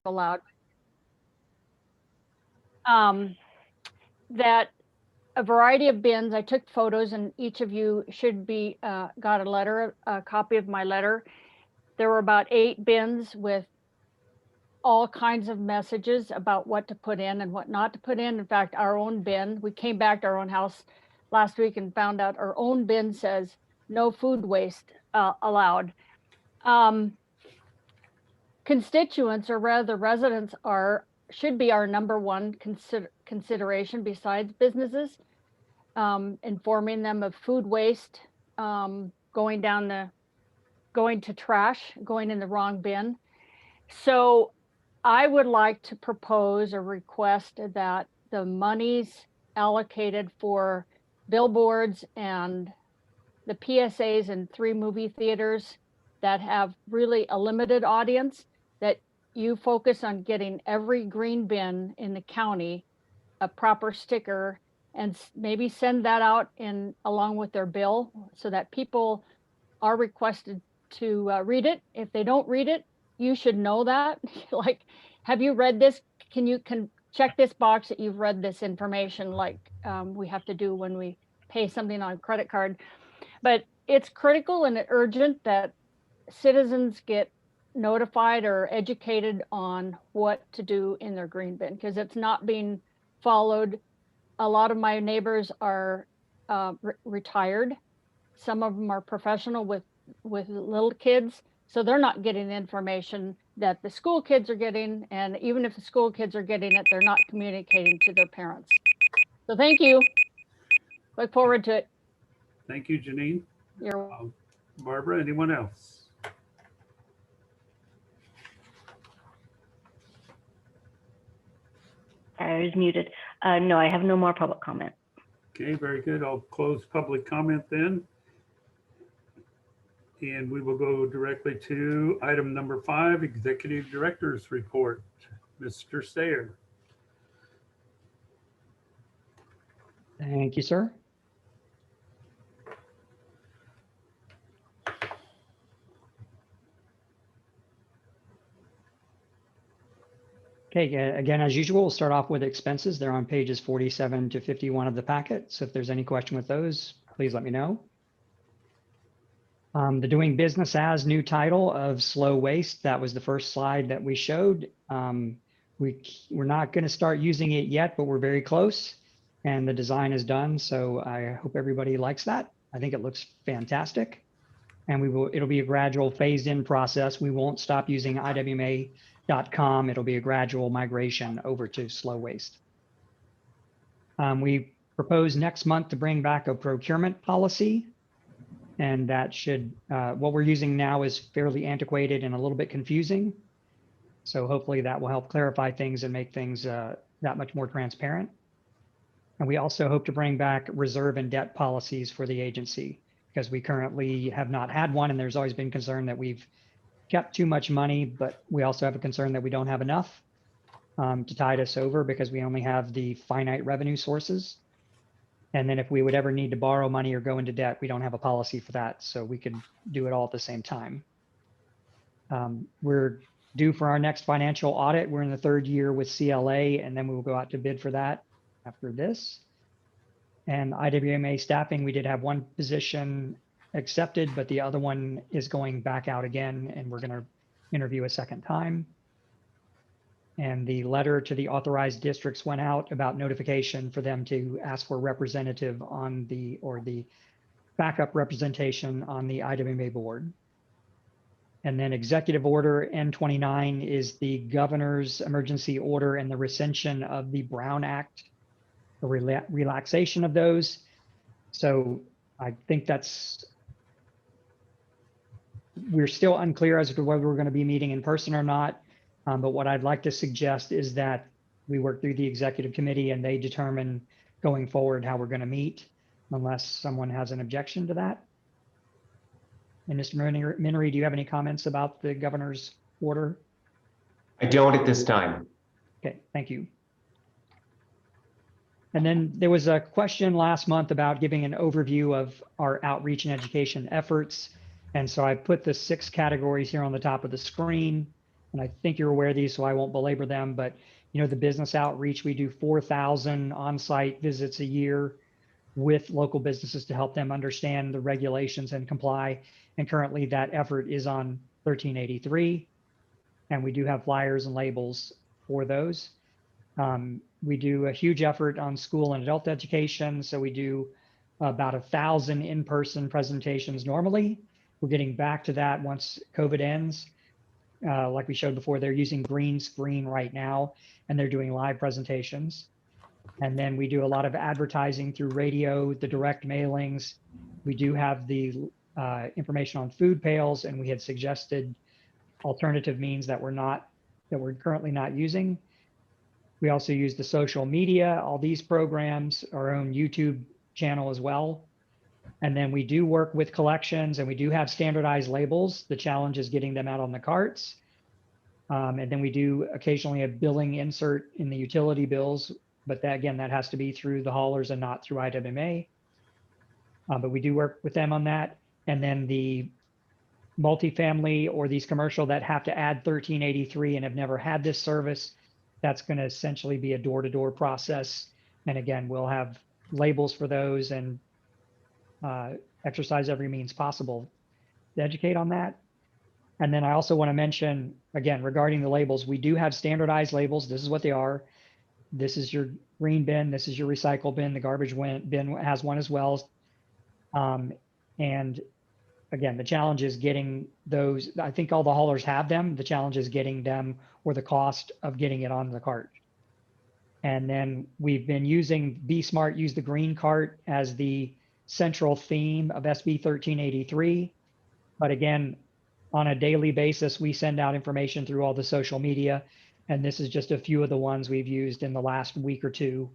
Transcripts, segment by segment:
allowed. That a variety of bins, I took photos, and each of you should be got a copy of my letter. There were about 8 bins with all kinds of messages about what to put in and what not to put in. In fact, our own bin, we came back to our own house last week and found out our own bin says no food waste allowed. Constituents, or rather residents, should be our number one consideration besides businesses. Informing them of food waste, going to trash, going in the wrong bin. So I would like to propose or request that the monies allocated for billboards and the PSAs in 3 movie theaters that have really a limited audience, that you focus on getting every green bin in the county a proper sticker, and maybe send that out along with their bill, so that people are requested to read it. If they don't read it, you should know that. Like, have you read this? Can check this box that you've read this information, like we have to do when we pay something on a credit card. But it's critical and urgent that citizens get notified or educated on what to do in their green bin, because it's not being followed. A lot of my neighbors are retired. Some of them are professional with little kids, so they're not getting the information that the school kids are getting. And even if the school kids are getting it, they're not communicating to their parents. So thank you. Look forward to it. Thank you, Janine. You're Barbara, anyone else? I was muted. No, I have no more public comment. Okay, very good. I'll close public comment then. And we will go directly to item number 5, Executive Director's Report. Mr. Sayer. Thank you, sir. Okay, again, as usual, we'll start off with expenses. They're on pages 47 to 51 of the packet. So if there's any question with those, please let me know. The doing business as new title of slow waste, that was the first slide that we showed. We're not going to start using it yet, but we're very close and the design is done. So I hope everybody likes that. I think it looks fantastic. And it'll be a gradual phased in process. We won't stop using IWMA.com. It'll be a gradual migration over to slow waste. We propose next month to bring back a procurement policy. And that should, what we're using now is fairly antiquated and a little bit confusing. So hopefully that will help clarify things and make things that much more transparent. And we also hope to bring back reserve and debt policies for the agency, because we currently have not had one, and there's always been concern that we've kept too much money, but we also have a concern that we don't have enough to tide us over, because we only have the finite revenue sources. And then if we would ever need to borrow money or go into debt, we don't have a policy for that. So we could do it all at the same time. We're due for our next financial audit. We're in the 3rd year with CLA, and then we will go out to bid for that after this. And IWMA staffing, we did have one position accepted, but the other one is going back out again, and we're going to interview a second time. And the letter to the authorized districts went out about notification for them to ask for a representative on the backup representation on the IWMA board. And then executive order N29 is the governor's emergency order and the rescission of the Brown Act, the relaxation of those. So I think we're still unclear as to whether we're going to be meeting in person or not. But what I'd like to suggest is that we work through the executive committee and they determine going forward how we're going to meet, unless someone has an objection to that. And Mr. Minery, do you have any comments about the governor's order? I don't at this time. Okay, thank you. And then there was a question last month about giving an overview of our outreach and education efforts. And so I put the 6 categories here on the top of the screen. and I think you're aware of these, so I won't belabor them, but the business outreach, we do 4,000 on-site visits a year with local businesses to help them understand the regulations and comply. And currently that effort is on 1383. And we do have flyers and labels for those. We do a huge effort on school and adult education. So we do about 1,000 in-person presentations normally. We're getting back to that once COVID ends. Like we showed before, they're using green screen right now, and they're doing live presentations. And then we do a lot of advertising through radio, the direct mailings. We do have the information on food pails, and we had suggested alternative means that we're currently not using. We also use the social media, all these programs, our own YouTube channel as well. And then we do work with collections, and we do have standardized labels. The challenge is getting them out on the carts. And then we do occasionally a billing insert in the utility bills, but that, again, that has to be through the haulers and not through IWMA. But we do work with them on that. And then the multifamily or these commercial that have to add 1383 and have never had this service, that's going to essentially be a door-to-door process. And again, we'll have labels for those and exercise every means possible to educate on that. And then I also want to mention, again, regarding the labels, we do have standardized labels. This is what they are. This is your green bin. This is your recycle bin. The garbage bin has one as well. And again, the challenge is getting those. I think all the haulers have them. The challenge is getting them, or the cost of getting it on the cart. And then we've been using Be Smart, Use the Green Cart as the central theme of SB 1383. But again, on a daily basis, we send out information through all the social media. And this is just a few of the ones we've used in the last week or two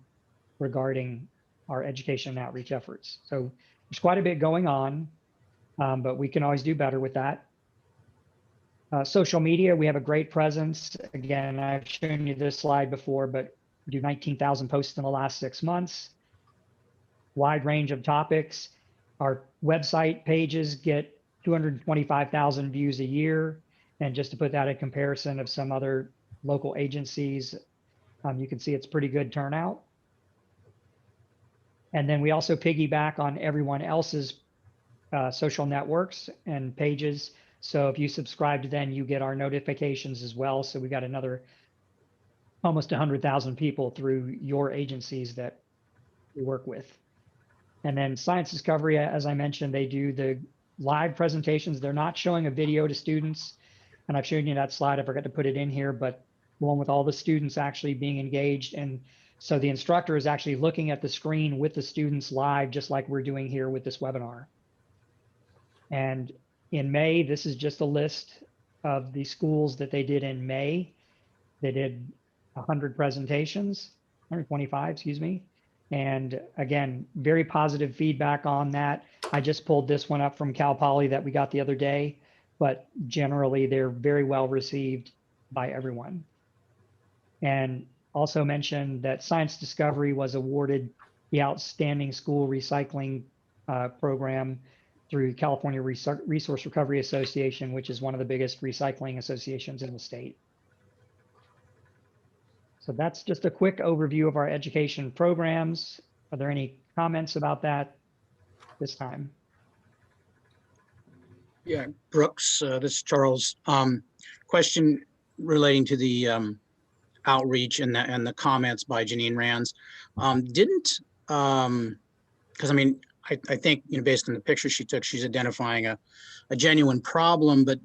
regarding our education and outreach efforts. So there's quite a bit going on, but we can always do better with that. Social media, we have a great presence. Again, I've shown you this slide before, but we do 19,000 posts in the last 6 months. Wide range of topics. Our website pages get 225,000 views a year. And just to put that in comparison of some other local agencies, you can see it's pretty good turnout. And then we also piggyback on everyone else's social networks and pages. So if you subscribe to them, you get our notifications as well. So we got another almost 100,000 people through your agencies that we work with. And then Science Discovery, as I mentioned, they do the live presentations. They're not showing a video to students. And I've shown you that slide. I forgot to put it in here, but the one with all the students actually being engaged. And so the instructor is actually looking at the screen with the students live, just like we're doing here with this webinar. And in May, this is just a list of the schools that they did in May. They did 100 presentations, 125, excuse me. And again, very positive feedback on that. I just pulled this one up from Cal Poly that we got the other day, but generally they're very well received by everyone. And also mentioned that Science Discovery was awarded the Outstanding School Recycling Program through California Resource Recovery Association, which is one of the biggest recycling associations in the state. So that's just a quick overview of our education programs. Are there any comments about that this time? Yeah, Brooks, this is Charles. Question relating to the outreach and the comments by Janine Rands. Because I mean, I think, based on the picture she took, she's identifying a genuine problem, but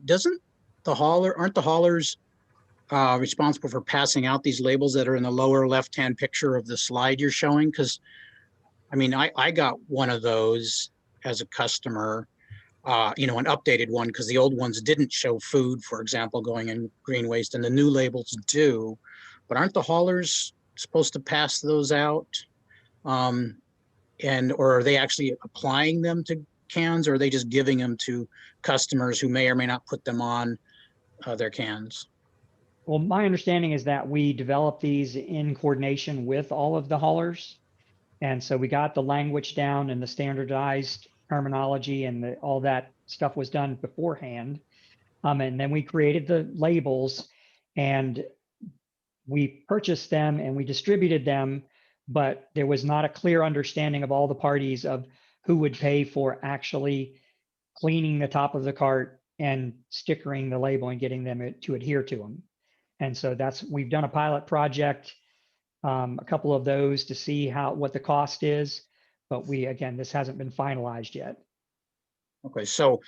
aren't the haulers responsible for passing out these labels that are in the lower left-hand picture of the slide you're showing? Because I mean, I got one of those as a customer, an updated one, because the old ones didn't show food, for example, going in green waste, and the new labels do. But aren't the haulers supposed to pass those out? Or are they actually applying them to cans, or are they just giving them to customers who may or may not put them on their cans? Well, my understanding is that we developed these in coordination with all of the haulers. And so we got the language down and the standardized terminology, and all that stuff was done beforehand. And then we created the labels. And we purchased them and we distributed them, but there was not a clear understanding of all the parties of who would pay for actually cleaning the top of the cart and stickering the label and getting them to adhere to them. And so we've done a pilot project, a couple of those to see what the cost is, but again, this hasn't been finalized yet. Okay, so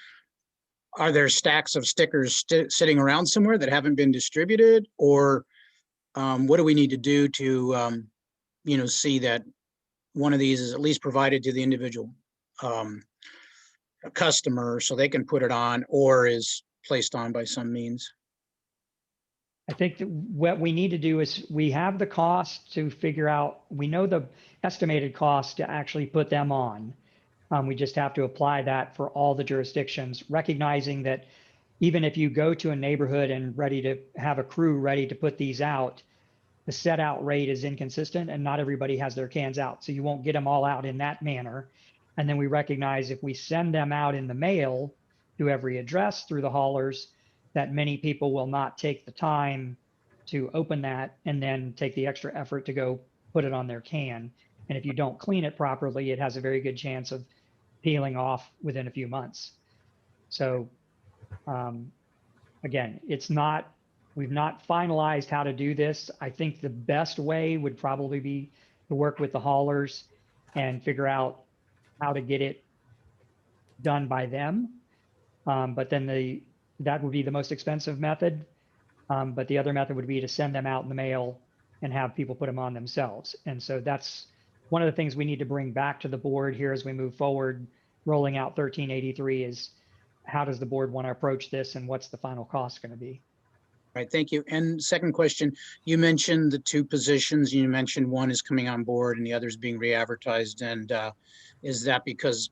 are there stacks of stickers sitting around somewhere that haven't been distributed, or what do we need to do to, see that one of these is at least provided to the individual customer so they can put it on, or is placed on by some means? I think that what we need to do is we have the cost to figure out, we know the estimated cost to actually put them on. We just have to apply that for all the jurisdictions, recognizing that even if you go to a neighborhood and ready to have a crew ready to put these out, the set out rate is inconsistent and not everybody has their cans out. So you won't get them all out in that manner. And then we recognize if we send them out in the mail to every address through the haulers, that many people will not take the time to open that and then take the extra effort to go put it on their can. And if you don't clean it properly, it has a very good chance of peeling off within a few months. So again, we've not finalized how to do this. I think the best way would probably be to work with the haulers and figure out how to get it done by them. But then that would be the most expensive method. But the other method would be to send them out in the mail and have people put them on themselves. And so that's one of the things we need to bring back to the board here as we move forward, rolling out 1383 is how does the board want to approach this and what's the final cost going to be? Right, thank you. And second question, you mentioned the two positions. You mentioned one is coming on board and the other is being re-advertised. And is that because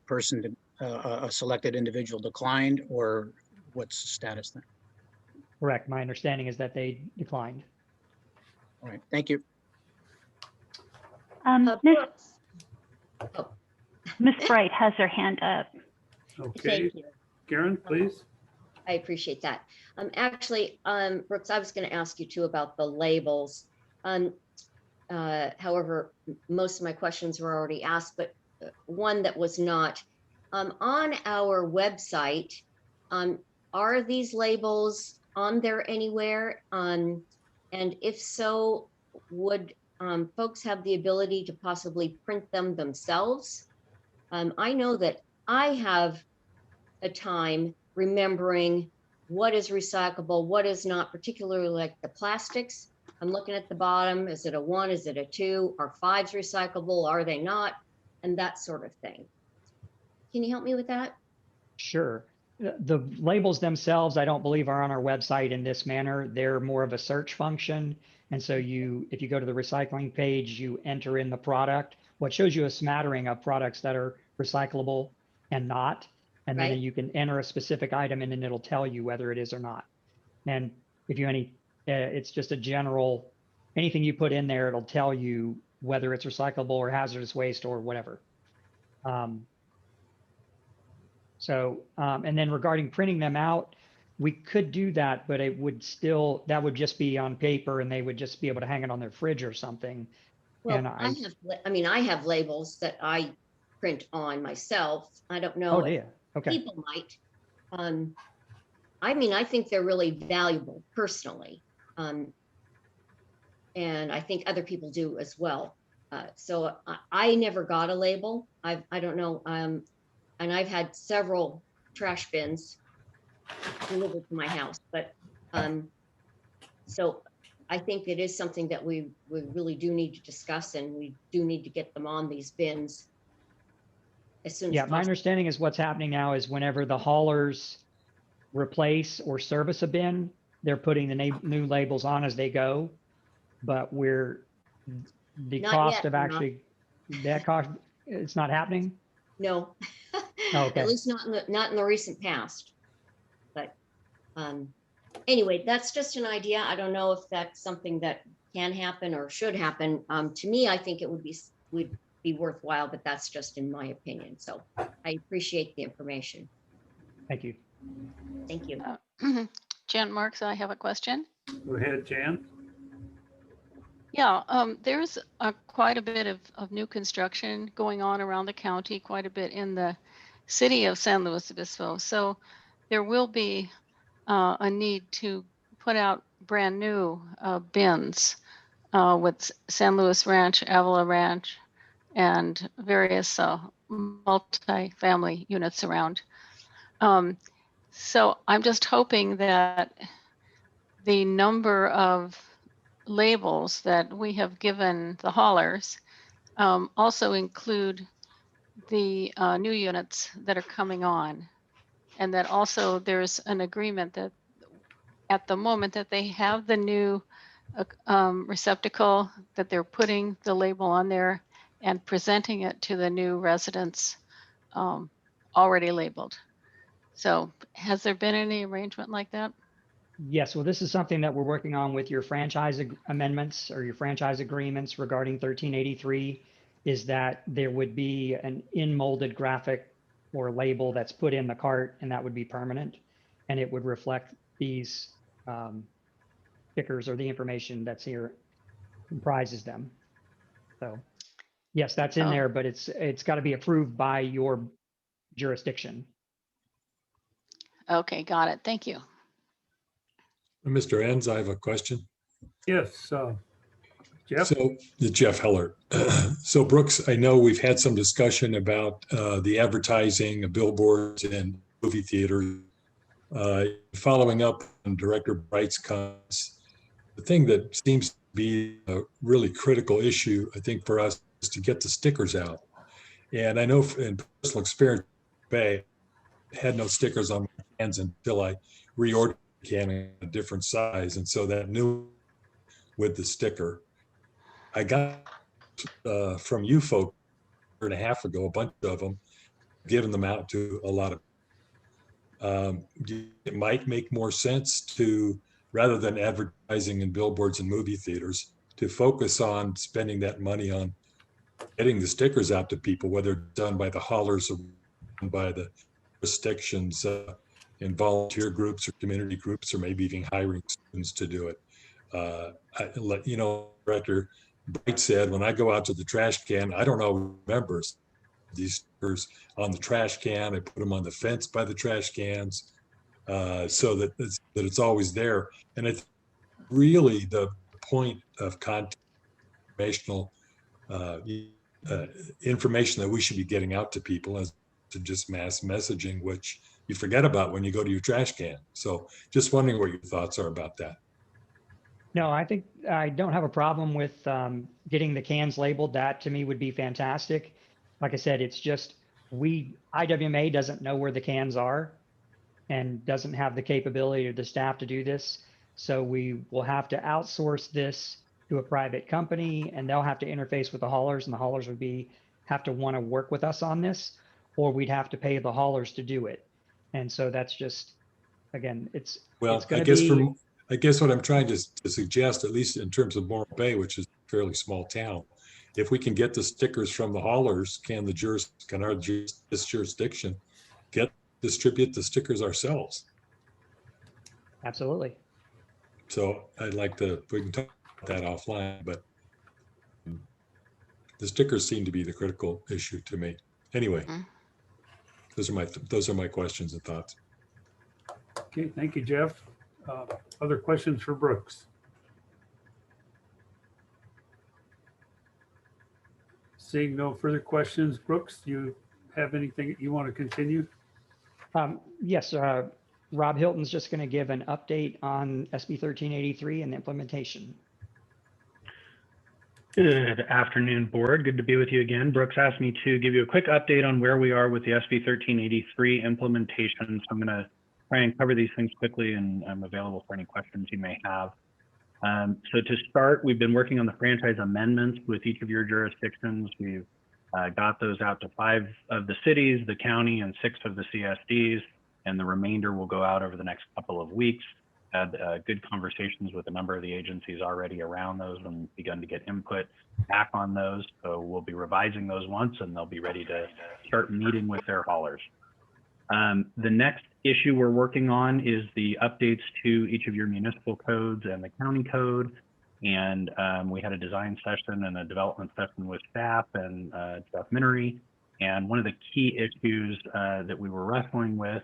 a selected individual declined, or what's the status there? Correct. My understanding is that they declined. All right, thank you. Miss Bright has her hand up. Okay, Thank you. Karen, please. I appreciate that. Actually, Brooks, I was going to ask you too about the labels. However, most of my questions were already asked, but one that was not. On our website, are these labels on there anywhere? And if so, would folks have the ability to possibly print them themselves? I know that I have a time remembering what is recyclable, what is not, particularly like the plastics. I'm looking at the bottom. Is it a 1? Is it a 2? Are 5s recyclable? Are they not? And that sort of thing. Can you help me with that? Sure. The labels themselves, I don't believe are on our website in this manner. They're more of a search function. And so if you go to the recycling page, you enter in the product, what shows you a smattering of products that are recyclable and not. And then Right. you can enter a specific item and then it'll tell you whether it is or not. And if it's just a general, anything you put in there, it'll tell you whether it's recyclable or hazardous waste or whatever. And then regarding printing them out, we could do that, but that would just be on paper and they would just be able to hang it on their fridge or something. Well, And I have labels that I print on myself. I don't know. Oh, yeah. Okay. People might. I think they're really valuable personally. And I think other people do as well. So I never got a label. I don't know. And I've had several trash bins delivered to my house, but so I think it is something that we really do need to discuss, and we do need to get them on these bins as soon as possible. My understanding is what's happening now is whenever the haulers replace or service a bin, they're putting the new labels on as they go. But the Not cost yet, of they're not. actually that cost, it's not happening. No, Okay. at least not in the recent past. But anyway, that's just an idea. I don't know if that's something that can happen or should happen. To me, I think it would be worthwhile, but that's just in my opinion. So I appreciate the information. Thank you. Thank you. Jan Marks, I have a question. Go ahead, Jan. Yeah, there's quite a bit of new construction going on around the county, quite a bit in the city of San Luis Obispo. So there will be a need to put out brand new bins with San Luis Ranch, Avila Ranch, and various multi-family units around. So I'm just hoping that the number of labels that we have given the haulers also include the new units that are coming on. And that also there's an agreement that at the moment that they have the new receptacle, that they're putting the label on there and presenting it to the new residents already labeled. So has there been any arrangement like that? Yes, well, this is something that we're working on with your franchise amendments or your franchise agreements regarding 1383, is that there would be an in-molded graphic or label that's put in the cart, and that would be permanent. And it would reflect these stickers or the information that's here comprises them. So yes, that's in Oh. there, but it's got to be approved by your jurisdiction. Okay, got it. Thank you. Mr. Enns, I have a question. Yes, Jeff? So, Jeff Heller. So Brooks, I know we've had some discussion about the advertising of billboards and movie theaters. Following up on Director Bright's comments, the thing that seems to be a really critical issue, I think, for us is to get the stickers out. And I know in personal experience, I had no stickers on my cans until I reordered the can in a different size. And so that new with the sticker, I got from you folks a year and a half ago, a bunch of them, giving them out to a lot of. It might make more sense to, rather than advertising in billboards and movie theaters, to focus on spending that money on getting the stickers out to people, whether done by the haulers or by the jurisdictions in volunteer groups or community groups, or maybe even hiring students to do it. Director Bright said, when I go out to the trash can, I don't know members these stickers on the trash can. I put them on the fence by the trash cans so that it's always there. And it's really the point of content information that we should be getting out to people as to just mass messaging, which you forget about when you go to your trash can. So just wondering what your thoughts are about that. No, I think I don't have a problem with getting the cans labeled. That to me would be fantastic. Like I said, it's just IWMA doesn't know where the cans are and doesn't have the capability or the staff to do this. So we will have to outsource this to a private company, and they'll have to interface with the haulers, and the haulers would have to want to work with us on this, or we'd have to pay the haulers to do it. And so that's just, again, it's I guess what I'm trying to suggest, at least in terms of Morro Bay, which is a fairly small town, if we can get the stickers from the haulers, can our jurisdiction distribute the stickers ourselves? Absolutely. So we can talk about that offline, but the stickers seem to be the critical issue to me. Anyway, those are my questions and thoughts. Okay, thank you, Jeff. Other questions for Brooks? Seeing no further questions, Brooks, do you have anything you want to continue? Yes, Rob Hilton's just going to give an update on SB 1383 and the implementation. Good afternoon, board. Good to be with you again. Brooks asked me to give you a quick update on where we are with the SB 1383 implementation. So I'm going to try and cover these things quickly, and I'm available for any questions you may have. So to start, we've been working on the franchise amendments with each of your jurisdictions. We've got those out to 5 of the cities, the county, and 6 of the CSDs, and the remainder will go out over the next couple of weeks. Had good conversations with a number of the agencies already around those and begun to get input back on those. So we'll be revising those once, and they'll be ready to start meeting with their haulers. The next issue we're working on is the updates to each of your municipal codes and the county code. And we had a design session and a development session with staff and Jeff Minery. And one of the key issues that we were wrestling with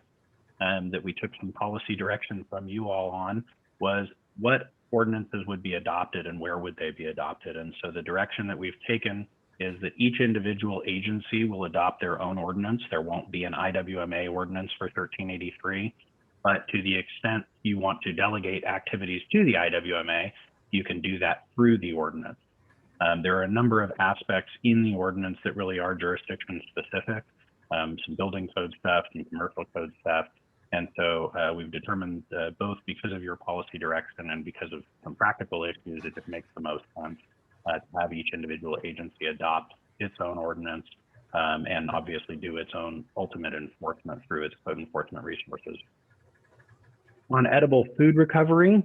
that we took some policy direction from you all on was what ordinances would be adopted and where would they be adopted. And so the direction that we've taken is that each individual agency will adopt their own ordinance. There won't be an IWMA ordinance for 1383, but to the extent you want to delegate activities to the IWMA, you can do that through the ordinance. There are a number of aspects in the ordinance that really are jurisdiction specific, some building code stuff, some commercial code stuff. And so we've determined both because of your policy direction and because of some practical issues, it just makes the most sense to have each individual agency adopt its own ordinance and obviously do its own ultimate enforcement through its code enforcement resources. On edible food recovery,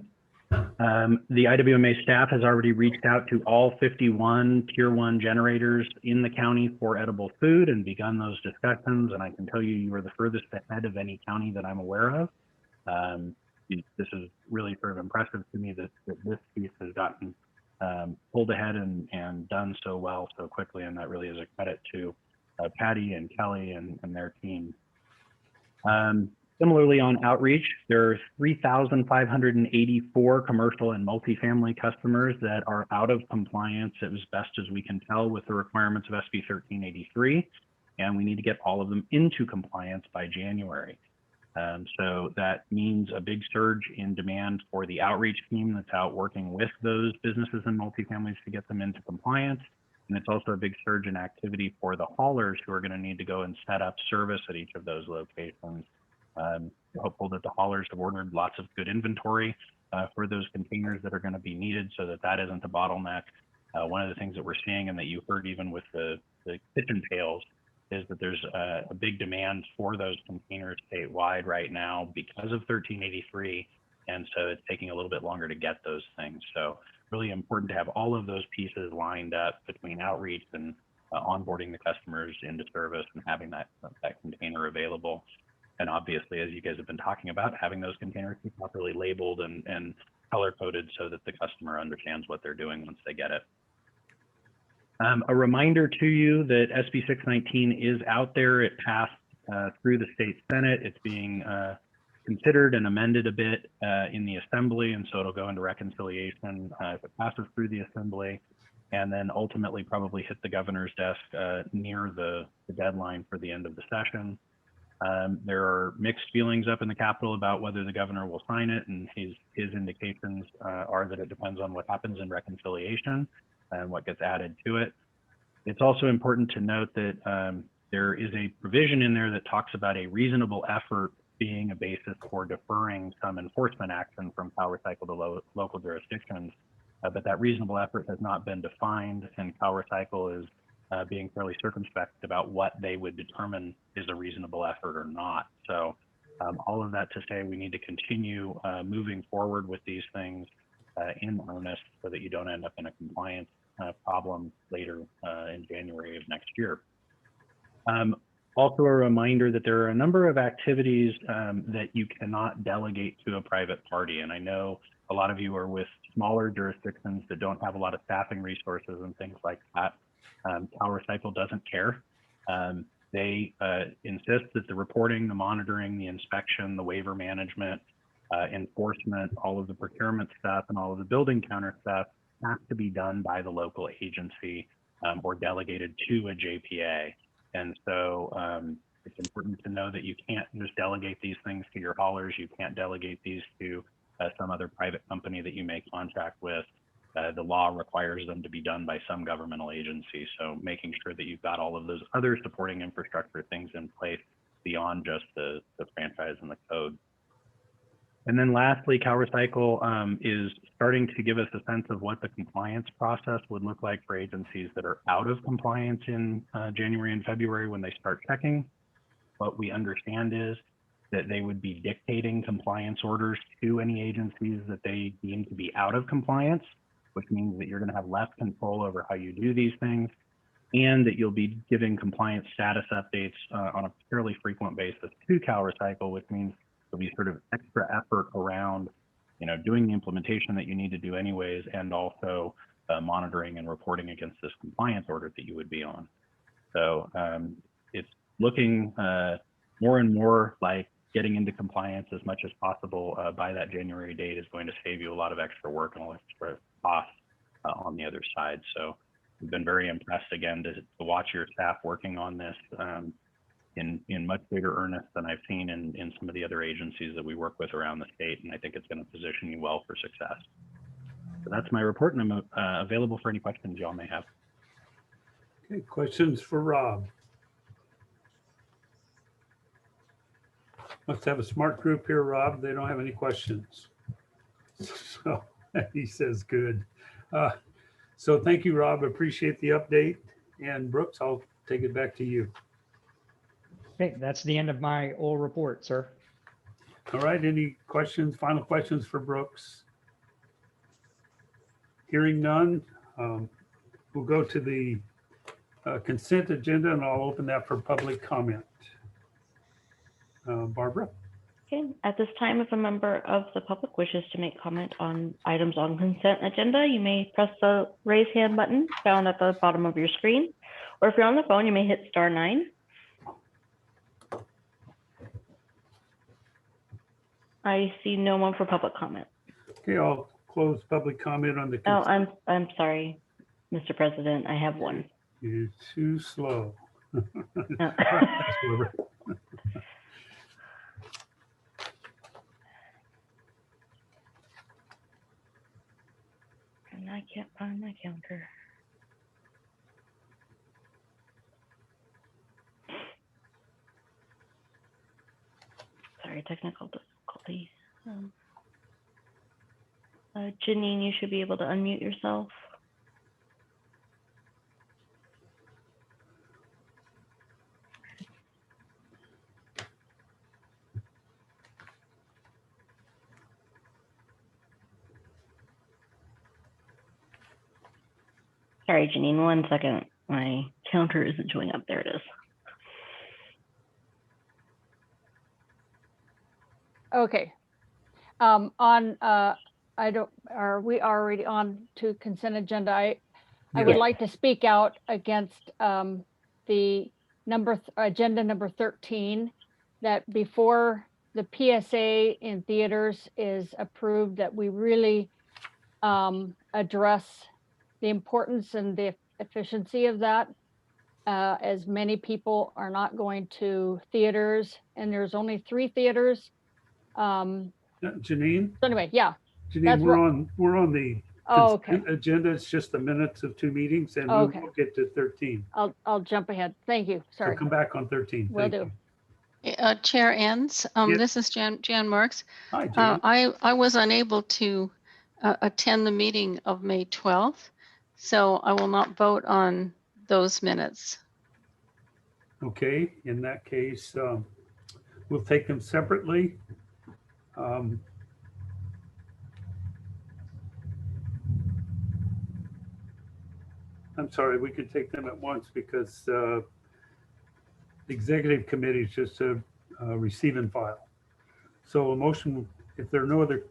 the IWMA staff has already reached out to all 51 Tier 1 generators in the county for edible food and begun those discussions. And I can tell you, you are the furthest ahead of any county that I'm aware of. This is really sort of impressive to me that this piece has gotten pulled ahead and done so well so quickly. And that really is a credit to Patty and Kelly and their team. Similarly, on outreach, there are 3,584 commercial and multifamily customers that are out of compliance as best as we can tell with the requirements of SB 1383, and we need to get all of them into compliance by January. So that means a big surge in demand for the outreach team that's out working with those businesses and multifamilies to get them into compliance. And it's also a big surge in activity for the haulers who are going to need to go and set up service at each of those locations. We're hopeful that the haulers have ordered lots of good inventory for those containers that are going to be needed so that that isn't a bottleneck. One of the things that we're seeing and that you heard even with the kitchen pails is that there's a big demand for those containers statewide right now because of 1383. And so it's taking a little bit longer to get those things. So really important to have all of those pieces lined up between outreach and onboarding the customers into service and having that container available. And obviously, as you guys have been talking about, having those containers be properly labeled and color coded so that the customer understands what they're doing once they get it. A reminder to you that SB 619 is out there. It passed through the state Senate. It's being considered and amended a bit in the Assembly, and so it'll go into reconciliation if it passes through the Assembly, and then ultimately probably hit the governor's desk near the deadline for the end of the session. There are mixed feelings up in the Capitol about whether the governor will sign it, and his indications are that it depends on what happens in reconciliation and what gets added to it. It's also important to note that there is a provision in there that talks about a reasonable effort being a basis for deferring some enforcement action from CalRecycle to local jurisdictions, but that reasonable effort has not been defined, and CalRecycle is being fairly circumspect about what they would determine is a reasonable effort or not. So all of that to say we need to continue moving forward with these things in earnest so that you don't end up in a compliance problem later in January of next year. Also a reminder that there are a number of activities that you cannot delegate to a private party. And I know a lot of you are with smaller jurisdictions that don't have a lot of staffing resources and things like that. CalRecycle doesn't care. They insist that the reporting, the monitoring, the inspection, the waiver management, enforcement, all of the procurement stuff and all of the building counter stuff has to be done by the local agency or delegated to a JPA. And so it's important to know that you can't just delegate these things to your haulers. You can't delegate these to some other private company that you may contract with. The law requires them to be done by some governmental agency. So making sure that you've got all of those other supporting infrastructure things in place beyond just the franchise and the code. And then lastly, CalRecycle is starting to give us a sense of what the compliance process would look like for agencies that are out of compliance in January and February when they start checking. What we understand is that they would be dictating compliance orders to any agencies that they deem to be out of compliance, which means that you're going to have less control over how you do these things, and that you'll be giving compliance status updates on a fairly frequent basis to CalRecycle, which means there'll be sort of extra effort around, doing the implementation that you need to do anyways, and also monitoring and reporting against this compliance order that you would be on. So it's looking more and more like getting into compliance as much as possible by that January date is going to save you a lot of extra work and a lot of extra costs on the other side. So we've been very impressed again to watch your staff working on this in much bigger earnest than I've seen in some of the other agencies that we work with around the state. And I think it's going to position you well for success. So that's my report, and I'm available for any questions y'all may have. Okay, questions for Rob? Must have a smart group here, Rob. They don't have any questions. So he says good. So thank you, Rob. Appreciate the update. And Brooks, I'll take it back to you. Okay, that's the end of my oral report, sir. All right, any questions, final questions for Brooks? Hearing none, we'll go to the consent agenda, and I'll open that for public comment. Barbara? Okay, at this time, if a member of the public wishes to make comment on items on consent agenda, you may press the raise hand button found at the bottom of your screen. Or if you're on the phone, you may hit *9. I see no one for public comment. Okay, I'll close public comment on the Oh, consent. I'm sorry, Mr. President, I have one. You're too slow. Oh. Thanks, Barbara. And I can't find my counter. Sorry, technical difficulty. Janine, you should be able to unmute yourself. Sorry, Janine, 1 second. My counter isn't showing up. There it is. Okay. Are we already on to consent agenda? I would Yeah. like to speak out against the agenda number 13, that before the PSA in theaters is approved, that we really address the importance and the efficiency of that, as many people are not going to theaters, and there's only 3 theaters. Janine? So anyway, yeah. Janine, That's we're on the Oh, okay. consent agenda. It's just the minutes of 2 meetings, and Okay. we will get to 13. I'll jump ahead. Thank you. So Sorry. come back on 13. Will Thank do. you. Chair Enns, Yes. this is Jan Marks. Hi, Jan. I was unable to attend the meeting of May 12th, so I will not vote on those minutes. Okay, in that case, we'll take them separately. I'm sorry, we could take them at once because the executive committee is just a receive and file. So a motion, if there are no other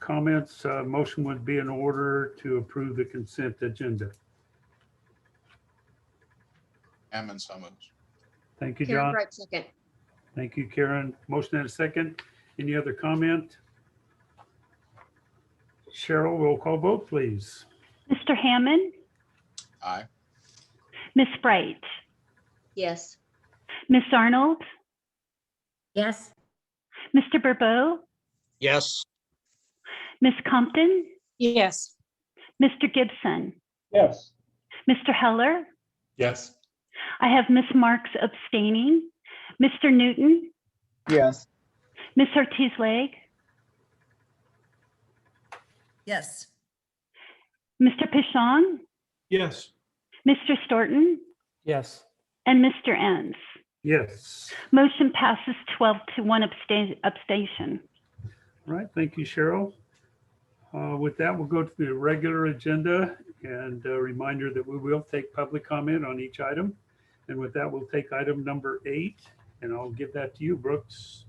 comments, motion would be in order to approve the consent agenda. Hammond, so moved. Thank you, Karen John. Bright, second. Thank you, Karen. Motion and a second. Any other comment? Cheryl, roll call vote, please. Mr. Hammond, Aye. Ms. Bright, Yes. Ms. Arnold, Yes. Mr. Burbeau, Yes. Ms. Compton, Yes. Mr. Gibson, Yes. Mr. Heller. Yes. I have Ms. Marks abstaining, Mr. Newton, Yes. Ms. Ortiz-Leg, Yes. Mr. Pichon, Yes. Mr. Storton, Yes. and Mr. Enns. Yes. Motion passes 12 to 1 abstention. All right, thank you, Cheryl. With that, we'll go to the regular agenda, and a reminder that we will take public comment on each item. And with that, we'll take item number 8, and I'll give that to you, Brooks.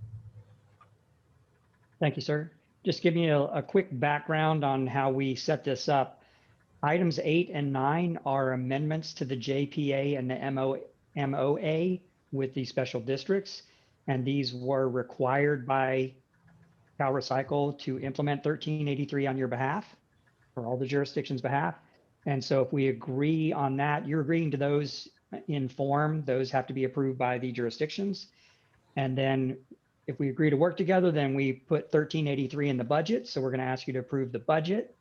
Thank you, sir. Just give you a quick background on how we set this up. Items 8 and 9 are amendments to the JPA and the MOA with the special districts. And these were required by Cal Recycle to implement 1383 on your behalf, for all the jurisdictions' behalf. And so if we agree on that, you're agreeing to those in form, those have to be approved by the jurisdictions. And then if we agree to work together, then we put 1383 in the budget. So we're going to ask you to approve the budget.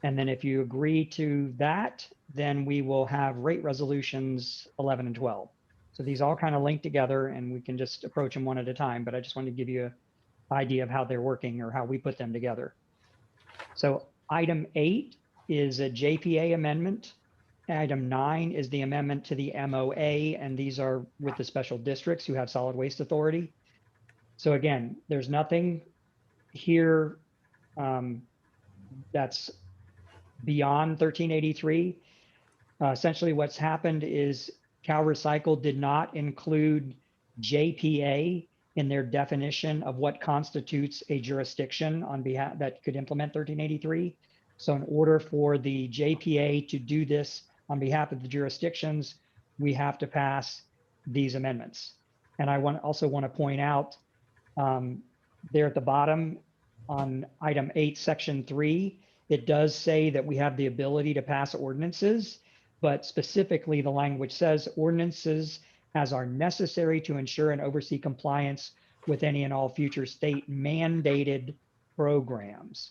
And then if you agree to that, then we will have rate resolutions 11 and 12. So these all kind of link together and we can just approach them one at a time. But I just wanted to give you an idea of how they're working or how we put them together. So item 8 is a JPA amendment. Item 9 is the amendment to the MOA, and these are with the special districts who have solid waste authority. So again, there's nothing here that's beyond 1383. Essentially what's happened is Cal Recycle did not include JPA in their definition of what constitutes a jurisdiction on behalf that could implement 1383. So in order for the JPA to do this on behalf of the jurisdictions, we have to pass these amendments. And I also want to point out there at the bottom on item 8, section 3, it does say that we have the ability to pass ordinances, but specifically the language says ordinances as are necessary to ensure and oversee compliance with any and all future state mandated programs.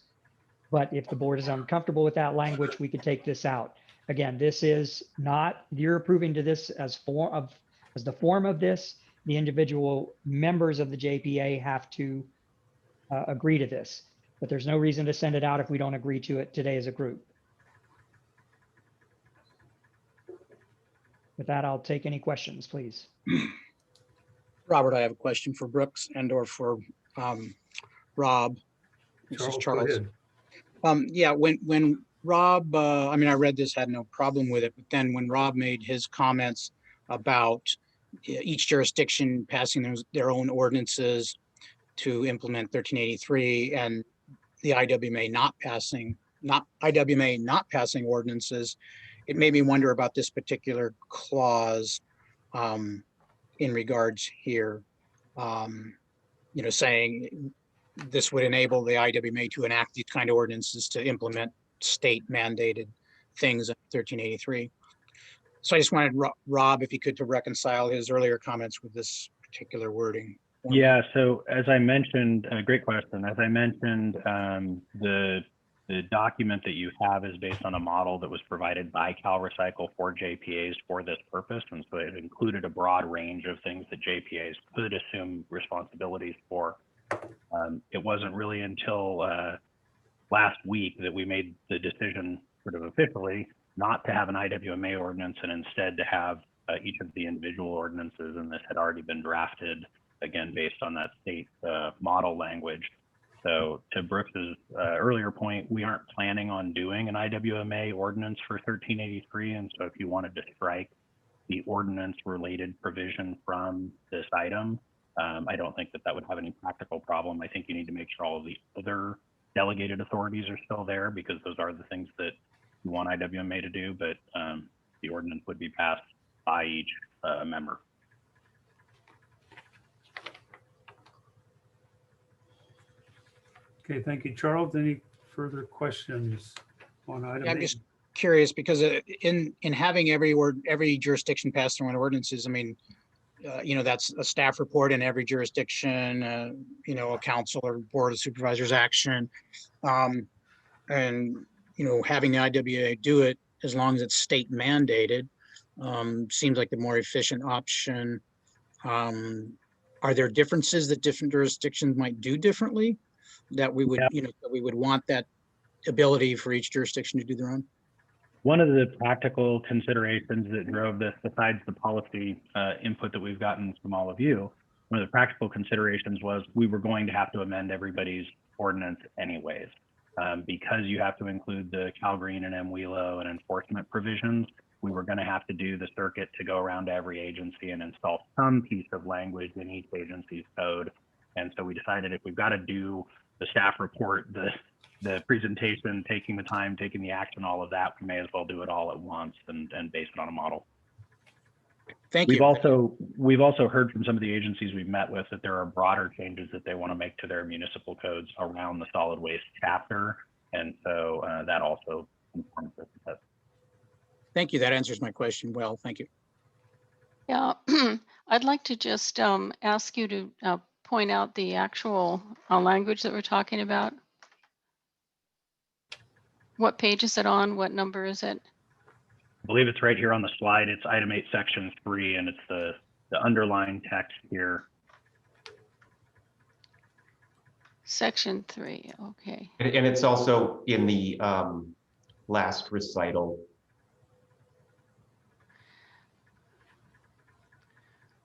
But if the board is uncomfortable with that language, we could take this out. Again, this is not, you're approving to this as the form of this. The individual members of the JPA have to agree to this, but there's no reason to send it out if we don't agree to it today as a group. With that, I'll take any questions, please. Robert, I have a question for Brooks and or for Rob. This is Go Charles. ahead. Yeah, when Rob, I mean, I read this, had no problem with it, but then when Rob made his comments about each jurisdiction passing their own ordinances to implement 1383 and the IWMA not passing ordinances, it made me wonder about this particular clause in regards here, saying this would enable the IWMA to enact these kind of ordinances to implement state mandated things in 1383. So I just wanted Rob, if he could, to reconcile his earlier comments with this particular wording. Yeah, so as I mentioned, great question. As I mentioned, the document that you have is based on a model that was provided by Cal Recycle for JPAs for this purpose. And so it included a broad range of things that JPAs could assume responsibilities for. It wasn't really until last week that we made the decision sort of officially not to have an IWMA ordinance and instead to have each of the individual ordinances, and this had already been drafted, again, based on that state model language. So to Brooks's earlier point, we aren't planning on doing an IWMA ordinance for 1383. And so if you wanted to strike the ordinance related provision from this item, I don't think that would have any practical problem. I think you need to make sure all of the other delegated authorities are still there because those are the things that you want IWMA to do, but the ordinance would be passed by each member. Okay, thank you, Charles. Any further questions on item 8? I'm just curious because in having every jurisdiction pass their own ordinances, I mean, that's a staff report in every jurisdiction, a council or board of supervisors action. And, having the IWA do it as long as it's state mandated seems like the more efficient option. Are there differences that different jurisdictions might do differently that we would, that we would want that ability for each jurisdiction to do their own? One of the practical considerations that drove this, besides the policy input that we've gotten from all of you, one of the practical considerations was we were going to have to amend everybody's ordinance anyways. Because you have to include the Cal Green and MWELO and enforcement provisions, we were going to have to do the circuit to go around to every agency and install some piece of language in each agency's code And so we decided if we've got to do the staff report, the presentation, taking the time, taking the action, all of that, we may as well do it all at once and base it on a model. Thank We've you. also heard from some of the agencies we've met with that there are broader changes that they want to make to their municipal codes around the solid waste chapter. And so that also informs this. Thank you. That answers my question well. Thank you. Yeah, I'd like to just ask you to point out the actual language that we're talking about. What page is it on? What number is it? I believe it's right here on the slide. It's item 8, section 3, and it's the underlined text here. Section 3, okay. And it's also in the last recital.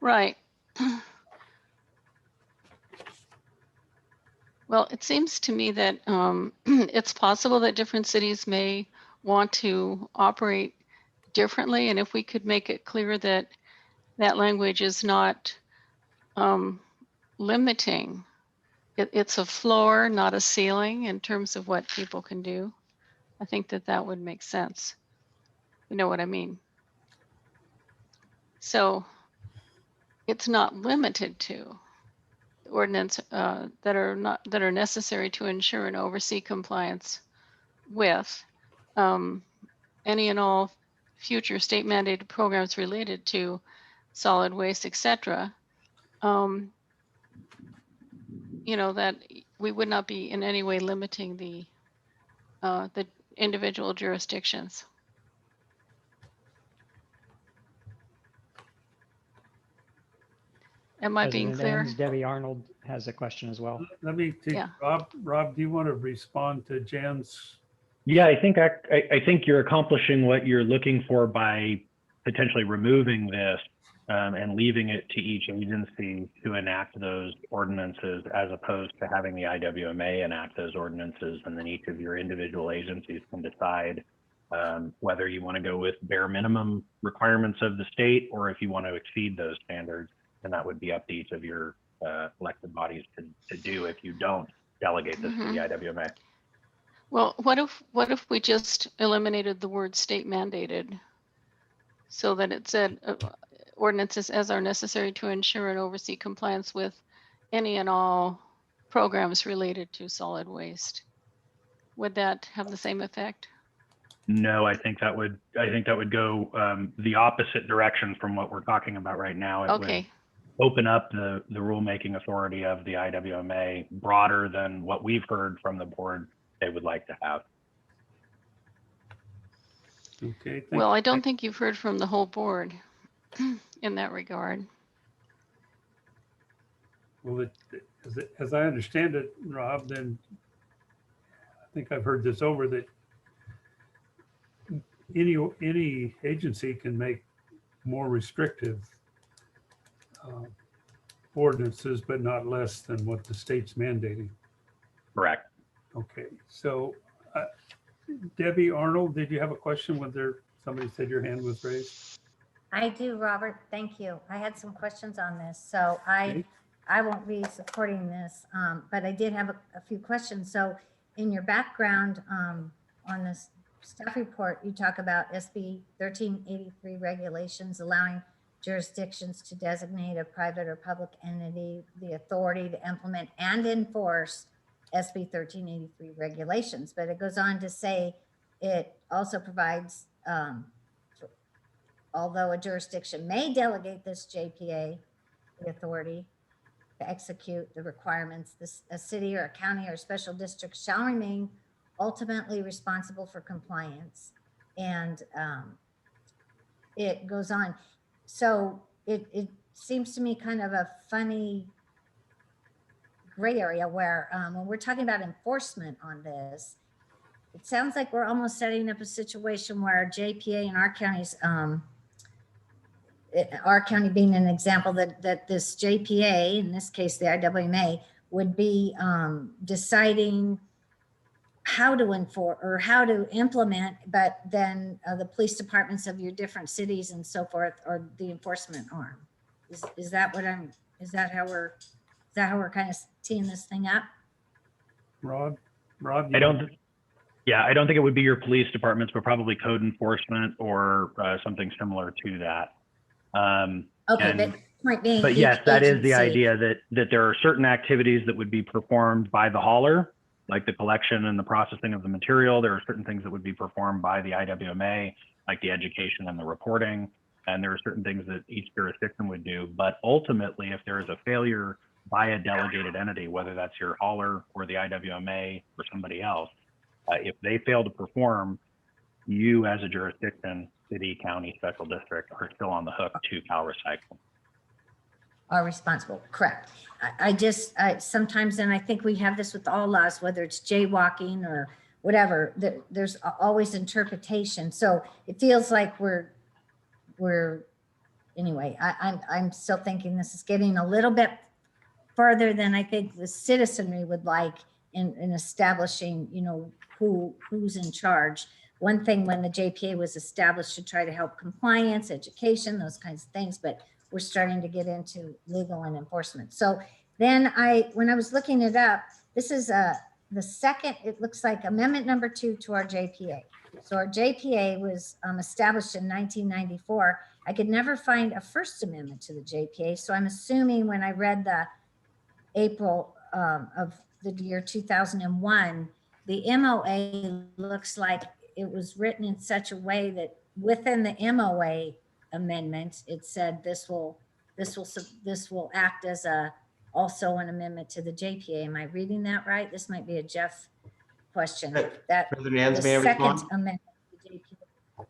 Right. Well, it seems to me that it's possible that different cities may want to operate differently. And if we could make it clear that that language is not limiting, it's a floor, not a ceiling in terms of what people can do. I think that that would make sense. You know what I mean? So it's not limited to ordinance that are necessary to ensure and oversee compliance with any and all future state mandated programs related to solid waste, etc. You know, that we would not be in any way limiting the individual jurisdictions. Am I being President clear? Enns, Debbie Arnold has a question as well. Let me take Yeah. Rob, do you want to respond to Jan's? Yeah, I think you're accomplishing what you're looking for by potentially removing this and leaving it to each agency to enact those ordinances, as opposed to having the IWMA enact those ordinances, and then each of your individual agencies can decide whether you want to go with bare minimum requirements of the state or if you want to exceed those standards. And that would be up to each of your elected bodies to do if you don't delegate this to the IWMA. Well, what if we just eliminated the word state mandated so that it said ordinances as are necessary to ensure and oversee compliance with any and all programs related to solid waste? Would that have the same effect? No, I think that would go the opposite direction from what we're talking about right now. It Okay. would open up the rulemaking authority of the IWMA broader than what we've heard from the board they would like to have. Okay. Well, I don't think you've heard from the whole board in that regard. Well, as I understand it, Rob, then I think I've heard this over, that any agency can make more restrictive ordinances, but not less than what the state's mandating. Correct. Okay, so Debbie Arnold, did you have a question when somebody said your hand was raised? I do, Robert. Thank you. I had some questions on this, so I won't be supporting this, but I did have a few questions. So in your background on this staff report, you talk about SB 1383 regulations allowing jurisdictions to designate a private or public entity the authority to implement and enforce SB 1383 regulations. But it goes on to say it also provides, although a jurisdiction may delegate this JPA the authority to execute the requirements, a city or a county or a special district shall remain ultimately responsible for compliance. And it goes on. So it seems to me kind of a funny gray area where when we're talking about enforcement on this, it sounds like we're almost setting up a situation where JPA in our counties, our county being an example, that this JPA, in this case the IWMA, would be deciding how to enforce or how to implement, but then the police departments of your different cities and so forth are the enforcement arm. Is that how we're that how we're kind of teeing this thing up? Rob, I don't, yeah, I don't think it would be your police departments, but probably code enforcement or something similar to that. Okay, And- but point being. But each yes, that is the agency- idea that there are certain activities that would be performed by the hauler, like the collection and the processing of the material. There are certain things that would be performed by the IWMA, like the education and the reporting. And there are certain things that each jurisdiction would do. But ultimately, if there is a failure by a delegated entity, whether that's your hauler or the IWMA or somebody else, if they fail to perform, you as a jurisdiction, city, county, special district, are still on the hook to Cal Recycle. Are responsible, correct. I sometimes, and I think we have this with all laws, whether it's jaywalking or whatever, there's always interpretation. So it feels like anyway, I'm still thinking this is getting a little bit further than I think the citizenry would like in establishing, you know, who's in charge. One thing when the JPA was established to try to help compliance, education, those kinds of things, but we're starting to get into legal and enforcement. So then when I was looking it up, this is the second, it looks like amendment number 2 to our JPA. So our JPA was established in 1994. I could never find a first amendment to the JPA. So I'm assuming when I read the April of the year 2001, the MOA looks like it was written in such a way that within the MOA amendment, it said this will act as also an amendment to the JPA. Am I reading that right? This might be a Jeff question. That President Ans, the may I second respond? amendment to the JPA.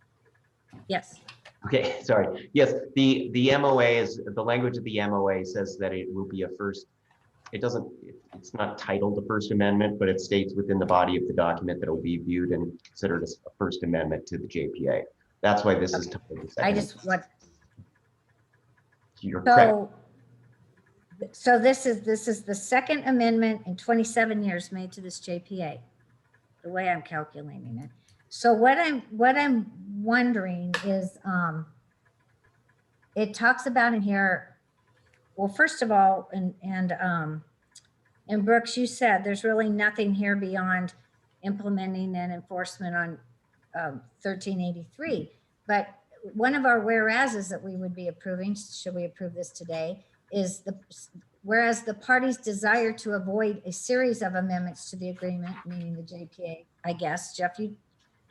Yes. Okay, sorry. Yes, the MOA is, the language of the MOA says that it will be a first, it's not titled the First Amendment, but it states within the body of the document that it will be viewed and considered as a First Amendment to the JPA. That's why this is titled the Second. I just want. You're correct. So this is the second amendment in 27 years made to this JPA, the way I'm calculating it. So what I'm wondering is, it talks about in here, well, first of all, and Brooks, you said there's really nothing here beyond implementing and enforcement on 1383. But one of our whereases that we would be approving, should we approve this today, is whereas the parties desire to avoid a series of amendments to the agreement, meaning the JPA, I guess, Jeff, you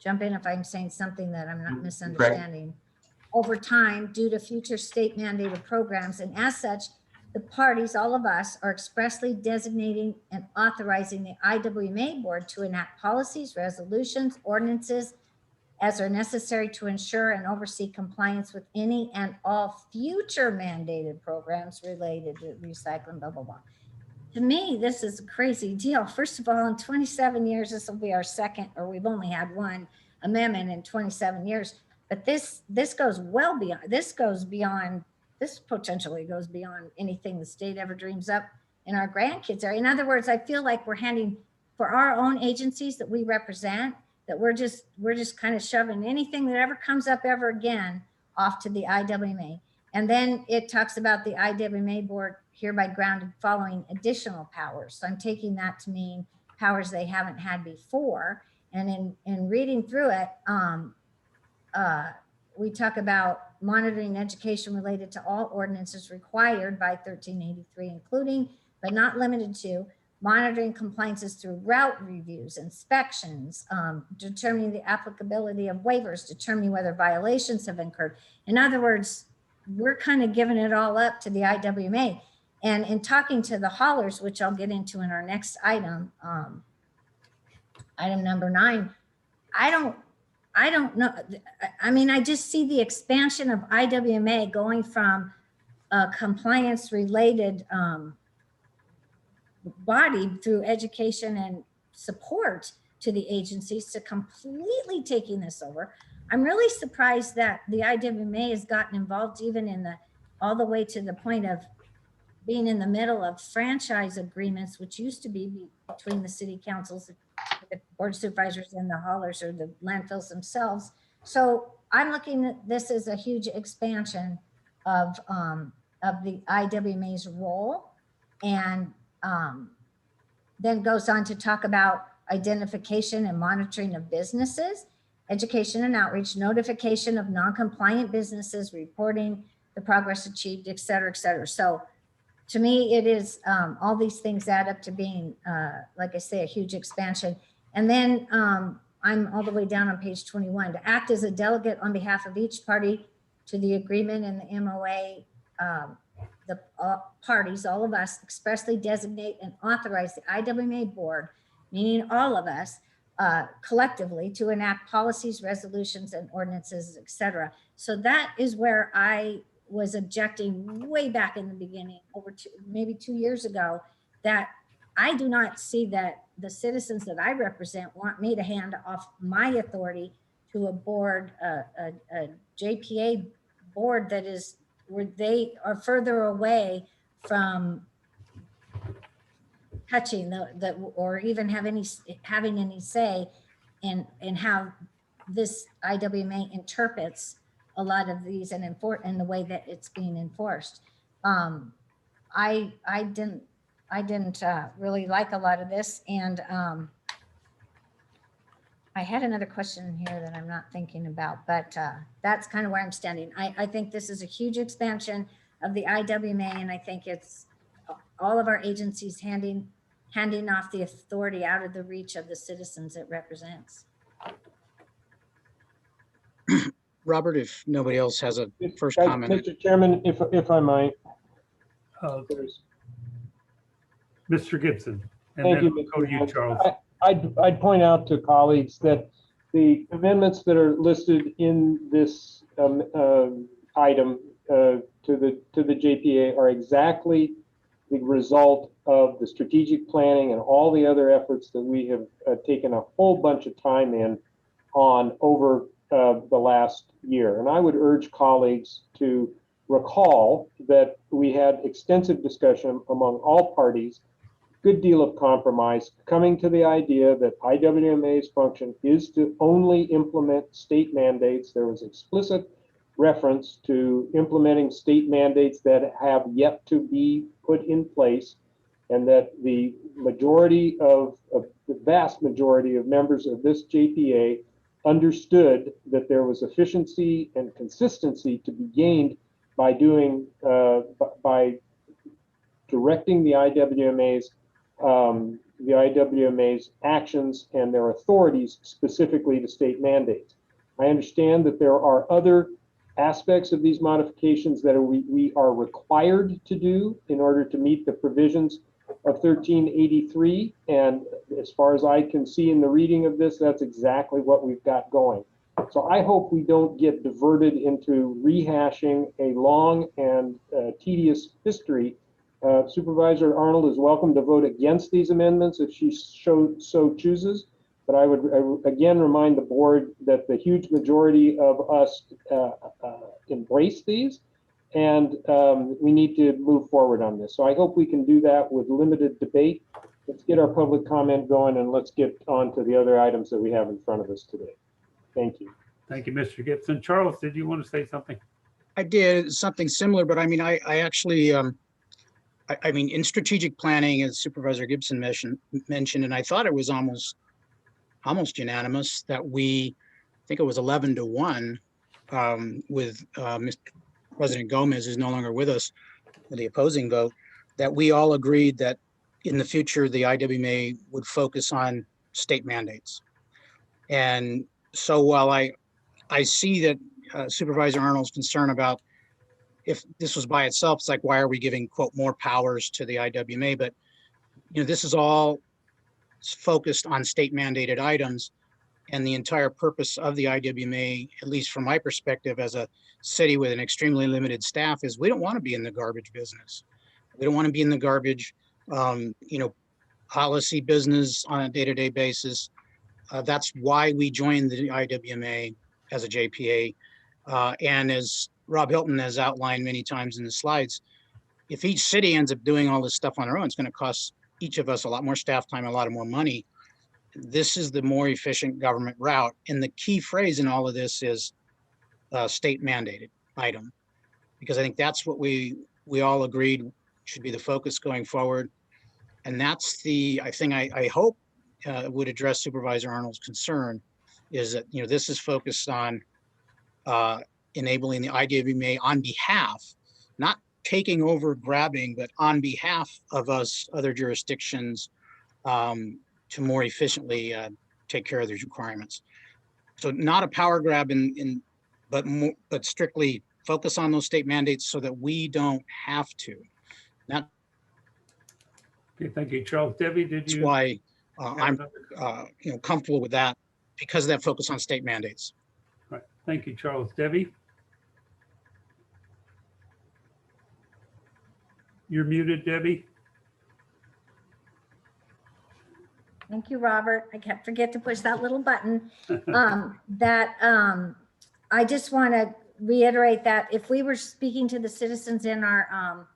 jump in if I'm saying something that I'm not misunderstanding, over time due to future state mandated programs. And as such, the parties, all of us, are expressly designating and authorizing the IWMA board to enact policies, resolutions, ordinances as are necessary to ensure and oversee compliance with any and all future mandated programs related to recycling, blah, blah, blah. To me, this is a crazy deal. First of all, in 27 years, this will be our second, or we've only had one amendment in 27 years. But this goes well beyond, this potentially goes beyond anything the state ever dreams up in our grandkids area. In other words, I feel like we're handing, for our own agencies that we represent, that we're just kind of shoving anything that ever comes up ever again off to the IWMA. And then it talks about the IWMA board hereby grounded following additional powers. So I'm taking that to mean powers they haven't had before. And in reading through it, we talk about monitoring education related to all ordinances required by 1383, including, but not limited to, monitoring compliances through route reviews, inspections, determining the applicability of waivers, determining whether violations have occurred. In other words, we're kind of giving it all up to the IWMA. And in talking to the haulers, which I'll get into in our next item, item number 9, I don't know. I mean, I just see the expansion of IWMA going from a compliance related body through education and support to the agencies to completely taking this over. I'm really surprised that the IWMA has gotten involved even in all the way to the point of being in the middle of franchise agreements, which used to be between the city councils, the board of supervisors and the haulers or the landfills themselves. So I'm looking at this as a huge expansion of the IWMA's role. and then goes on to talk about identification and monitoring of businesses, education and outreach, notification of non-compliant businesses, reporting the progress achieved, et cetera, et cetera. So to me, it is all these things add up to being, like I say, a huge expansion. And then I'm all the way down on page 21, to act as a delegate on behalf of each party to the agreement and the MOA. The parties, all of us, expressly designate and authorize the IWMA board, meaning all of us, collectively, to enact policies, resolutions, and ordinances, et cetera. So that is where I was objecting way back in the beginning, maybe 2 years ago, that I do not see that the citizens that I represent want me to hand off my authority to a board, a JPA board that is where they are further away from touching the or even having any say in how this IWMA interprets a lot of these and the way that it's being enforced. I didn't really like a lot of this, and I had another question here that I'm not thinking about, but that's kind of where I'm standing. I think this is a huge expansion of the IWMA, and I think it's all of our agencies handing off the authority out of the reach of the citizens it represents. Robert, if nobody else has a first comment. Mr. Chairman, if I might. Mr. Gibson, and Thank then you, we'll go to you, Charles. I'd point out to colleagues that the amendments that are listed in this item to the JPA are exactly the result of the strategic planning and all the other efforts that we have taken a whole bunch of time in on over the last year. And I would urge colleagues to recall that we had extensive discussion among all parties, good deal of compromise, coming to the idea that IWMA's function is to only implement state mandates. There was explicit reference to implementing state mandates that have yet to be put in place, and that the majority of the vast majority of members of this JPA understood that there was efficiency and consistency to be gained by doing by directing the IWMA's actions and their authorities specifically to state mandates. I understand that there are other aspects of these modifications that we are required to do in order to meet the provisions of 1383. And as far as I can see in the reading of this, that's exactly what we've got going. So I hope we don't get diverted into rehashing a long and tedious history. Supervisor Arnold is welcome to vote against these amendments if she so chooses. But I would again remind the board that the huge majority of us embrace these, and we need to move forward on this. So I hope we can do that with limited debate. Let's get our public comment going, and let's get on to the other items that we have in front of us today. Thank you. Thank you, Mr. Gibson. Charles, did you want to say something? I did something similar, but I mean, I actually, I mean, in strategic planning, as Supervisor Gibson mentioned, and I thought it was almost unanimous that I think it was 11-1 with Mr. President Gomez, who's no longer with us, with the opposing vote, that we all agreed that in the future, the IWMA would focus on state mandates. And so while I see that Supervisor Arnold's concern about if this was by itself, it's like, why are we giving, quote, more powers to the IWMA? But, you know, this is all focused on state mandated items, and the entire purpose of the IWMA, at least from my perspective as a city with an extremely limited staff, is we don't want to be in the garbage business. We don't want to be in the garbage, you know, policy business on a day-to-day basis. That's why we joined the IWMA as a JPA. And as Rob Hilton has outlined many times in the slides, if each city ends up doing all this stuff on their own, it's going to cost each of us a lot more staff time, a lot more money. This is the more efficient government route. And the key phrase in all of this is state mandated item, because I think that's what we all agreed should be the focus going forward. And that's the, I hope would address Supervisor Arnold's concern, is that, this is focused on enabling the IWMA on behalf, not taking over, grabbing, but on behalf of us, other jurisdictions, to more efficiently take care of these requirements. So not a power grab but strictly focus on those state mandates so that we don't have to. That's Okay, thank you, Charles. Debbie, did you? why have I'm another- comfortable with that, because of that focus on state mandates. Right. Thank you, Charles. Debbie? You're muted, Debbie. Thank you, Robert. I kept forget to push that little button. I just want to reiterate that if we were speaking to the citizens in our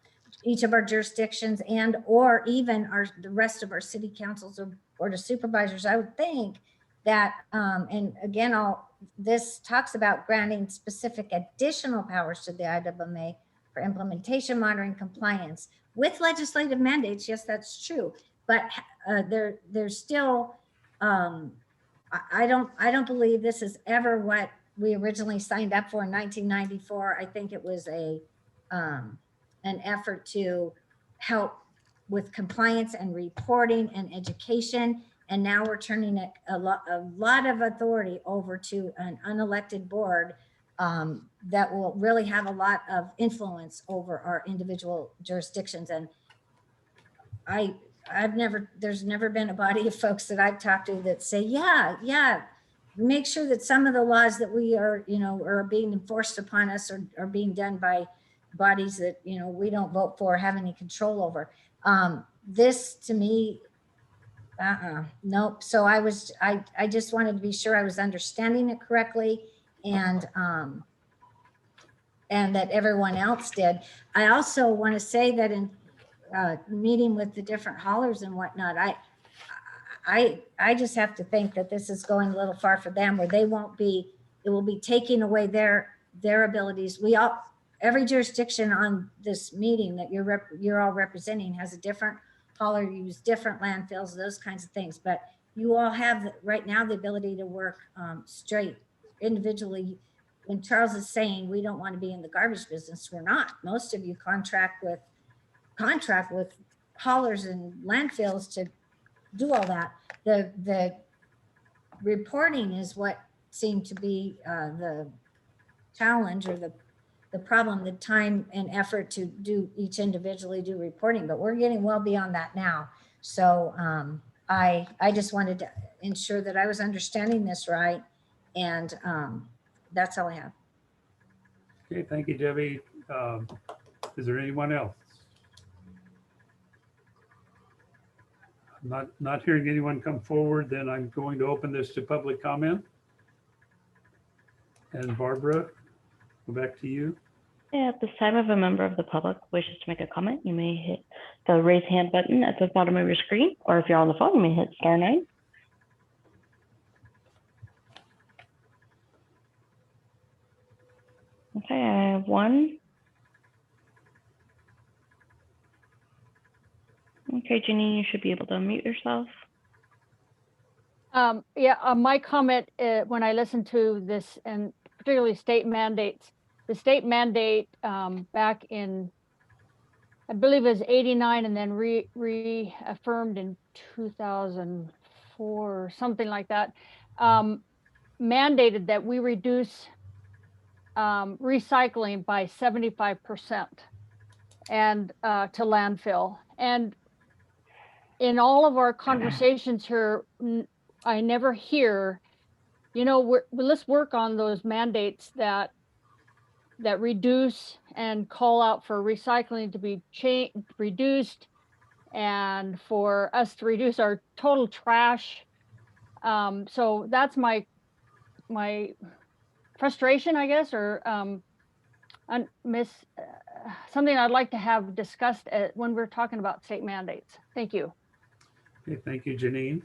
each of our jurisdictions and or even the rest of our city councils or board of supervisors, I would think that and again, this talks about granting specific additional powers to the IWMA for implementation, monitoring, compliance with legislative mandates. Yes, that's true. But there's still, I don't believe this is ever what we originally signed up for in 1994. I think it was an effort to help with compliance and reporting and education. And now we're turning a lot of authority over to an unelected board that will really have a lot of influence over our individual jurisdictions. And there's never been a body of folks that I've talked to that say, yeah, make sure that some of the laws that we are, are being enforced upon us are being done by bodies that, we don't vote for or have any control over. This to me, nope. So I just wanted to be sure I was understanding it correctly and that everyone else did. I also want to say that in meeting with the different haulers and whatnot, I just have to think that this is going a little far for them, where it will be taking away their abilities. Every jurisdiction on this meeting that you're all representing has a different hauler, use different landfills, those kinds of things. But you all have right now the ability to work straight individually. When Charles is saying we don't want to be in the garbage business, we're not. Most of you contract with haulers and landfills to do all that. The reporting is what seemed to be the challenge or the problem, the time and effort to do each individually do reporting, but we're getting well beyond that now. So I just wanted to ensure that I was understanding this right. And that's all I have. Okay, thank you, Debbie. Is there anyone else? I'm not hearing anyone come forward, then I'm going to open this to public comment. And Barbara, go back to you. Yeah, at this time, if a member of the public wishes to make a comment, you may hit the raise hand button at the bottom of your screen, or if you're on the phone, you may hit *9. Okay, I have one. Okay, Janine, you should be able to unmute yourself. My comment when I listened to this, and particularly state mandates, the state mandate back in, I believe it was 89 and then reaffirmed in 2004 or something like that, mandated that we reduce recycling by 75% and to landfill. And in all of our conversations here, I never hear, let's work on those mandates that reduce and call out for recycling to be reduced and for us to reduce our total trash. So that's my frustration, I guess, or something I'd like to have discussed when we're talking about state mandates. Thank you. Okay, thank you, Janine.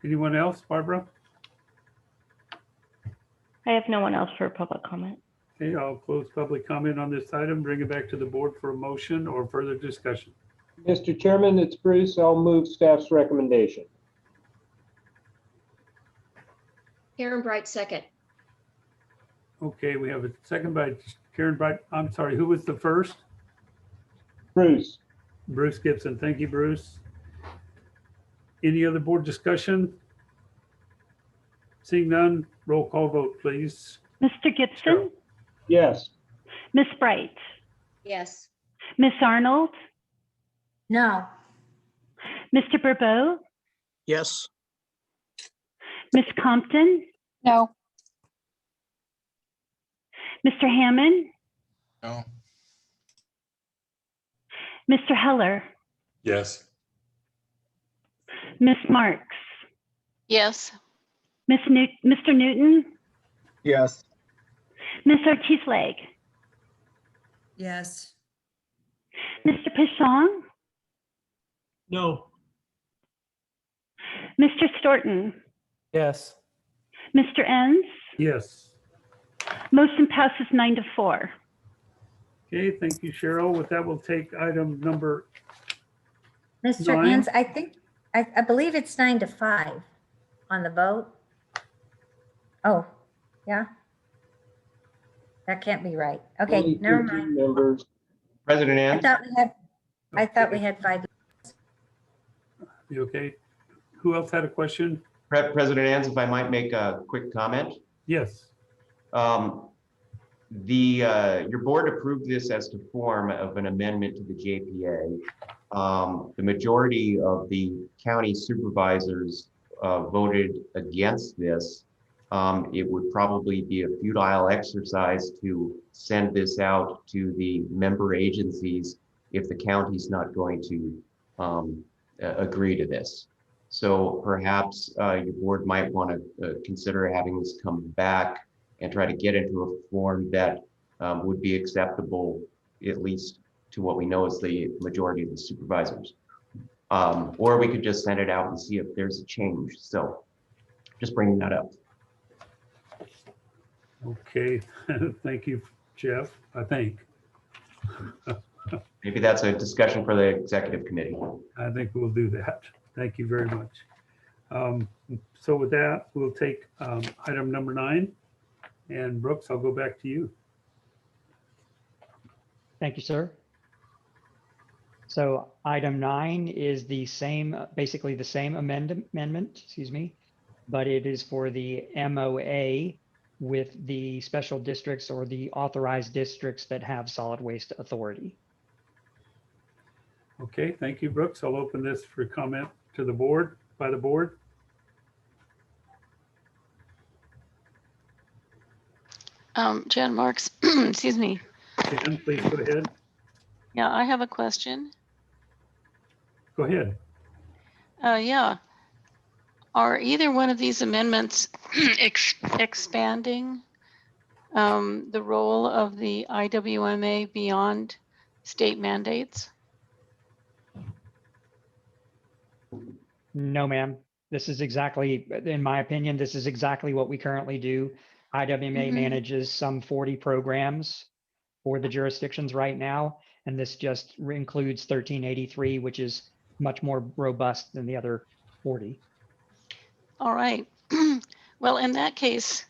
Anyone else, Barbara? I have no one else for public comment. Okay, I'll close public comment on this item, bring it back to the board for a motion or further discussion. Mr. Chairman, it's Bruce. I'll move staff's recommendation. Karen Bright, second. Okay, we have a second by Karen Bright. I'm sorry, who was the first? Bruce. Bruce Gibson. Thank you, Bruce. Any other board discussion? Seeing none, roll call vote, please. Mr. Gibson, Yes. Miss Bright, Yes. Miss Arnold, No. Mr. Burbeau, Yes. Miss Compton, No. Mr. Hammond, No. Mr. Heller, Yes. Miss Marks, Yes. Mr. Newton, Yes. Miss Ortiz-Leg, Yes. Mr. Pishong, No. Mr. Storton, Yes. Mr. Enns. Yes. Motion passes 9-4. Okay, thank you, Cheryl. With that, we'll take item number, Mr. Nine. Enns, I believe it's 9-5 on the vote. Oh, yeah. That can't be right. Okay, Only never 13 mind. Members. President I Ann? thought we had 5. you okay? Who else had a question? President Ann, if I might make a quick comment. Yes. Your board approved this as to form of an amendment to the JPA. The majority of the county supervisors voted against this. It would probably be a futile exercise to send this out to the member agencies if the county's not going to agree to this. So perhaps your board might want to consider having this come back and try to get into a form that would be acceptable, at least to what we know is the majority of the supervisors. Or we could just send it out and see if there's a change. So just bringing that up. Okay, thank you, Jeff, I think. Maybe that's a discussion for the executive committee. I think we'll do that. Thank you very much. So with that, we'll take item number 9. And Brooks, I'll go back to you. Thank you, sir. So item 9 is the same, basically the same amendment, excuse me, but it is for the MOA with the special districts or the authorized districts that have solid waste authority. Okay, thank you, Brooks. I'll open this for comment to the board, by the board. Jan Marks, excuse me. Dan, please go ahead. Yeah, I have a question. Go ahead. Yeah. Are either one of these amendments expanding the role of the IWMA beyond state mandates? No, ma'am. This is exactly, in my opinion, this is exactly what we currently do. IWMA manages some 40 programs for the jurisdictions right now, and this just includes 1383, which is much more robust than the other 40. All right. Well, in that case,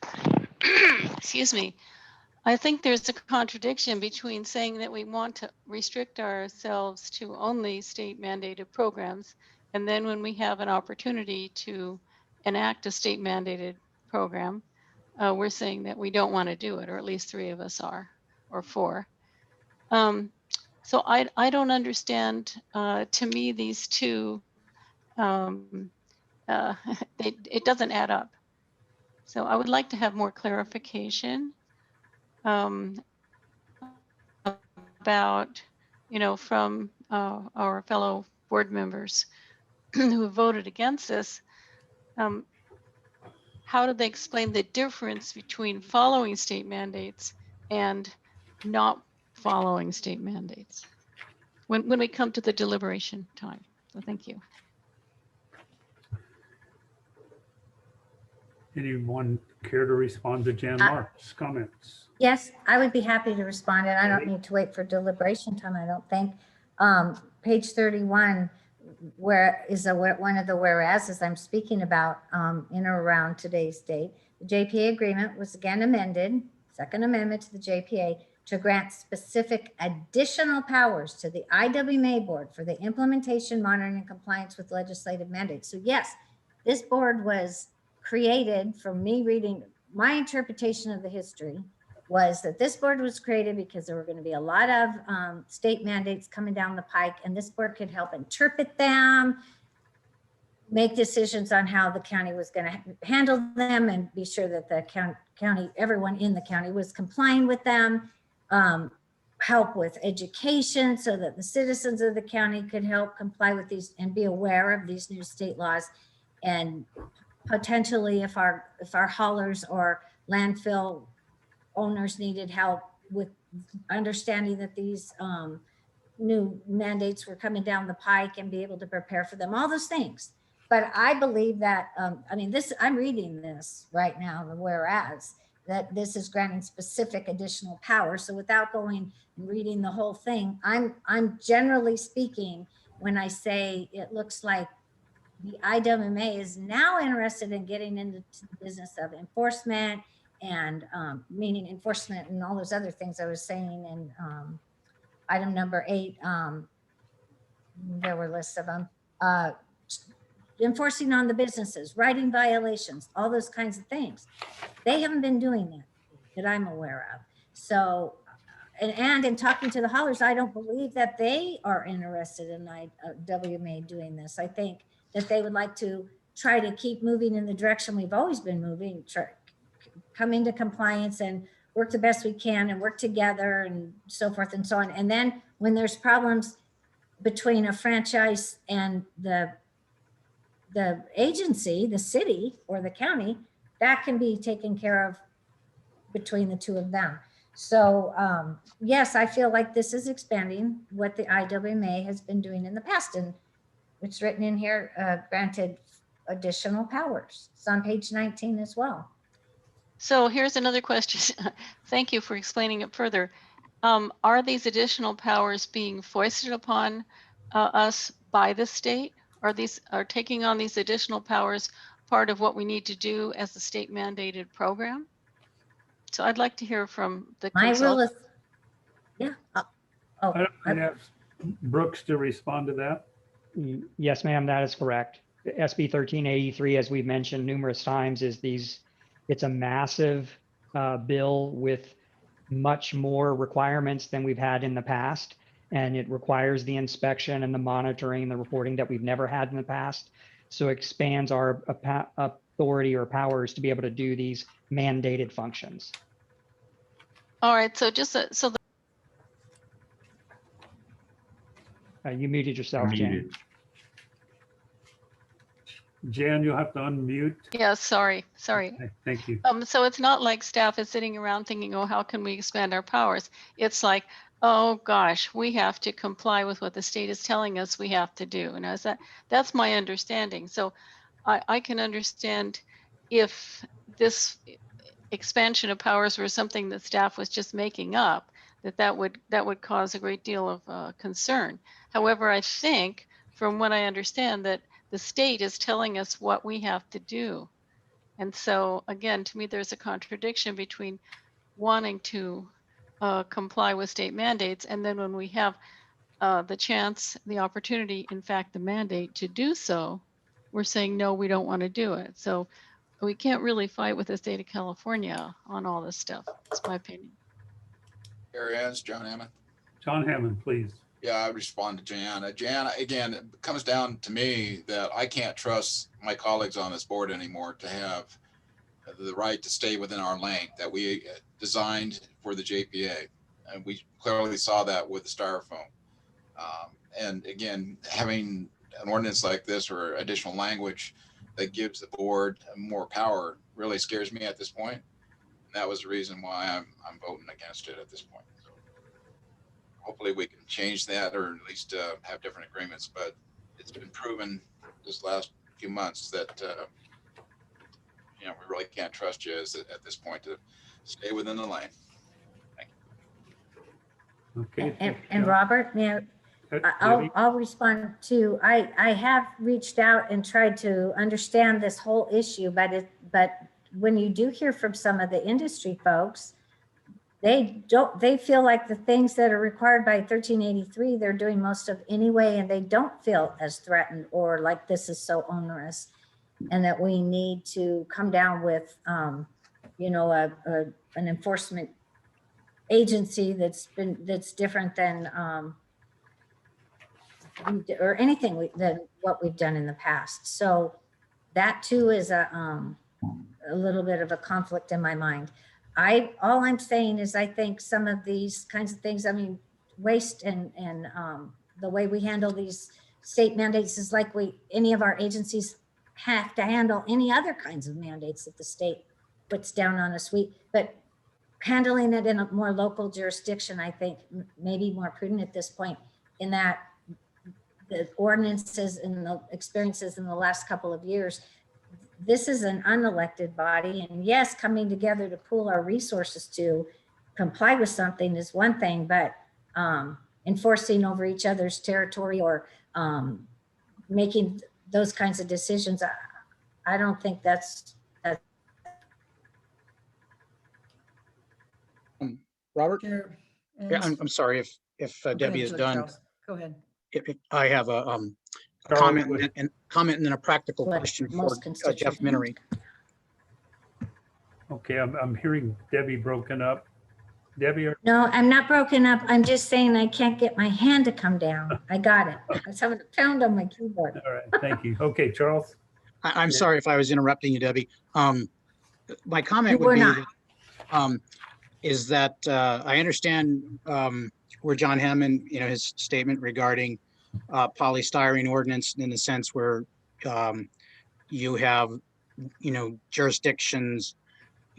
excuse me, I think there's a contradiction between saying that we want to restrict ourselves to only state mandated programs, and then when we have an opportunity to enact a state mandated program, we're saying that we don't want to do it, or at least 3 of us are, or 4. So I don't understand. To me, these two, it doesn't add up. So I would like to have more clarification about, from our fellow board members who voted against this. How do they explain the difference between following state mandates and not following state mandates when we come to the deliberation time? So thank you. Anyone care to respond to Jan Mark's comments? Yes, I would be happy to respond, and I don't need to wait for deliberation time, I don't think. Page 31, where is one of the whereases I'm speaking about in or around today's date. The JPA agreement was again amended, second amendment to the JPA, to grant specific additional powers to the IWMA board for the implementation, monitoring, and compliance with legislative mandates. So yes, this board was created, from me reading, my interpretation of the history was that this board was created because there were going to be a lot of state mandates coming down the pike, and this board could help interpret them, make decisions on how the county was going to handle them, and be sure that the county, everyone in the county was complying with them, help with education so that the citizens of the county could help comply with these and be aware of these new state laws. And potentially if our haulers or landfill owners needed help with understanding that these new mandates were coming down the pike, and be able to prepare for them, all those things. But I believe that, I mean, I'm reading this right now, the whereas, that this is granting specific additional power. So without going and reading the whole thing, I'm generally speaking, when I say it looks like the IWMA is now interested in getting into the business of enforcement, and meaning enforcement and all those other things I was saying in item number 8. There were lists of them. Enforcing on the businesses, writing violations, all those kinds of things. They haven't been doing that I'm aware of. So, and in talking to the haulers, I don't believe that they are interested in IWMA doing this. I think that they would like to try to keep moving in the direction we've always been moving, come into compliance and work the best we can and work together and so forth and so on. And then when there's problems between a franchise and the agency, the city or the county, that can be taken care of between the two of them. So yes, I feel like this is expanding what the IWMA has been doing in the past, and it's written in here, granted additional powers. It's on page 19 as well. So here's another question. Thank you for explaining it further. Are these additional powers being foisted upon us by the state? Are taking on these additional powers part of what we need to do as a state mandated program? So I'd like to hear from the My rule is, consultant. yeah. I'd ask Brooks to respond to that. Yes, ma'am, that is correct. SB 1383, as we've mentioned numerous times, it's a massive bill with much more requirements than we've had in the past. And it requires the inspection and the monitoring and the reporting that we've never had in the past. So it expands our authority or powers to be able to do these mandated functions. All right, so just so You muted yourself, Jan. Jan, you'll have to unmute. yeah, sorry. Okay, thank you. So it's not like staff is sitting around thinking, oh, how can we expand our powers? It's like, oh gosh, we have to comply with what the state is telling us we have to do. And that's my understanding. So I can understand if this expansion of powers were something that staff was just making up, that would cause a great deal of concern. However, I think from what I understand that the state is telling us what we have to do. And so again, to me, there's a contradiction between wanting to comply with state mandates, and then when we have the chance, the opportunity, in fact, the mandate to do so, we're saying, no, we don't want to do it. So we can't really fight with the state of California on all this stuff. That's my opinion. Here is John Hammond. John Hammond, please. Yeah, I respond to Jan. Jan, again, it comes down to me that I can't trust my colleagues on this board anymore to have the right to stay within our lane that we designed for the JPA. And we clearly saw that with the styrofoam. And again, having an ordinance like this or additional language that gives the board more power really scares me at this point. And that was the reason why I'm voting against it at this point. So hopefully we can change that, or at least have different agreements. But it's been proven this last few months that you know, we really can't trust you at this point to stay within the lane. Okay. And Robert, may Debbie? I'll respond to, I have reached out and tried to understand this whole issue, but when you do hear from some of the industry folks, they feel like the things that are required by 1383, they're doing most of anyway, and they don't feel as threatened or like this is so onerous, and that we need to come down with, you know, an enforcement agency that's different than, or anything than what we've done in the past. So that too is a little bit of a conflict in my mind. All I'm saying is I think some of these kinds of things, I mean, waste and the way we handle these state mandates is like any of our agencies have to handle any other kinds of mandates that the state puts down on us. But handling it in a more local jurisdiction, I think maybe more prudent at this point, in that the ordinances and the experiences in the last couple of years, this is an unelected body, and yes, coming together to pool our resources to comply with something is one thing, but enforcing over each other's territory or making those kinds of decisions, I don't think that's Robert? Sure. Yeah, I'm sorry if Debbie is done. Go ahead. If I have a Charles, comment and then a practical what question for most Jeff constituents. Minery. Okay, I'm hearing Debbie broken up. Debbie, No, I'm not broken up. I'm just saying I can't get my hand to come down. I got it. I was having a pound on my keyboard. all right, thank you. Okay, Charles? I'm sorry if I was interrupting you, Debbie. My comment You would were be not. that, is that I understand where John Hammond, you know, his statement regarding polystyrene ordinance in the sense where you have, you know, jurisdictions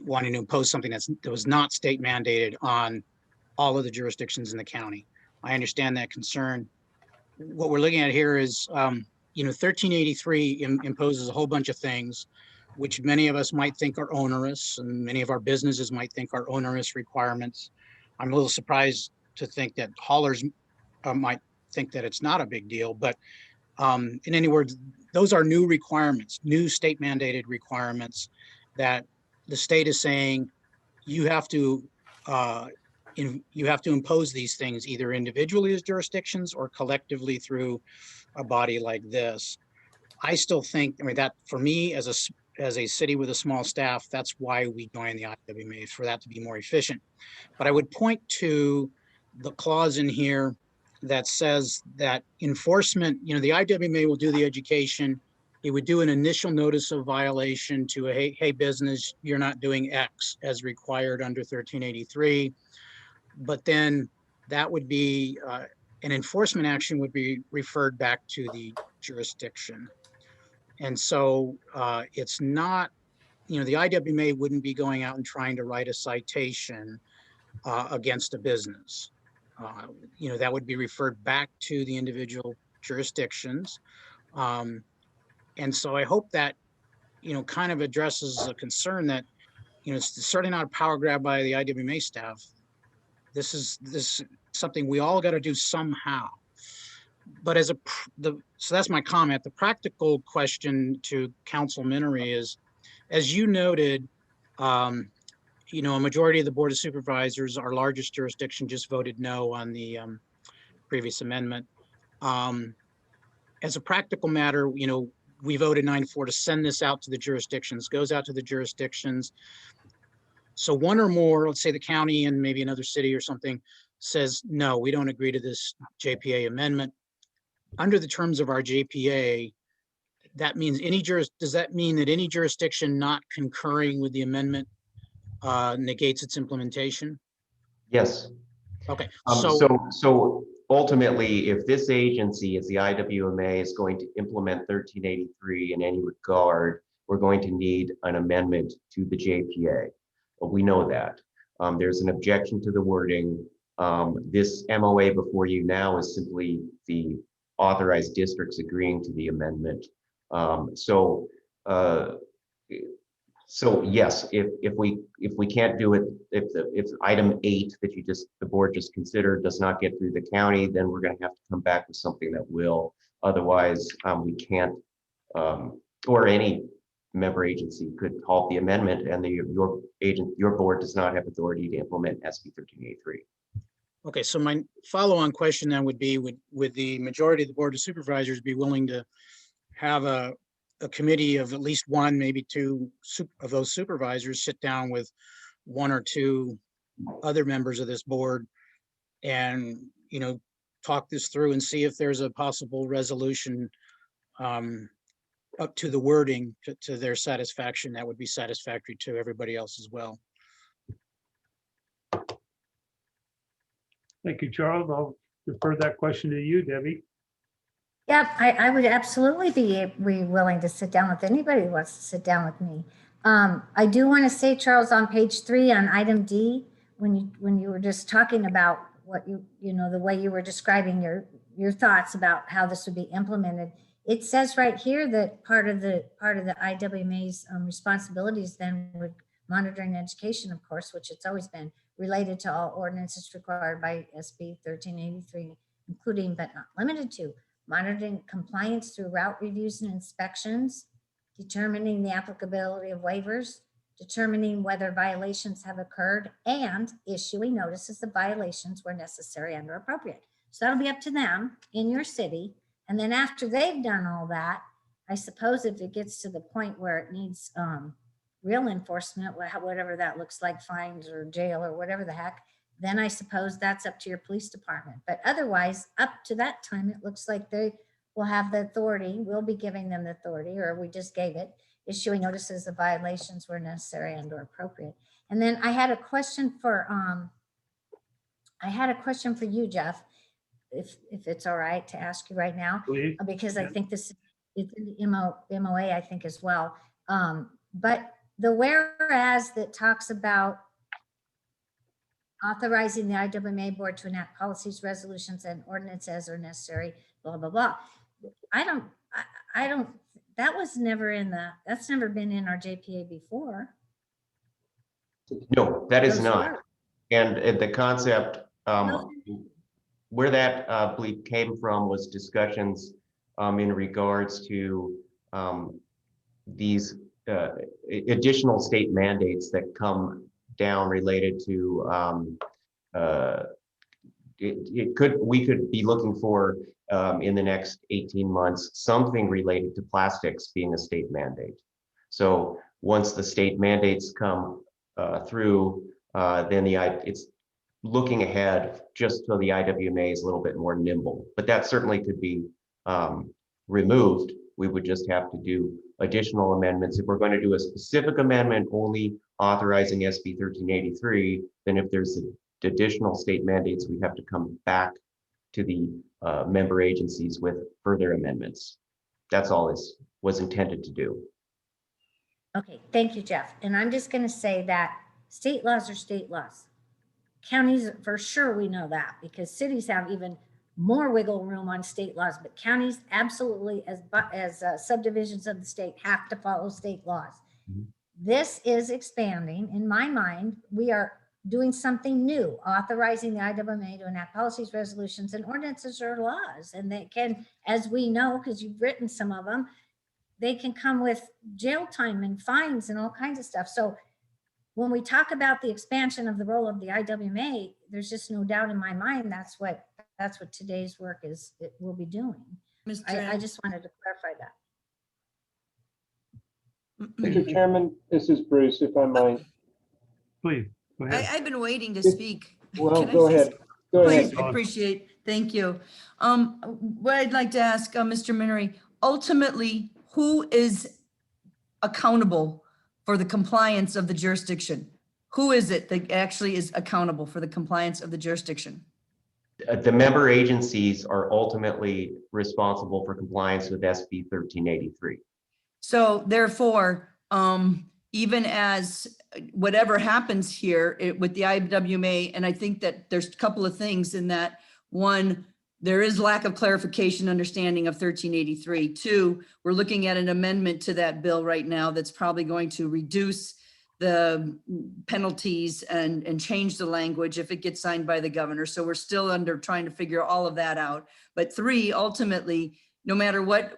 wanting to impose something that was not state mandated on all of the jurisdictions in the county. I understand that concern. What we're looking at here is, you know, 1383 imposes a whole bunch of things, which many of us might think are onerous, and many of our businesses might think are onerous requirements. I'm a little surprised to think that haulers might think that it's not a big deal, but in any words, those are new requirements, new state mandated requirements that the state is saying you have to impose these things either individually as jurisdictions or collectively through a body like this. I still think, I mean, that for me as a city with a small staff, that's why we joined the IWMA, for that to be more efficient. But I would point to the clause in here that says that enforcement, you know, the IWMA will do the education. It would do an initial notice of violation to a, hey business, you're not doing X as required under 1383. But then that would be, an enforcement action would be referred back to the jurisdiction. And so it's not, you know, the IWMA wouldn't be going out and trying to write a citation against a business. You know, that would be referred back to the individual jurisdictions. And so I hope that, you know, kind of addresses a concern that, you know, it's certainly not a power grab by the IWMA staff. This is something we all got to do somehow. But so that's my comment. The practical question to Council Minery is, as you noted, you know, a majority of the Board of Supervisors, our largest jurisdiction, just voted no on the previous amendment. As a practical matter, you know, we voted 9-4 to send this out to the jurisdictions, goes out to the jurisdictions. So one or more, let's say the county and maybe another city or something, says, no, we don't agree to this JPA amendment. Under the terms of our JPA, that means does that mean that any jurisdiction not concurring with the amendment negates its implementation? Yes. Okay. So ultimately, if this agency, as the IWMA, is going to implement 1383 in any regard, we're going to need an amendment to the JPA. We know that. There's an objection to the wording. This MOA before you now is simply the authorized districts agreeing to the amendment. So yes, if we can't do it, if item 8 that the board just considered does not get through the county, then we're going to have to come back with something that will. Otherwise, we can't, or any member agency could halt the amendment, and your board does not have authority to implement SB 1383. Okay, so my follow-on question then would be, would the majority of the Board of Supervisors be willing to have a committee of at least one, maybe two of those supervisors sit down with one or two other members of this board and, talk this through and see if there's a possible resolution up to the wording to their satisfaction that would be satisfactory to everybody else as well. Thank you, Charles. I'll defer that question to you, Debbie. Yeah, I would absolutely be willing to sit down with anybody who wants to sit down with me. I do want to say, Charles, on page 3 on item D, when you were just talking about what the way you were describing your thoughts about how this would be implemented, it says right here that part of the IWMA's responsibilities then would monitoring education, of course, which it's always been, related to all ordinances required by SB 1383, including but not limited to monitoring compliance through route reviews and inspections, determining the applicability of waivers, determining whether violations have occurred, and issuing notices of violations where necessary and or appropriate. So that'll be up to them in your city. And then after they've done all that, I suppose if it gets to the point where it needs real enforcement, whatever that looks like, fines or jail or whatever the heck, then I suppose that's up to your police department. But otherwise, up to that time, it looks like they will have the authority, we'll be giving them the authority, or we just gave it, issuing notices of violations where necessary and or appropriate. And then I had a question for you, Jeff, if it's all right to ask you right now, Please. because I think this is in the MOA, I think as well. But the whereas that talks about authorizing the IWMA board to enact policies, resolutions, and ordinances as are necessary, blah, blah, blah. I don't, that's never been in our JPA before. No, that is Those not. words. And the concept, where that I believe came from was discussions in regards to these additional state mandates that come down related to we could be looking for in the next 18 months something related to plastics being a state mandate. So once the state mandates come through, then it's looking ahead just so the IWMA is a little bit more nimble. But that certainly could be removed. We would just have to do additional amendments. If we're going to do a specific amendment only authorizing SB 1383, then if there's additional state mandates, we have to come back to the member agencies with further amendments. That's all this was intended to do. Okay, thank you, Jeff. And I'm just going to say that state laws are state laws. Counties, for sure, we know that because cities have even more wiggle room on state laws, but counties absolutely, as subdivisions of the state, have to follow state laws. Mm-hmm. This is expanding. In my mind, we are doing something new, authorizing the IWMA to enact policies, resolutions, and ordinances or laws. And they can, as we know, because you've written some of them, they can come with jail time and fines and all kinds of stuff. So when we talk about the expansion of the role of the IWMA, there's just no doubt in my mind that's what today's work is. It will be doing. I just wanted to clarify that. Mr. Chairman, this is Bruce, if I might. Please, go ahead. I've been waiting to speak. Well, go ahead. Go ahead. Please, appreciate. Thank you. What I'd like to ask Mr. Minery, ultimately, who is accountable for the compliance of the jurisdiction? Who is it that actually is accountable for the compliance of the jurisdiction? The member agencies are ultimately responsible for compliance with SB 1383. So therefore, even as whatever happens here with the IWMA, and I think that there's a couple of things in that. One, there is lack of clarification, understanding of 1383. Two, we're looking at an amendment to that bill right now that's probably going to reduce the penalties and change the language if it gets signed by the governor. So we're still trying to figure all of that out. But three, ultimately, no matter what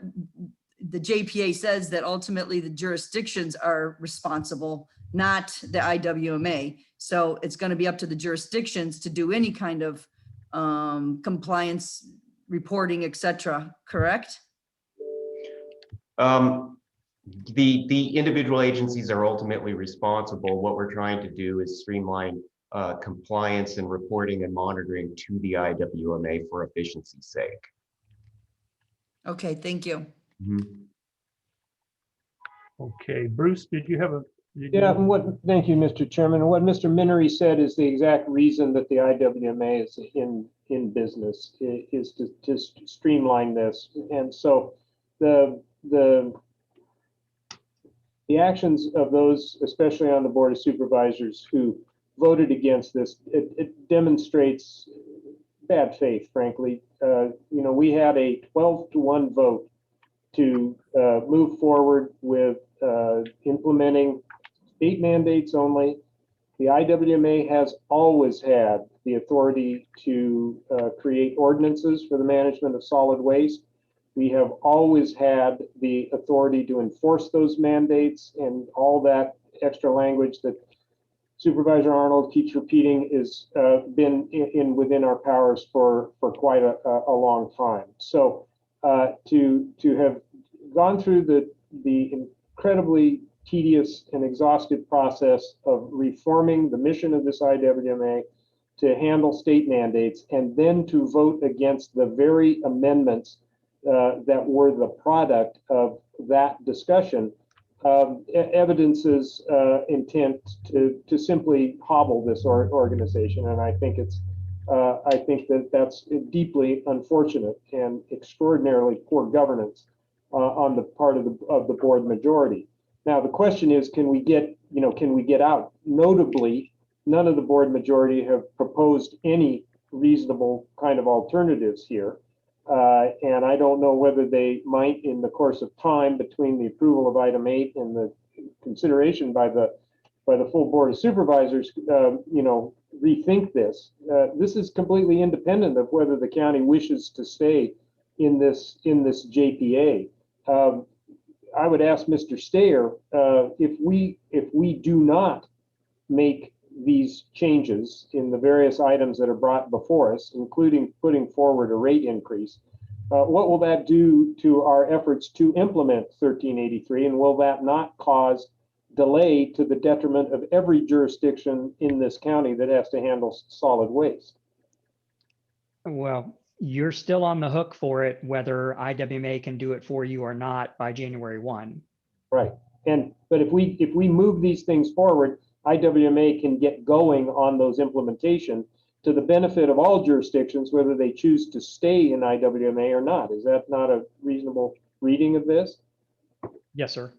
the JPA says, that ultimately the jurisdictions are responsible, not the IWMA. So it's going to be up to the jurisdictions to do any kind of compliance reporting, et cetera, correct? The individual agencies are ultimately responsible. What we're trying to do is streamline compliance and reporting and monitoring to the IWMA for efficiency's sake. Okay, thank you. Okay, Bruce, did you have a? Yeah, thank you, Mr. Chairman. What Mr. Minery said is the exact reason that the IWMA is in business, is to streamline this. And so the actions of those, especially on the Board of Supervisors who voted against this, it demonstrates bad faith, frankly. We had a 12-to-1 vote to move forward with implementing state mandates only. The IWMA has always had the authority to create ordinances for the management of solid waste. We have always had the authority to enforce those mandates, and all that extra language that Supervisor Arnold keeps repeating is been within our powers for quite a long time. So to have gone through the incredibly tedious and exhaustive process of reforming the mission of this IWMA to handle state mandates, and then to vote against the very amendments that were the product of that discussion, evidences intent to simply hobble this organization. And I think that's deeply unfortunate and extraordinarily poor governance on the part of the board majority. Now the question is, can we get out? Notably, none of the board majority have proposed any reasonable kind of alternatives here. And I don't know whether they might, in the course of time between the approval of item 8 and the consideration by the full Board of Supervisors, rethink this. This is completely independent of whether the county wishes to stay in this JPA. I would ask Mr. Stayer, if we do not make these changes in the various items that are brought before us, including putting forward a rate increase, what will that do to our efforts to implement 1383? And will that not cause delay to the detriment of every jurisdiction in this county that has to handle solid waste? Well, you're still on the hook for it, whether IWMA can do it for you or not by January 1. Right. But if we move these things forward, IWMA can get going on those implementation to the benefit of all jurisdictions, whether they choose to stay in IWMA or not. Is that not a reasonable reading of this? Yes, sir.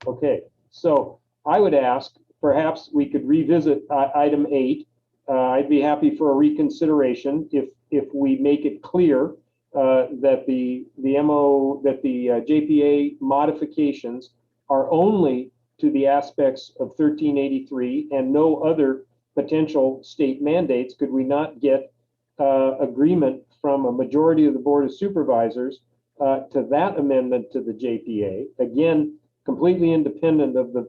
Okay, so I would ask, perhaps we could revisit item 8. I'd be happy for a reconsideration if we make it clear that the JPA modifications are only to the aspects of 1383 and no other potential state mandates. Could we not get agreement from a majority of the Board of Supervisors to that amendment to the JPA? Again, completely independent of the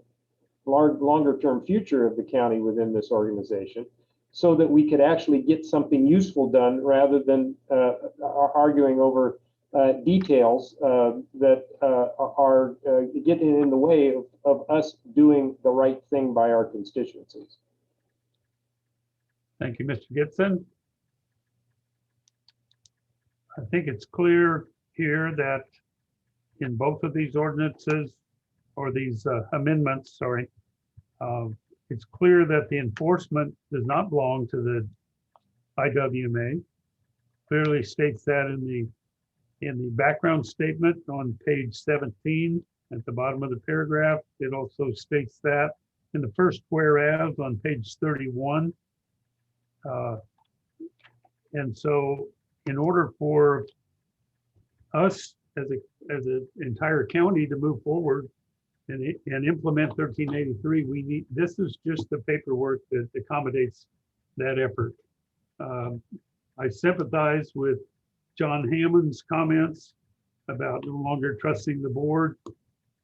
longer term future of the county within this organization, so that we could actually get something useful done rather than arguing over details that are getting in the way of us doing the right thing by our constituencies. Thank you, Mr. Gibson. I think it's clear here that in both of these ordinances, or these amendments, sorry, it's clear that the enforcement does not belong to the IWMA. Clearly states that in the background statement on page 17 at the bottom of the paragraph. It also states that in the first whereas on page 31. And so in order for us as an entire county to move forward and implement 1383, this is just the paperwork that accommodates that effort. I sympathize with John Hammond's comments about no longer trusting the board.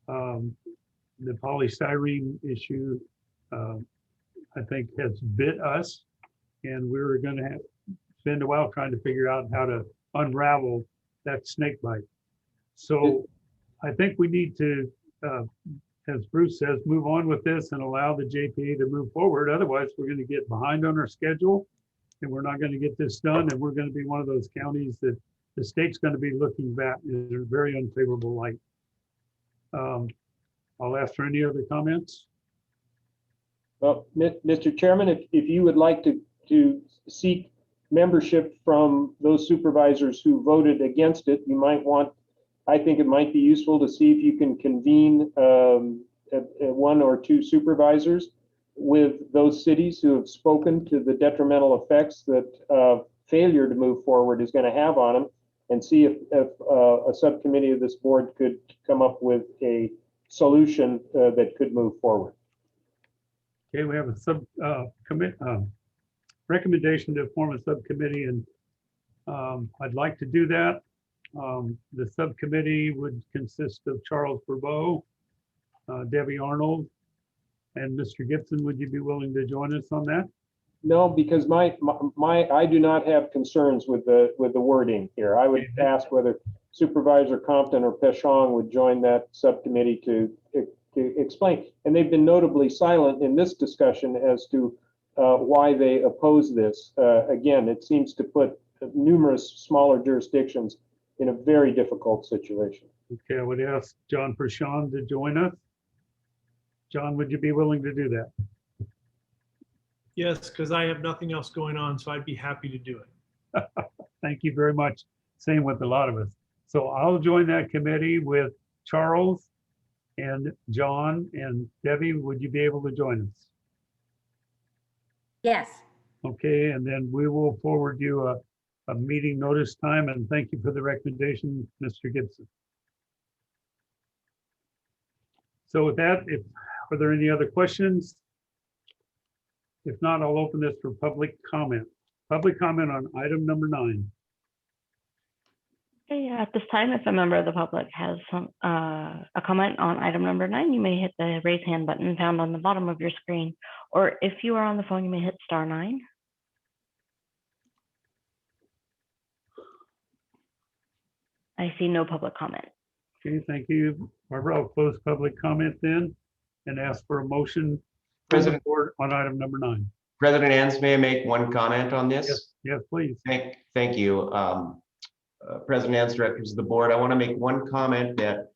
The polystyrene issue, I think, has bit us, and we're going to spend a while trying to figure out how to unravel that snake bite. So I think we need to, as Bruce says, move on with this and allow the JPA to move forward. Otherwise, we're going to get behind on our schedule, and we're not going to get this done, and we're going to be one of those counties that the state's going to be looking back in a very unfavorable light. I'll ask for any other comments. Well, Mr. Chairman, if you would like to seek membership from those supervisors who voted against it, you might want, I think it might be useful to see if you can convene one or two supervisors with those cities who have spoken to the detrimental effects that failure to move forward is going to have on them, and see if a subcommittee of this board could come up with a solution that could move forward. Okay, we have a recommendation to form a subcommittee, and I'd like to do that. The subcommittee would consist of Charles Bourbeau, Debbie Arnold, and Mr. Gibson. Would you be willing to join us on that? No, because I do not have concerns with the wording here. I would ask whether Supervisor Compton or Peshong would join that subcommittee to explain. And they've been notably silent in this discussion as to why they oppose this. Again, it seems to put numerous smaller jurisdictions in a very difficult situation. Okay, I would ask John Peshong to join us. John, would you be willing to do that? Yes, because I have nothing else going on, so I'd be happy to do it. Thank you very much. Same with a lot of us. So I'll join that committee with Charles and John and Debbie. Would you be able to join us? Yes. Okay, and then we will forward you a meeting notice time, and thank you for the recommendation, Mr. Gibson. So with that, are there any other questions? If not, I'll open this for public comment. Public comment on item number 9. Okay, at this time, if a member of the public has a comment on item number 9, you may hit the raise hand button found on the bottom of your screen. Or if you are on the phone, you may hit *9. I see no public comment. Okay, thank you. Barbara, I'll close public comment then and ask for a motion from the President, board on item number 9. President Ans, may I make one comment on this? Yes, yes, please. Thank you. President Ans, directors of the board, I want to make one comment that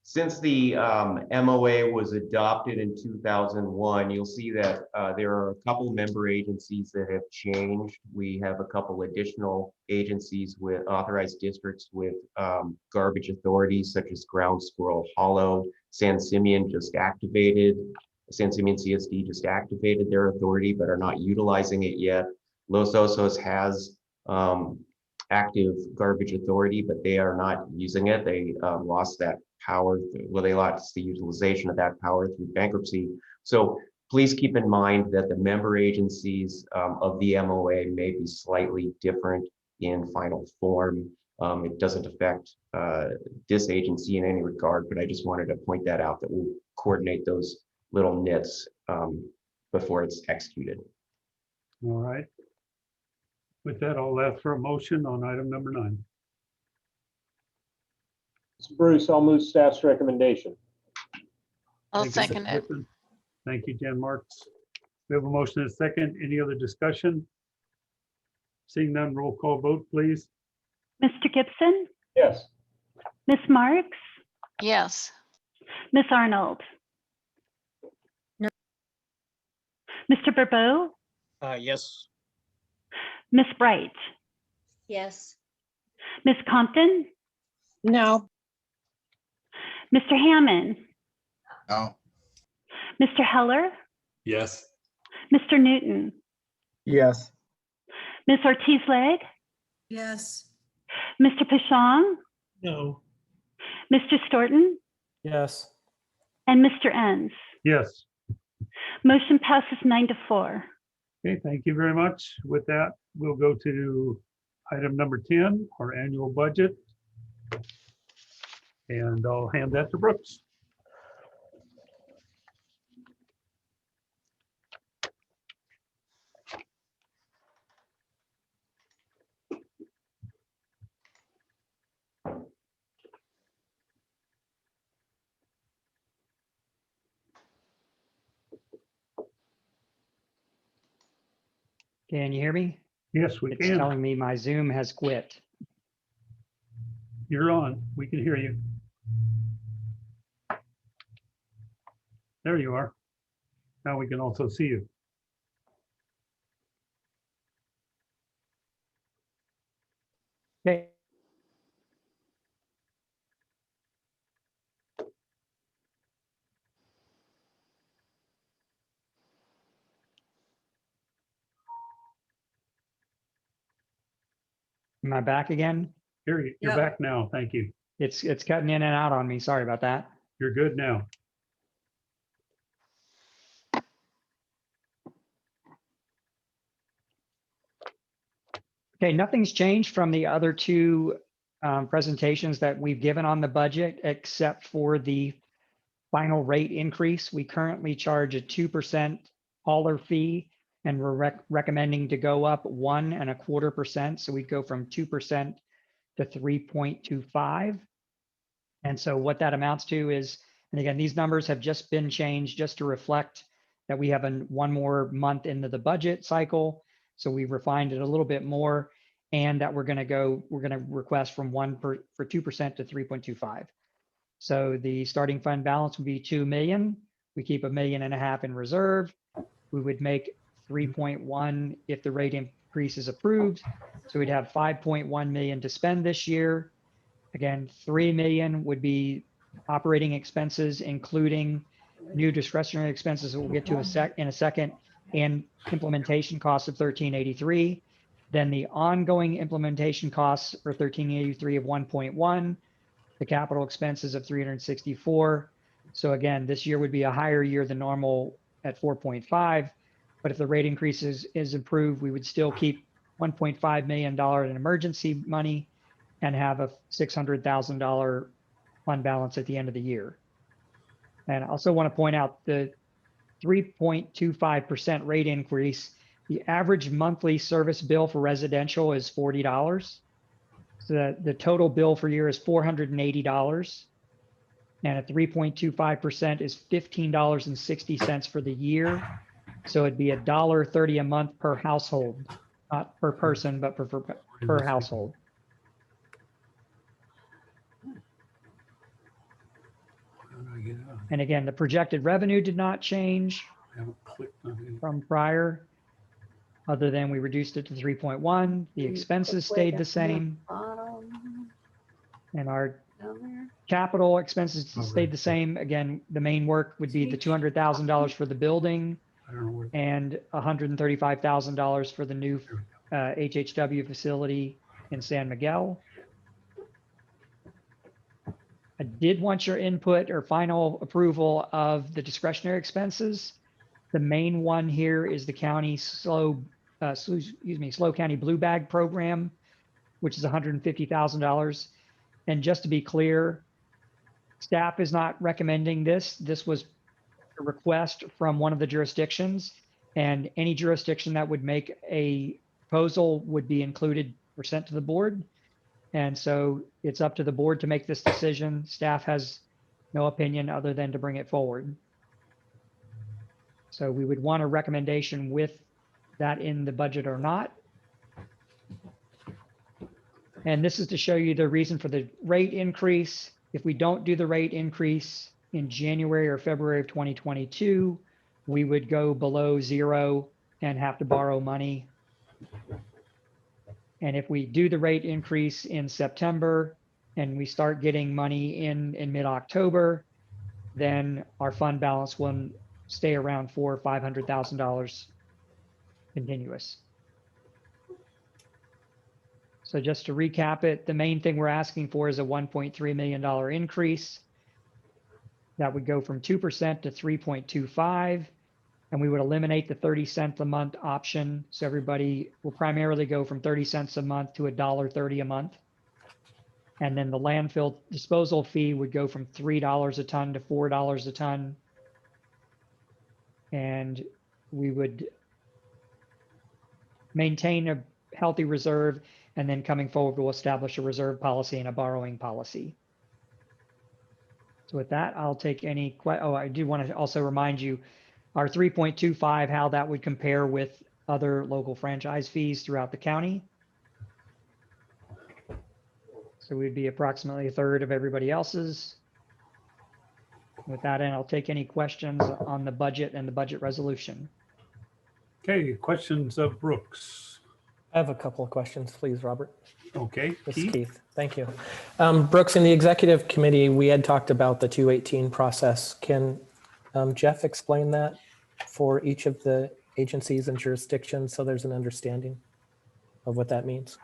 since the MOA was adopted in 2001, you'll see that there are a couple member agencies that have changed. We have a couple additional agencies with authorized districts with garbage authorities such as Ground Squirrel Hollow. San Simeon just activated. San Simeon CSD just activated their authority but are not utilizing it yet. Los Osos has active garbage authority, but they are not using it. They lost that power. Well, they lost the utilization of that power through bankruptcy. So please keep in mind that the member agencies of the MOA may be slightly different in final form. It doesn't affect this agency in any regard, but I just wanted to point that out, that we'll coordinate those little nits before it's executed. All right. With that, I'll ask for a motion on item number 9. Bruce, I'll move staff's recommendation. I'll Thank you, Mr. second it. Gibson. Thank you, Jan Marks. We have a motion and a second. Any other discussion? Seeing none, roll call vote, please. Mr. Gibson, Yes. Ms. Marks, Yes. Ms. Arnold. No. Mr. Bourbeau, Yes. Ms. Bright, Yes. Ms. Compton, No. Mr. Hammond, No. Mr. Heller, Yes. Mr. Newton, Yes. Ms. Ortiz-Leg, Yes. Mr. Pashang, No. Mr. Storton, Yes. and Mr. Enns. Yes. Motion passes 9-4. Okay, thank you very much. With that, we'll go to item number 10, our annual budget. And I'll hand that to Brooks. Can you hear me? Yes, we It's can. telling me my Zoom has quit. You're on. We can hear you. There you are. Now we can also see you. Okay. Am I back again? You're Yep. back now. Thank you. It's cutting in and out on me. Sorry about that. You're good now. Okay, nothing's changed from the other two presentations that we've given on the budget, except for the final rate increase. We currently charge a 2% hauler fee, and we're recommending to go up 1.25%. So we'd go from 2% to 3.25. And so what that amounts to is, and again, these numbers have just been changed just to reflect that we have one more month into the budget cycle. So we refined it a little bit more, and that we're going to request from 2% to 3.25. So the starting fund balance would be 2 million. We keep $1.5 million in reserve. We would make 3.1 if the rate increase is approved. So we'd have 5.1 million to spend this year. Again, 3 million would be operating expenses, including new discretionary expenses that we'll get to in a second, and implementation costs of 1383. Then the ongoing implementation costs for 1383 of 1.1, the capital expenses of 364. So again, this year would be a higher year than normal at 4.5. But if the rate increases is approved, we would still keep $1.5 million in emergency money and have a $600,000 fund balance at the end of the year. And I also want to point out the 3.25% rate increase. The average monthly service bill for residential is $40. So the total bill for year is $480. And at 3.25% is $15.60 for the year. So it'd be $1.30 a month per household, not per person, but per household. And again, the projected revenue did not change from prior, other than we reduced it to 3.1. The expenses stayed the same. And our capital expenses stayed the same. Again, the main work would be the $200,000 for the building and $135,000 for the new HHW facility in San Miguel. I did want your input or final approval of the discretionary expenses. The main one here is the county SLO County Blue Bag program, which is $150,000. And just to be clear, staff is not recommending this. This was a request from one of the jurisdictions, and any jurisdiction that would make a proposal would be included or sent to the board. And so it's up to the board to make this decision. Staff has no opinion other than to bring it forward. So we would want a recommendation with that in the budget or not. And this is to show you the reason for the rate increase. If we don't do the rate increase in January or February of 2022, we would go below zero and have to borrow money. And if we do the rate increase in September and we start getting money in mid-October, then our fund balance will stay around $400,000 or $500,000 continuous. So just to recap it, the main thing we're asking for is a $1.3 million increase. That would go from 2% to 3.25. And we would eliminate the 30 cents a month option. So everybody will primarily go from 30 cents a month to $1.30 a month. And then the landfill disposal fee would go from $3 a ton to $4 a ton. And we would maintain a healthy reserve, and then coming forward, we'll establish a reserve policy and a borrowing policy. So with that, I'll take any I do want to also remind you, our 3.25, how that would compare with other local franchise fees throughout the county. So we'd be approximately a third of everybody else's. With that, and I'll take any questions on the budget and the budget resolution. Okay, questions of Brooks. I have a couple of questions, please, Robert. Okay, This is Keith. Thank you. Brooks, in the executive committee, we had talked about the 218 process. Can Jeff explain that for each of the agencies and jurisdictions so there's an understanding of what that means?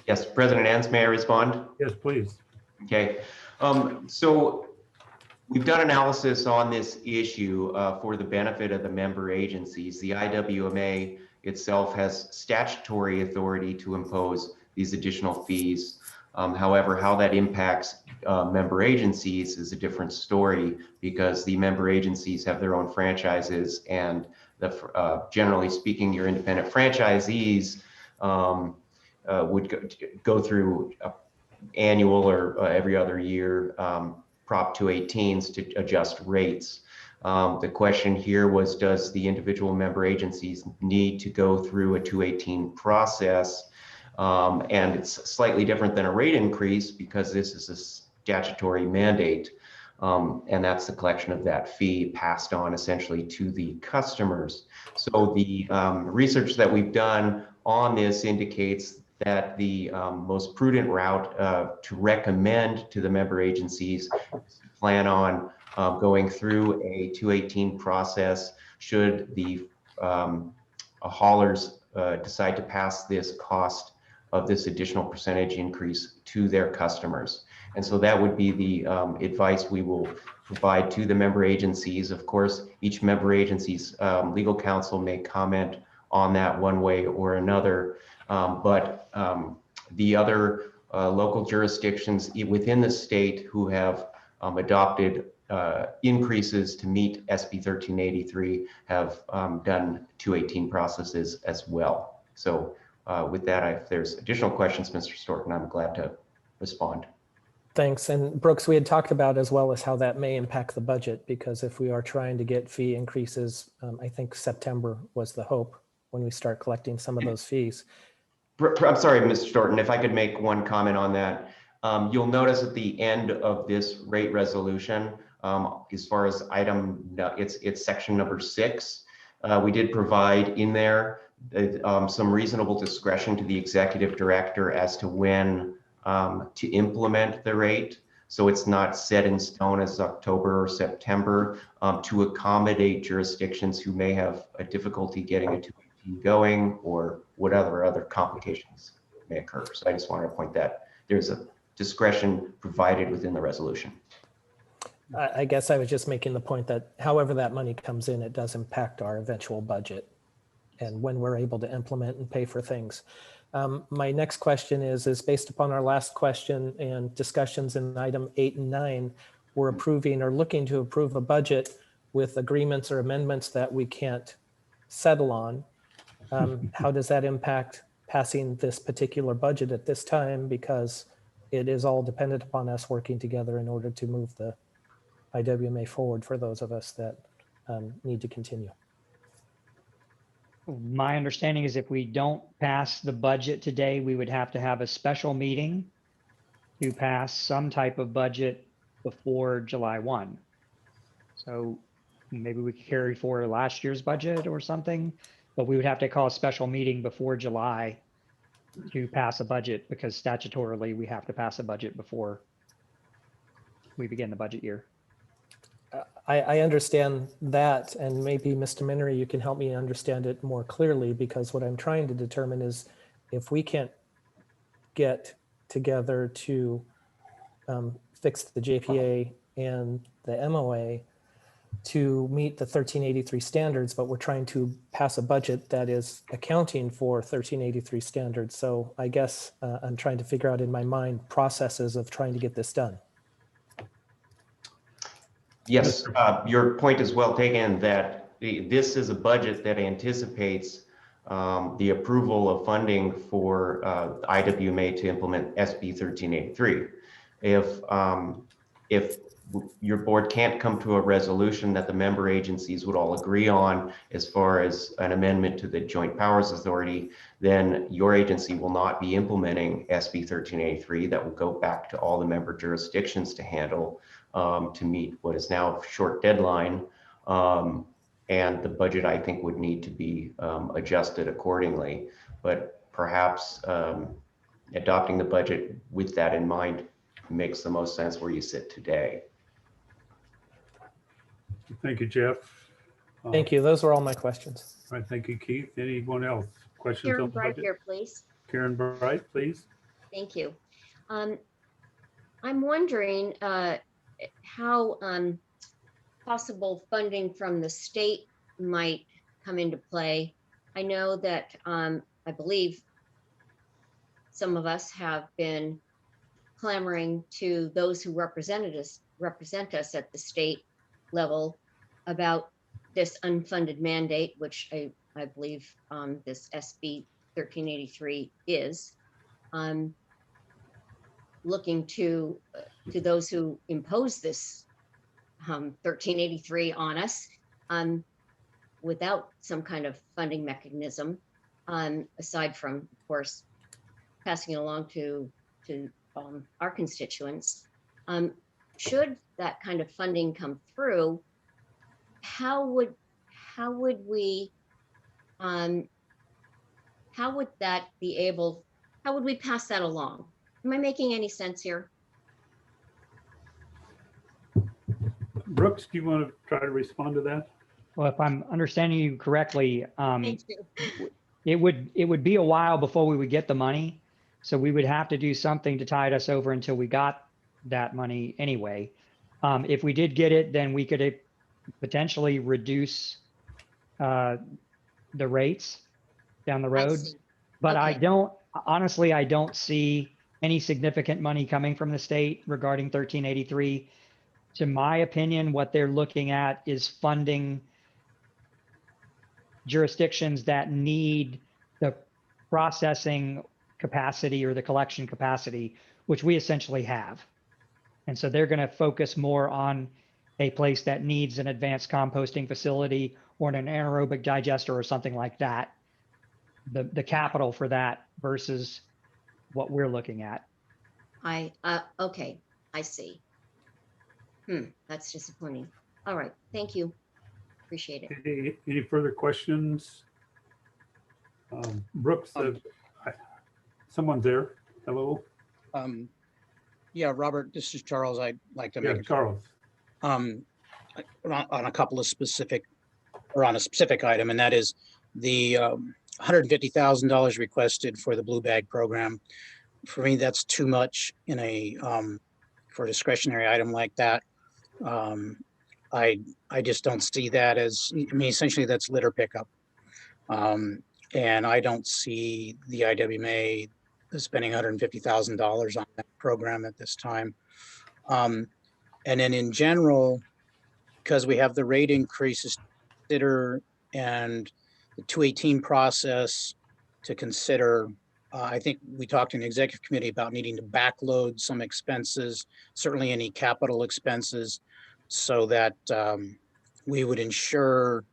Yes, President Ans, may I respond? Yes, please. Okay, so we've done analysis on this issue for the benefit of the member agencies. The IWMA itself has statutory authority to impose these additional fees. However, how that impacts member agencies is a different story, because the member agencies have their own franchises, and generally speaking, your independent franchisees would go through annual or every other year Prop 218s to adjust rates. The question here was, does the individual member agencies need to go through a 218 process? And it's slightly different than a rate increase because this is a statutory mandate. And that's the collection of that fee passed on essentially to the customers. So the research that we've done on this indicates that the most prudent route to recommend to the member agencies plan on going through a 218 process should the haulers decide to pass this cost of this additional percentage increase to their customers. And so that would be the advice we will provide to the member agencies. Of course, each member agency's legal counsel may comment on that one way or another, but the other local jurisdictions within the state who have adopted increases to meet SB 1383 have done 218 processes as well. So with that, if there's additional questions, Mr. Storton, I'm glad to respond. Thanks. And Brooks, we had talked about as well as how that may impact the budget, because if we are trying to get fee increases, I think September was the hope when we start collecting some of those fees. I'm sorry, Mr. Storton, if I could make one comment on that. You'll notice at the end of this rate resolution, as far as it's section number 6, we did provide in there some reasonable discretion to the executive director as to when to implement the rate. So it's not set in stone as October or September, to accommodate jurisdictions who may have a difficulty getting a 218 going, or whatever other complications may occur. So I just wanted to point that there's a discretion provided within the resolution. I guess I was just making the point that however that money comes in, it does impact our eventual budget and when we're able to implement and pay for things. My next question is based upon our last question and discussions in item 8 and 9, we're approving or looking to approve a budget with agreements or amendments that we can't settle on. How does that impact passing this particular budget at this time? Because it is all dependent upon us working together in order to move the IWMA forward for those of us that need to continue. My understanding is if we don't pass the budget today, we would have to have a special meeting to pass some type of budget before July 1. So maybe we could carry forward last year's budget or something, but we would have to call a special meeting before July to pass a budget, because statutorily we have to pass a budget before we begin the budget year. I understand that, and maybe Mr. Minery, you can help me understand it more clearly, because what I'm trying to determine is if we can't get together to fix the JPA and the MOA to meet the 1383 standards, but we're trying to pass a budget that is accounting for 1383 standards. So I guess I'm trying to figure out in my mind processes of trying to get this done. Yes, your point is well taken that this is a budget that anticipates the approval of funding for IWMA to implement SB 1383. If your board can't come to a resolution that the member agencies would all agree on as far as an amendment to the Joint Powers Authority, then your agency will not be implementing SB 1383. That will go back to all the member jurisdictions to handle to meet what is now a short deadline. And the budget, I think, would need to be adjusted accordingly. But perhaps adopting the budget with that in mind makes the most sense where you sit today. Thank you, Jeff. Thank you. Those were all my questions. All right, thank you, Keith. Anyone else? Questions Karen on the Bright budget? here, please. Karen Bright, please. Thank you. I'm wondering how possible funding from the state might come into play. I know that I believe some of us have been clamoring to those who represent us at the state level about this unfunded mandate, which I believe this SB 1383 is. Looking to those who impose this 1383 on us without some kind of funding mechanism, aside from, of course, passing it along to our constituents. Should that kind of funding come through, how would we pass that along? Am I making any sense here? Brooks, do you want to try to respond to that? Well, if I'm understanding you correctly, Thank you. it would be a while before we would get the money. So we would have to do something to tide us over until we got that money anyway. If we did get it, then we could potentially reduce the rates down the road. But Okay. Honestly, I don't see any significant money coming from the state regarding 1383. To my opinion, what they're looking at is funding jurisdictions that need the processing capacity or the collection capacity, which we essentially have. And so they're going to focus more on a place that needs an advanced composting facility or an anaerobic digester or something like that. The capital for that versus what we're looking at. Okay, I see. That's disappointing. All right, thank you. Appreciate it. Any further questions? Brooks, someone's there. Hello? Yeah, Robert, this is Charles. I'd like to Yeah, make a Charles. on a couple of specific, or on a specific item, and that is the $150,000 requested for the Blue Bag program. For me, that's too much in a for a discretionary item like that. I just don't see that as, I mean, essentially that's litter pickup. And I don't see the IWMA spending $150,000 on that program at this time. And then in general, because we have the rate increases to consider and the 218 process to consider, I think we talked in the executive committee about needing to backload some expenses, certainly any capital expenses, so that we would ensure,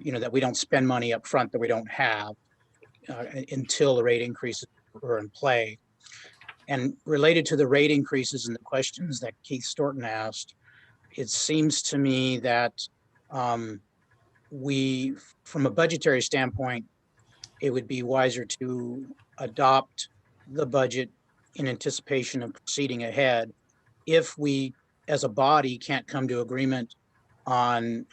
that we don't spend money up front that we don't have until the rate increases are in play. And related to the rate increases and the questions that Keith Storton asked, it seems to me that we, from a budgetary standpoint, it would be wiser to adopt the budget in anticipation of proceeding ahead. If we, as a body, can't come to agreement on,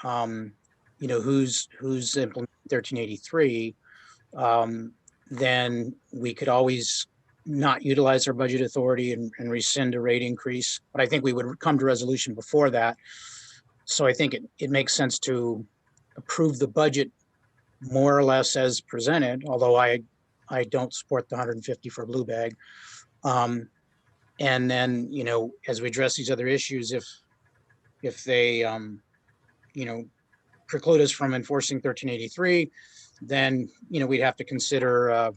who's implementing 1383, then we could always not utilize our budget authority and rescind a rate increase. But I think we would come to resolution before that. So I think it makes sense to approve the budget more or less as presented, although I don't support the 150 for blue bag. And then, you know, as we address these other issues, if they, you know, preclude us from enforcing 1383, then, you know, we'd have to consider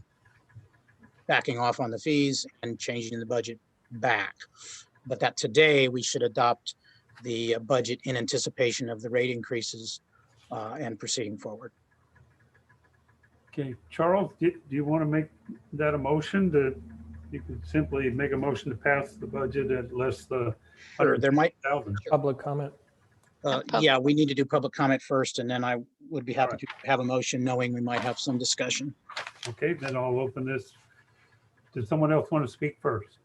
backing off on the fees and changing the budget back. But that today we should adopt the budget in anticipation of the rate increases and proceeding forward. Okay, Charles, do you want to make that a motion that you could simply make a motion to pass the budget at less the Sure, there might 100,000? Public comment. Yeah, we need to do public comment first, and then I would be happy Alright. to have a motion knowing we might have some discussion. Okay, then I'll open this. Does someone else want to speak first?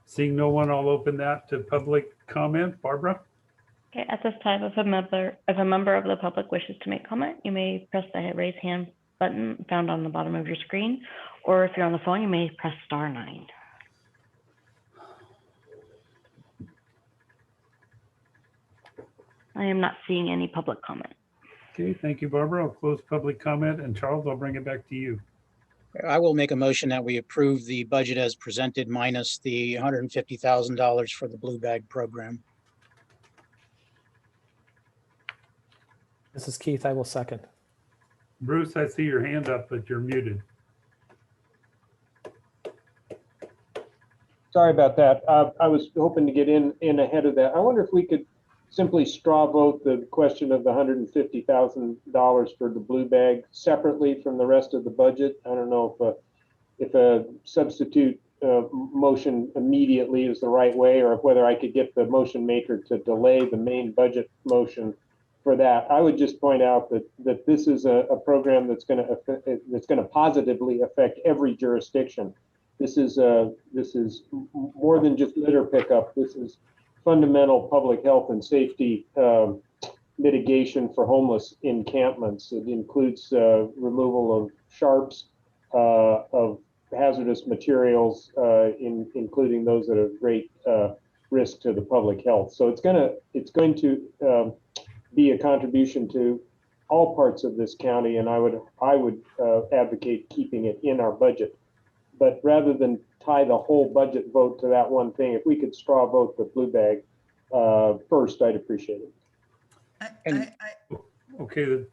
Seeing no one, I'll open that to public comment. Barbara? Okay, at this time, if a member of the public wishes to make comment, you may press the raise hand button found on the bottom of your screen, or if you're on the phone, you may press *9. I am not seeing any public comment. Okay, thank you, Barbara. I'll close public comment, and Charles, I'll bring it back to you. I will make a motion that we approve the budget as presented minus the $150,000 for the blue bag program. This is Keith. I will second. Bruce, I see your hand up, but you're muted. Sorry about that. I was hoping to get in ahead of that. I wonder if we could simply straw vote the question of the $150,000 for the blue bag separately from the rest of the budget. I don't know if a substitute motion immediately is the right way, or whether I could get the motion maker to delay the main budget motion for that. I would just point out that this is a program that's going to positively affect every jurisdiction. This is more than just litter pickup. This is fundamental public health and safety mitigation for homeless encampments. It includes removal of sharps, of hazardous materials, including those that are of great risk to the public health. So it's going to be a contribution to all parts of this county, and I would advocate keeping it in our budget. But rather than tie the whole budget vote to that one thing, if we could straw vote the blue bag first, I'd appreciate it. Okay,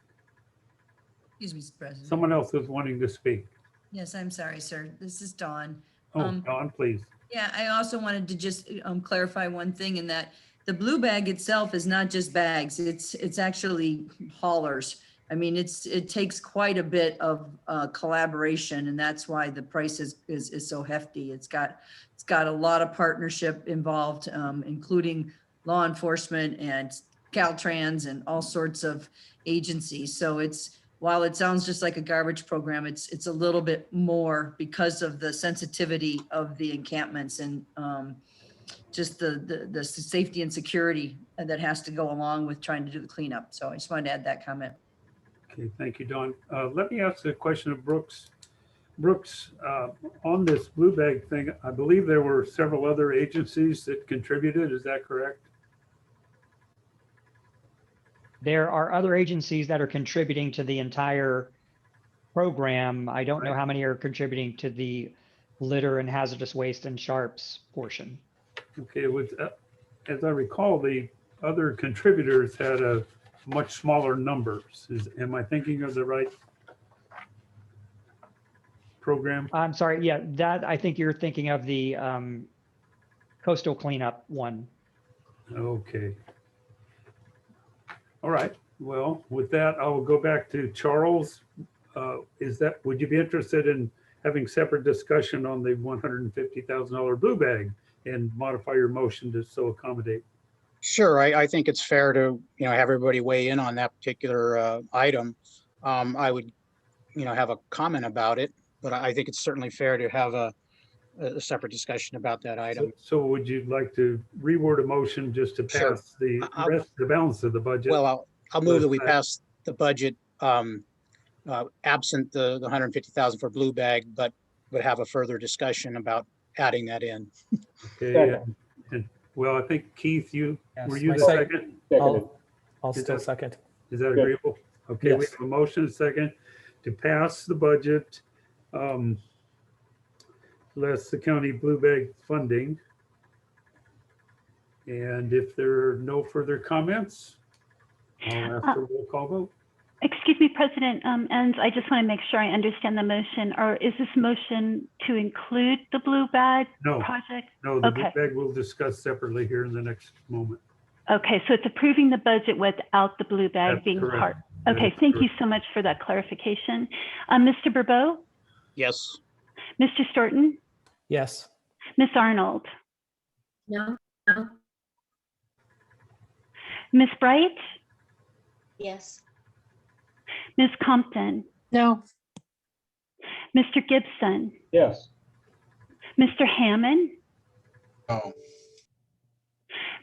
Excuse me, Mr. President. someone else is wanting to speak. Yes, I'm sorry, sir. This is Dawn. Oh, Dawn, please. Yeah, I also wanted to just clarify one thing in that the blue bag itself is not just bags. It's actually haulers. I mean, it takes quite a bit of collaboration, and that's why the price is so hefty. It's got a lot of partnership involved, including law enforcement and Caltrans and all sorts of agencies. So while it sounds just like a garbage program, it's a little bit more because of the sensitivity of the encampments and just the safety and security that has to go along with trying to do the cleanup. So I just wanted to add that comment. Okay, thank you, Dawn. Let me ask a question of Brooks. Brooks, on this blue bag thing, I believe there were several other agencies that contributed. Is that correct? There are other agencies that are contributing to the entire program. I don't know how many are contributing to the litter and hazardous waste and sharps portion. Okay, it was, as I recall, the other contributors had a much smaller numbers. Am I thinking of the right program? I'm sorry, yeah, that I think you're thinking of the coastal cleanup one. Okay. All right. Well, with that, I will go back to Charles. Would you be interested in having separate discussion on the $150,000 blue bag and modify your motion to so accommodate? Sure, I think it's fair to, have everybody weigh in on that particular item. I would, have a comment about it, but I think it's certainly fair to have a separate discussion about that item. So would you like to reword a motion just to Sure. pass the balance of the budget? Well, I'll move that we pass the budget absent the 150,000 for blue bag, but would have a further discussion about adding that in. Okay, Second. and well, I think Keith, were Yes, you my the sec- second? Seconded. I'll Is still that- second. Is that Good. agreeable? Okay, we Yes. have a motion and a second to pass the budget, less the county blue bag funding. And if there are no further comments, I'll ask for a roll call vote. Excuse me, President, and I just want to make sure I understand the motion. Or is this motion to include the blue bag No. project? No, the blue Okay. bag we'll discuss separately here in the next moment. Okay, so it's approving the budget without the blue bag That's being correct. part. That Okay, is thank you correct. so much for that clarification. Mr. Bourbeau, Yes. Mr. Storton, Yes. Ms. Arnold, No, no, Ms. Bright, Yes. Ms. Compton, no, Mr. Gibson, Yes. Mr. Hammond, No.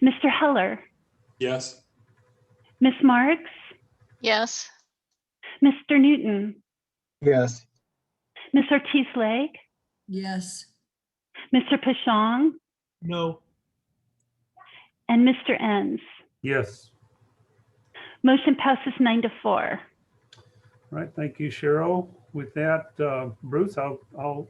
Mr. Heller, Yes. Ms. Marks, Yes. Mr. Newton, Yes. Ms. Ortiz-Legg, Yes. Mr. Pashong, No. and Mr. Enns. Yes. Motion passes 9-4. All right, thank you, Cheryl. With that, Bruce, I'll,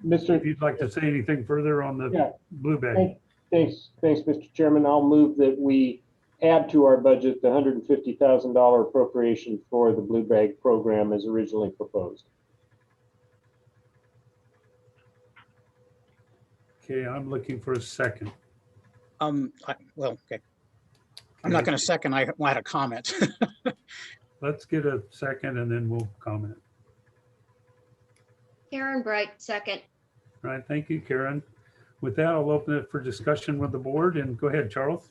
Mr. if you'd like to say anything further on the Yeah. blue bag. Thanks, Mr. Chairman. I'll move that we add to our budget the $150,000 appropriation for the Blue Bag program as originally proposed. Okay, I'm looking for a second. Well, okay. I'm not going to second. I had a comment. Let's get a second and then we'll comment. Karen Bright, second. All right, thank you, Karen. With that, I'll open it for discussion with the board and go ahead, Charles.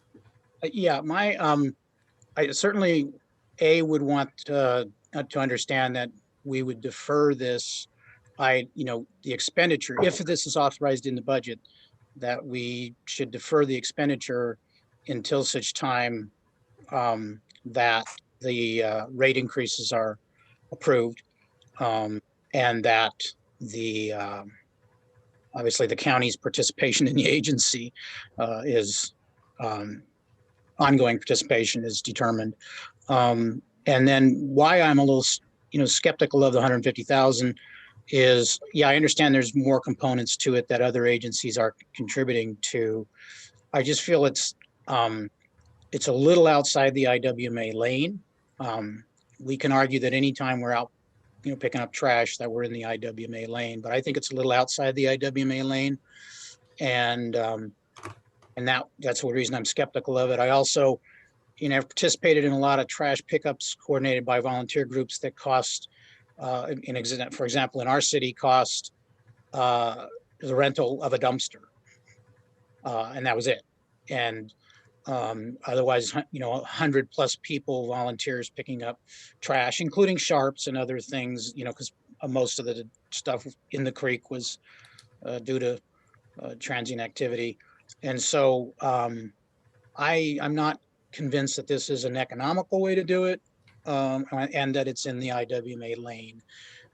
Yeah, I certainly, would want to understand that we would defer this. The expenditure, if this is authorized in the budget, that we should defer the expenditure until such time that the rate increases are approved, and that the obviously the county's participation in the agency is ongoing participation is determined. And then why I'm a little skeptical of the 150,000 is, yeah, I understand there's more components to it that other agencies are contributing to. I just feel it's a little outside the IWMA lane. We can argue that anytime we're out, picking up trash, that we're in the IWMA lane, but I think it's a little outside the IWMA lane. And that's the reason I'm skeptical of it. I also, I've participated in a lot of trash pickups coordinated by volunteer groups that cost, for example, in our city cost the rental of a dumpster. And that was it. And otherwise, 100+ people, volunteers picking up trash, including sharps and other things, because most of the stuff in the creek was due to transient activity. And so I'm not convinced that this is an economical way to do it, and that it's in the IWMA lane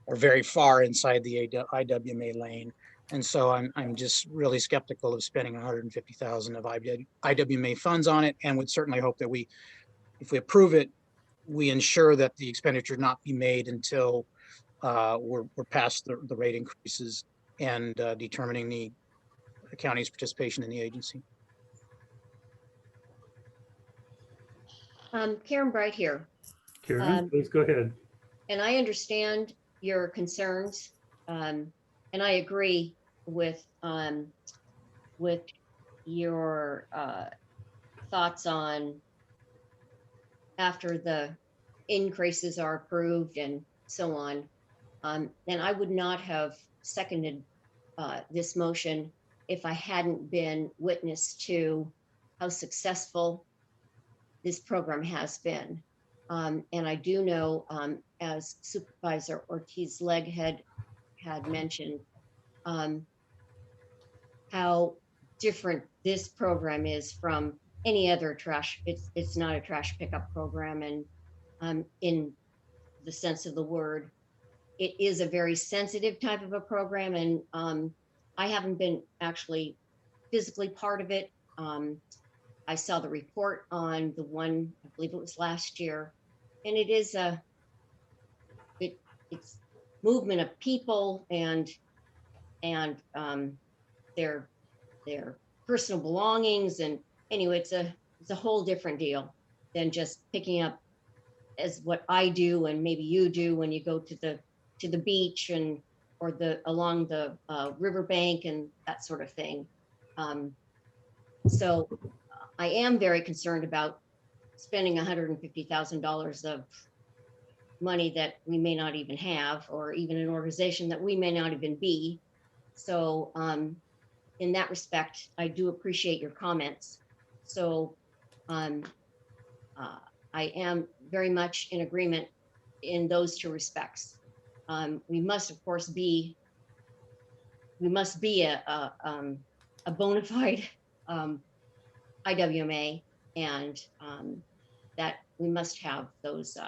or very far inside the IWMA lane. And so I'm just really skeptical of spending 150,000 of IWMA funds on it, and would certainly hope that if we approve it, we ensure that the expenditure not be made until we're past the rate increases and determining the county's participation in the agency. Karen Bright here. Karen, please go ahead. And I understand your concerns, and I agree with your thoughts on after the increases are approved and so on. And I would not have seconded this motion if I hadn't been witness to how successful this program has been. And I do know, as Supervisor Ortiz-Legg had mentioned, how different this program is from any other trash. It's not a trash pickup program, and in the sense of the word. It is a very sensitive type of a program, and I haven't been actually physically part of it. I saw the report on the one, I believe it was last year, and it is it's movement of people and their personal belongings, and anyway, it's a whole different deal than just picking up as what I do and maybe you do when you go to the beach and or along the riverbank and that sort of thing. So I am very concerned about spending $150,000 of money that we may not even have, or even an organization that we may not even be. So in that respect, I do appreciate your comments. So I am very much in agreement in those two respects. We must, of course, be a bona fide IWMA, and that we must have those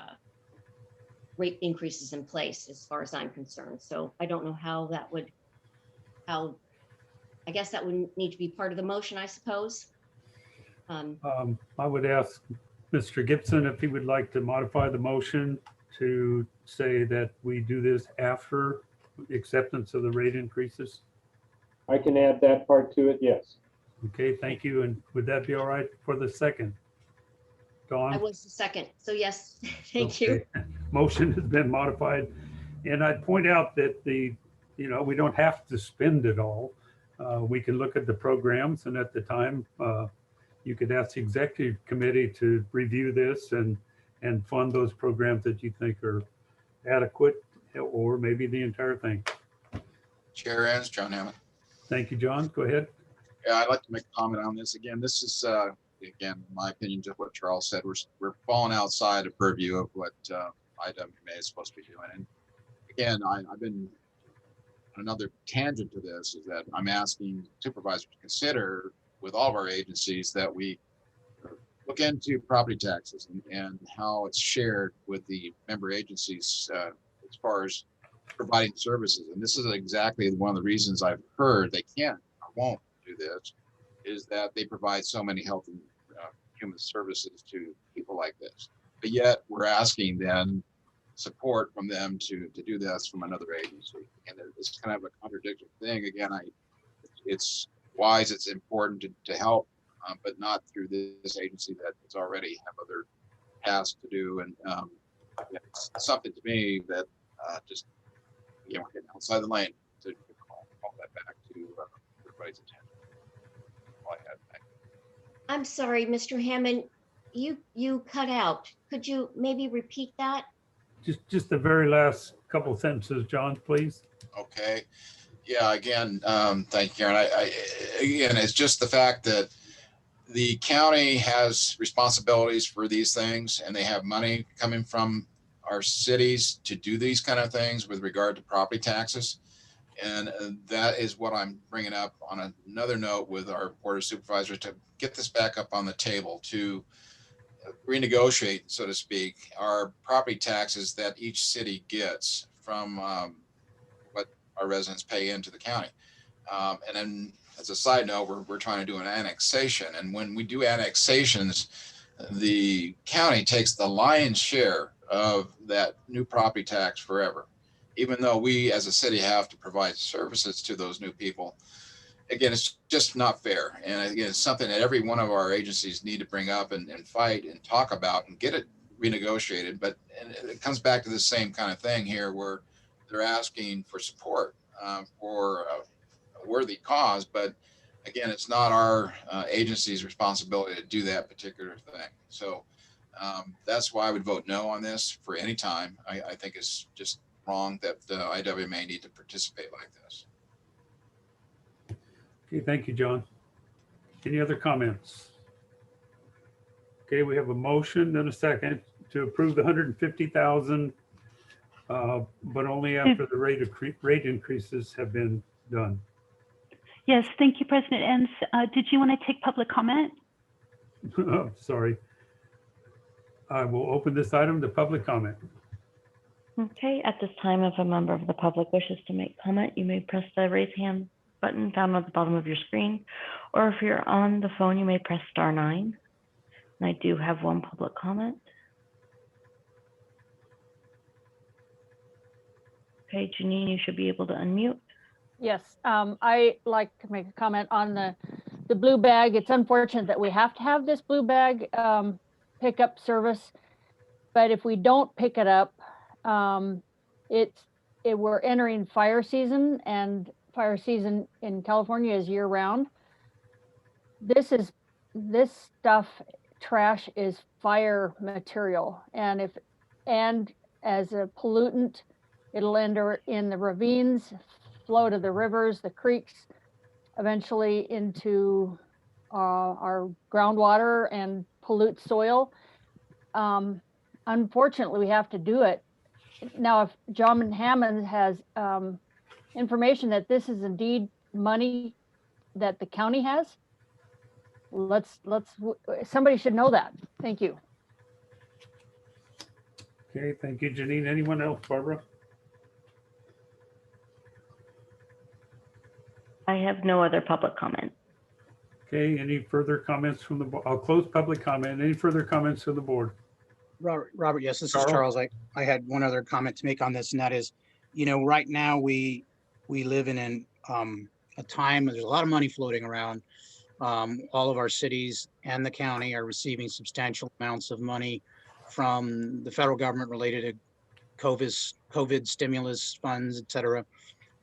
rate increases in place as far as I'm concerned. So I don't know how that would, I guess that would need to be part of the motion, I suppose. I would ask Mr. Gibson if he would like to modify the motion to say that we do this after acceptance of the rate increases. I can add that part to it, yes. Okay, thank you. And would that be all right for the second? Dawn? I was the second, so yes, thank you. Motion has been modified. And I'd point out that we don't have to spend it all. We can look at the programs, and at the time, you could ask the executive committee to review this and fund those programs that you think are adequate, or maybe the entire thing. Chair Ends, John Hammond. Thank you, John. Go ahead. Yeah, I'd like to make a comment on this. Again, this is, again, in my opinion, just what Charles said. We're falling outside the purview of what IWMA is supposed to be doing. And again, I've been another tangent to this is that I'm asking supervisors to consider with all of our agencies that we look into property taxes and how it's shared with the member agencies as far as providing services. And this is exactly one of the reasons I've heard they can't or won't do this, is that they provide so many health and human services to people like this. But yet we're asking then support from them to do this from another agency. And it's kind of a contradictory thing. Again, it's wise, it's important to help, but not through this agency that is already have other tasks to do. And it's something to me that just, we're getting outside the lane to call that back to everybody's attention. All I had. I'm sorry, Mr. Hammond, you cut out. Could you maybe repeat that? Just the very last couple sentences, John, please. Okay. Yeah, again, thank you, Karen. Again, it's just the fact that the county has responsibilities for these things, and they have money coming from our cities to do these kind of things with regard to property taxes. And that is what I'm bringing up on another note with our Board of Supervisors to get this back up on the table to renegotiate, so to speak, our property taxes that each city gets from what our residents pay into the county. And then as a side note, we're trying to do an annexation. And when we do annexations, the county takes the lion's share of that new property tax forever, even though we as a city have to provide services to those new people. Again, it's just not fair. And again, it's something that every one of our agencies need to bring up and fight and talk about and get it renegotiated. But it comes back to the same kind of thing here, where they're asking for support for a worthy cause. But again, it's not our agency's responsibility to do that particular thing. So that's why I would vote no on this for any time. I think it's just wrong that IWMA need to participate like this. Okay, thank you, John. Any other comments? Okay, we have a motion and a second to approve the 150,000, but only after the rate increases have been done. Yes, thank you, President Enns. Did you want to take public comment? Oh, sorry. I will open this item to public comment. Okay, at this time, if a member of the public wishes to make comment, you may press the raise hand button found at the bottom of your screen. Or if you're on the phone, you may press *9. And I do have one public comment. Okay, Janine, you should be able to unmute. Yes, I like to make a comment on the blue bag. It's unfortunate that we have to have this blue bag pickup service, but if we don't pick it up, we're entering fire season, and fire season in California is year round. This stuff, trash is fire material, and as a pollutant, it'll enter in the ravines, flow to the rivers, the creeks, eventually into our groundwater and pollute soil. Unfortunately, we have to do it. Now, if John Hammond has information that this is indeed money that the county has, somebody should know that. Thank you. Okay, thank you, Janine. Anyone else, Barbara? I have no other public comment. Okay, any further comments from the board? I'll close public comment. Any further comments to the board? Robert, yes, this is Charles? Charles. I had one other comment to make on this, and that is, right now we live in a time, there's a lot of money floating around. All of our cities and the county are receiving substantial amounts of money from the federal government related to COVID stimulus funds, et cetera.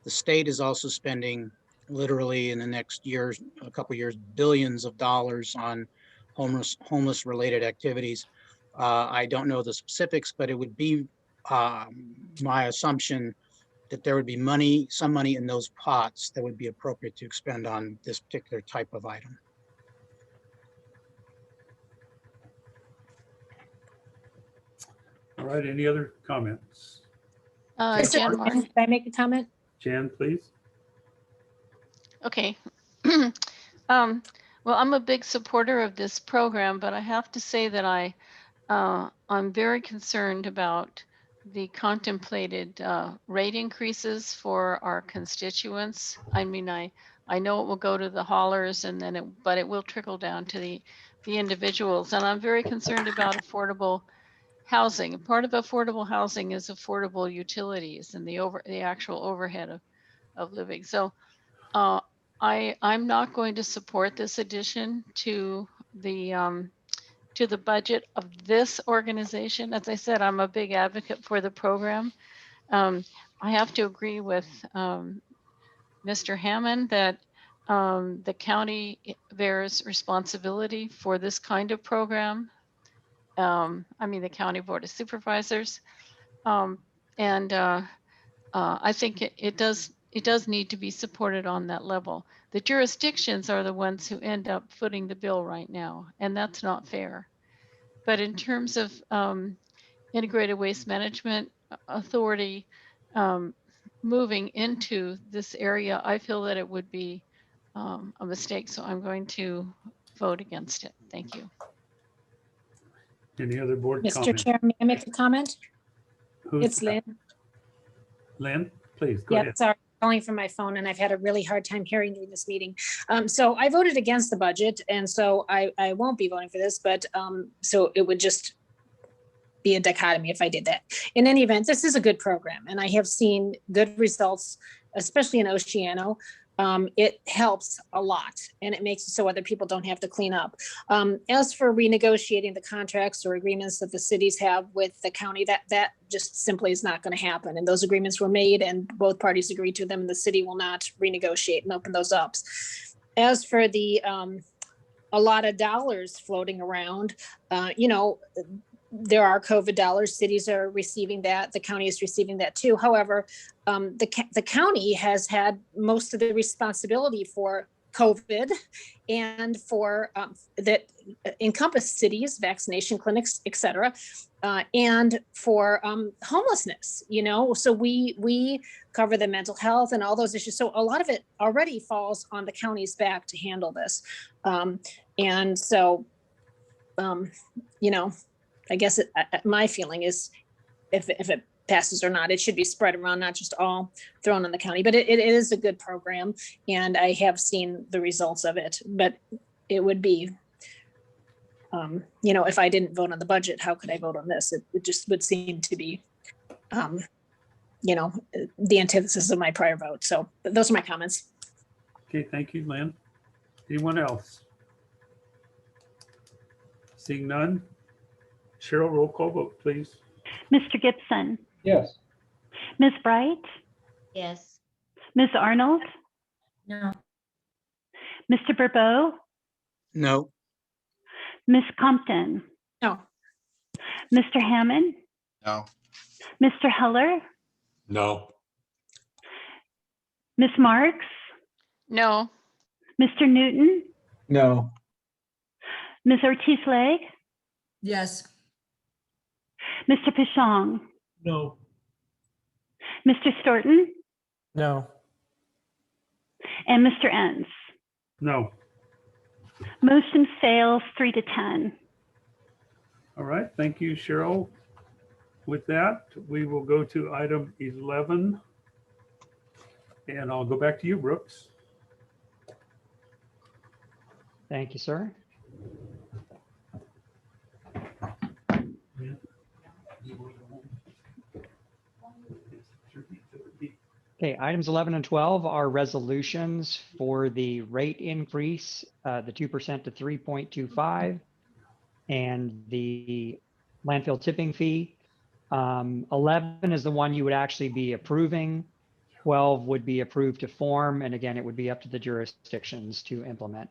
The state is also spending literally in the next year, a couple of years, billions of dollars on homeless related activities. I don't know the specifics, but it would be my assumption that there would be some money in those pots that would be appropriate to expend on this particular type of item. All right, any other comments? Jan Martin. Can I make a comment? Jan, please. Okay. Well, I'm a big supporter of this program, but I have to say that I'm very concerned about the contemplated rate increases for our constituents. I mean, I know it will go to the haulers, and then but it will trickle down to the individuals. And I'm very concerned about affordable housing. Part of affordable housing is affordable utilities and the actual overhead of living. So I'm not going to support this addition to the budget of this organization. As I said, I'm a big advocate for the program. I have to agree with Mr. Hammond that the county bears responsibility for this kind of program. I mean, the County Board of Supervisors. I think it does need to be supported on that level. The jurisdictions are the ones who end up footing the bill right now, and that's not fair. But in terms of Integrated Waste Management Authority moving into this area, I feel that it would be a mistake. So I'm going to vote against it. Thank you. Any other board Mr. comments? Chair, may I make a comment? It's that? Lynn. Lynn, please go ahead. Sorry, calling from my phone, and I've had a really hard time hearing during this meeting. So I voted against the budget, and so I won't be voting for this, but so it would just be a dichotomy if I did that. In any event, this is a good program, and I have seen good results, especially in Oceano. It helps a lot, and it makes it so other people don't have to clean up. As for renegotiating the contracts or agreements that the cities have with the county, that just simply is not going to happen. And those agreements were made, and both parties agreed to them, and the city will not renegotiate and open those up. As for the a lot of dollars floating around, there are COVID dollars. Cities are receiving that. The county is receiving that too. However, the county has had most of the responsibility for COVID and for that encompass cities, vaccination clinics, et cetera, and for homelessness, so we cover the mental health and all those issues. So a lot of it already falls on the county's back to handle this. And so, I guess my feeling is if it passes or not. It should be spread around, not just all thrown on the county, but it is a good program. And I have seen the results of it, but it would be, if I didn't vote on the budget, how could I vote on this? It just would seem to be, the antithesis of my prior vote. So those are my comments. Okay, thank you, Lynn. Anyone else? Seeing none. Cheryl, roll call vote, please. Mr. Gibson, Yes. Ms. Bright, Yes. Ms. Arnold, No. Mr. Burbo, No. Ms. Compton, No. Mr. Hammond, No. Mr. Heller, No. Ms. Marks, No. Mr. Newton, No. Ms. Ortiz-Leg, Yes. Mr. Pishong, No. Mr. Storton, No. and Mr. Enns. No. Motion fails 3-10. All right, thank you, Cheryl. With that, we will go to item 11. And I'll go back to you, Brooks. Thank you, sir. Okay, items 11 and 12 are resolutions for the rate increase, the 2% to 3.25, and the landfill tipping fee. 11 is the one you would actually be approving. 12 would be approved to form, and again, it would be up to the jurisdictions to implement.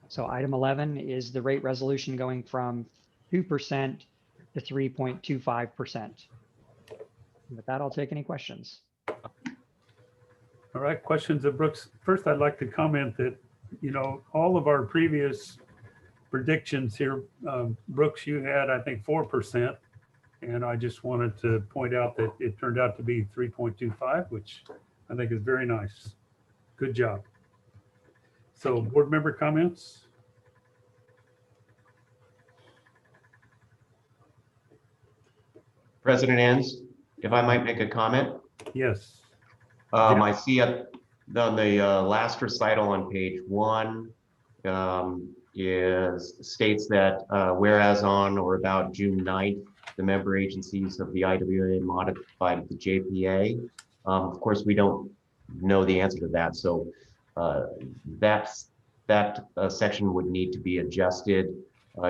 So item 11 is the rate resolution going from 2% to 3.25%. With that, I'll take any questions. All right, questions of Brooks. First, I'd like to comment that, all of our previous predictions here, Brooks, you had, I think, 4%. And I just wanted to point out that it turned out to be 3.25, which I think is very nice. Good job. So board member comments? President Enns, if I might make a comment. Yes. I see up on the last recital on page 1 states that whereas on or about June 9th, the member agencies of the IWMA modified the JPA. Of course, we don't know the answer to that. So that section would need to be adjusted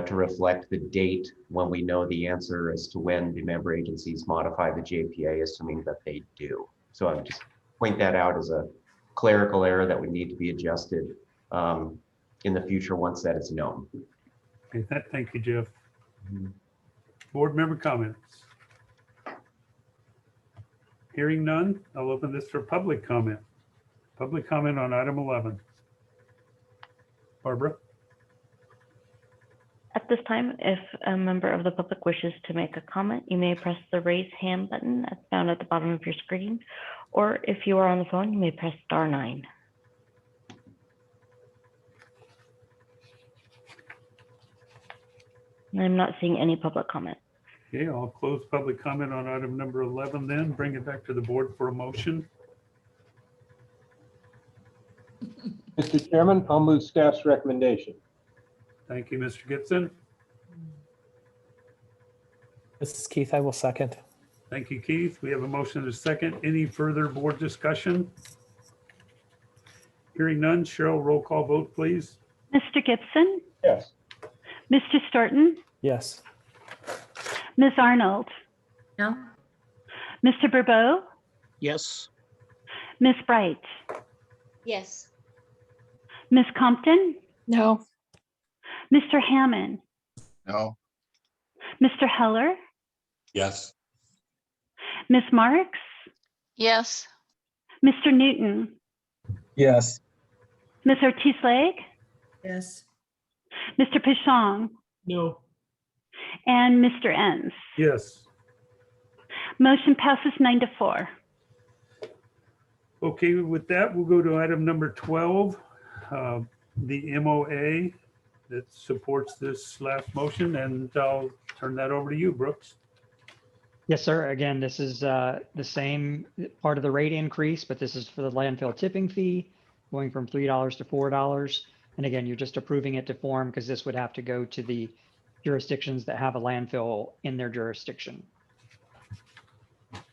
to reflect the date when we know the answer as to when the member agencies modify the JPA, assuming that they do. So I'm just point that out as a clerical error that would need to be adjusted in the future once that is known. Okay, thank you, Jeff. Board member comments? Hearing none, I'll open this for public comment. Public comment on item 11. Barbara? At this time, if a member of the public wishes to make a comment, you may press the raise hand button that's found at the bottom of your screen, or if you are on the phone, you may press *9. I'm not seeing any public comment. Okay, I'll close public comment on item number 11 then, bring it back to the board for a motion. Mr. Chairman, I'll move staff's recommendation. Thank you, Mr. Gibson. This is Keith. I will second. Thank you, Keith. We have a motion and a second. Any further board discussion? Hearing none, Cheryl, roll call vote, please. Mr. Gibson, Yes. Mr. Storton, Yes. Ms. Arnold, No. Mr. Burbo, Yes. Ms. Bright, Yes. Ms. Compton, No. Mr. Hammond, No. Mr. Heller, Yes. Ms. Marks, Yes. Mr. Newton, Yes. Ms. Ortiz-Leg, Yes. Mr. Pishong, No. and Mr. Enns. Yes. Motion passes 9-4. Okay, with that, we'll go to item number 12, the MOA that supports this last motion, and I'll turn that over to you, Brooks. Yes, sir. Again, this is the same part of the rate increase, but this is for the landfill tipping fee, going from $3 to $4. And again, you're just approving it to form because this would have to go to the jurisdictions that have a landfill in their jurisdiction.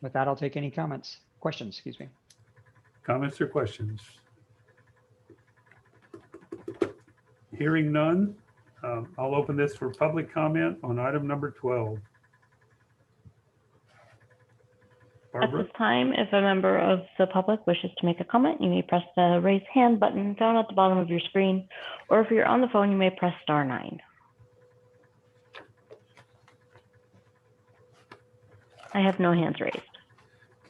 With that, I'll take any questions, excuse me. Comments or questions? Hearing none, I'll open this for public comment on item number 12. At Barbara? this time, if a member of the public wishes to make a comment, you may press the raise hand button down at the bottom of your screen, or if you're on the phone, you may press *9. I have no hands raised.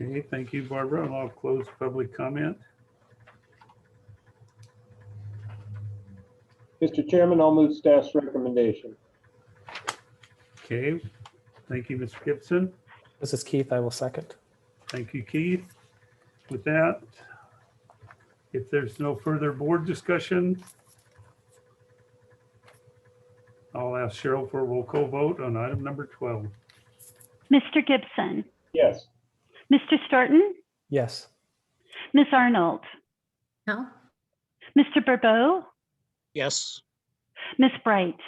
Okay, thank you, Barbara. And I'll close public comment. Mr. Chairman, I'll move staff's recommendation. Okay, thank you, Mr. Gibson. This is Keith. I will second. Thank you, Keith. With that, if there's no further board discussion, I'll ask Cheryl for a roll call vote on item number 12. Mr. Gibson, Yes. Mr. Starton, Yes. Ms. Arnold, No? Mr. Burbeau, Yes. Ms. Bright,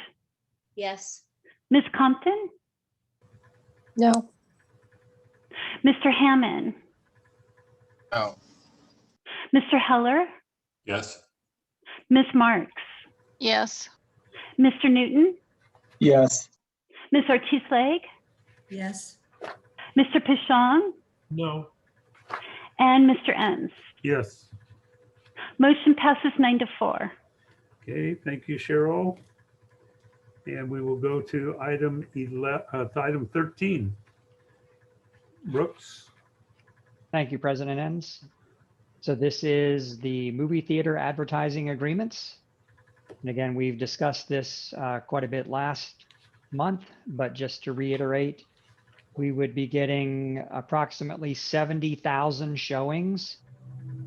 Yes. Ms. Compton, No. Mr. Hammond, No. Mr. Heller, Yes. Ms. Marks, Yes. Mr. Newton, Yes. Ms. Ortiz-Leg, Yes. Mr. Pishon, No. and Mr. Enns. Yes. Motion passes 9-4. Okay, thank you, Cheryl. And we will go to item 13. Brooks? Thank you, President Enns. So this is the movie theater advertising agreements. And again, we've discussed this quite a bit last month, but just to reiterate, we would be getting approximately 70,000 showings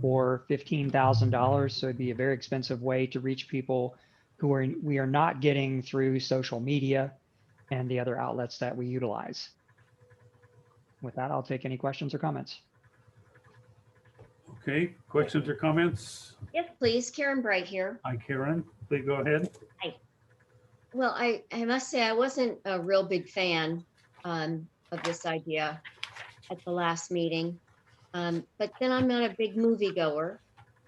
for $15,000. So it'd be a very expensive way to reach people who we are not getting through social media and the other outlets that we utilize. With that, I'll take any questions or comments. Okay, questions or comments? Yes, please. Karen Bright here. Hi, Karen. Please go ahead. Well, I must say I wasn't a real big fan of this idea at the last meeting. But then I'm not a big movie goer.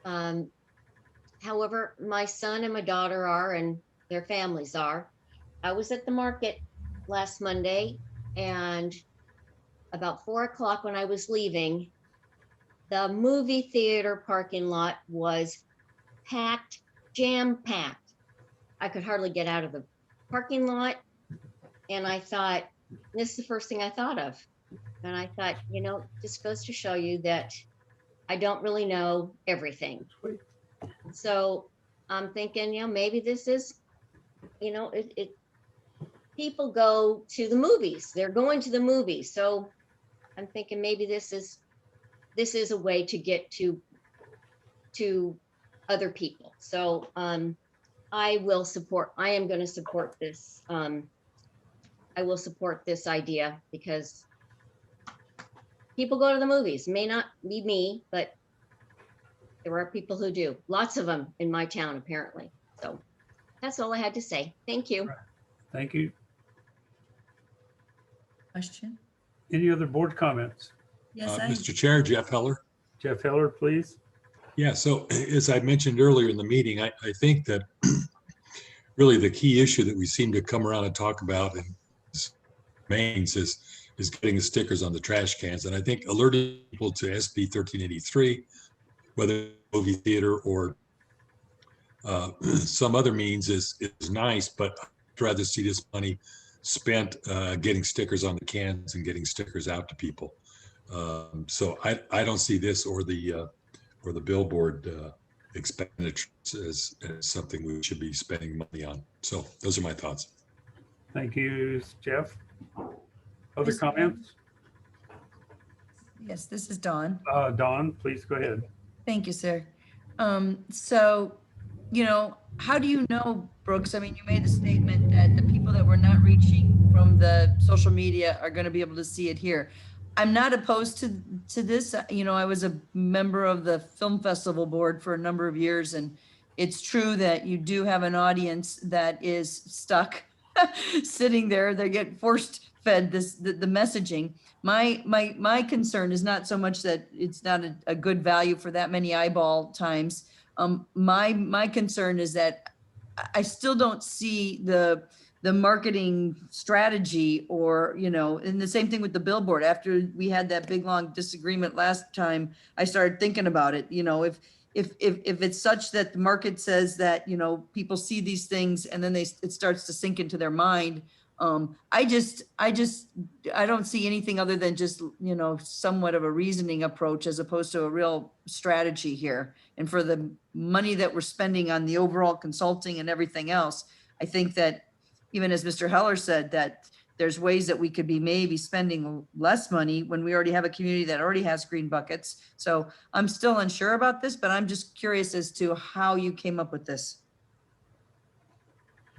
However, my son and my daughter are, and their families are. I was at the market last Monday, and about 4 o'clock when I was leaving, the movie theater parking lot was packed, jam-packed. I could hardly get out of the parking lot. And I thought, this is the first thing I thought of. And I thought, just goes to show you that I don't really know everything. So I'm thinking, maybe this is, people go to the movies. They're going to the movies. So I'm thinking maybe this is a way to get to other people. So I am going to support this. I will support this idea because people go to the movies. It may not be me, but there are people who do. Lots of them in my town, apparently. So that's all I had to say. Thank you. Thank you. Question? Any other board comments? Yes, Mr. Chair, Jeff Heller. Jeff Heller, please. Yeah, so as I mentioned earlier in the meeting, I think that really the key issue that we seem to come around and talk about in mains is getting the stickers on the trash cans. And I think alerting people to SB 1383, whether movie theater or some other means is nice, but I'd rather see this money spent getting stickers on the cans and getting stickers out to people. So I don't see this or the billboard expenditures as something we should be spending money on. So those are my thoughts. Thank you, Jeff. Other comments? Yes, this is Dawn. Dawn, please go ahead. Thank you, sir. So, how do you know, Brooks? I mean, you made the statement that the people that were not reaching from the social media are going to be able to see it here. I'm not opposed to this. You know, I was a member of the film festival board for a number of years, and it's true that you do have an audience that is stuck sitting there. They get forced fed the messaging. My concern is not so much that it's not a good value for that many eyeball times. My concern is that I still don't see the marketing strategy, or, you know, and the same thing with the billboard. After we had that big long disagreement last time, I started thinking about it. You know, if it's such that the market says that, you know, people see these things and then it starts to sink into their mind. I don't see anything other than just, you know, somewhat of a reasoning approach as opposed to a real strategy here. And for the money that we're spending on the overall consulting and everything else, I think that, even as Mr. Heller said, that there's ways that we could be maybe spending less money when we already have a community that already has green buckets. So I'm still unsure about this, but I'm just curious as to how you came up with this.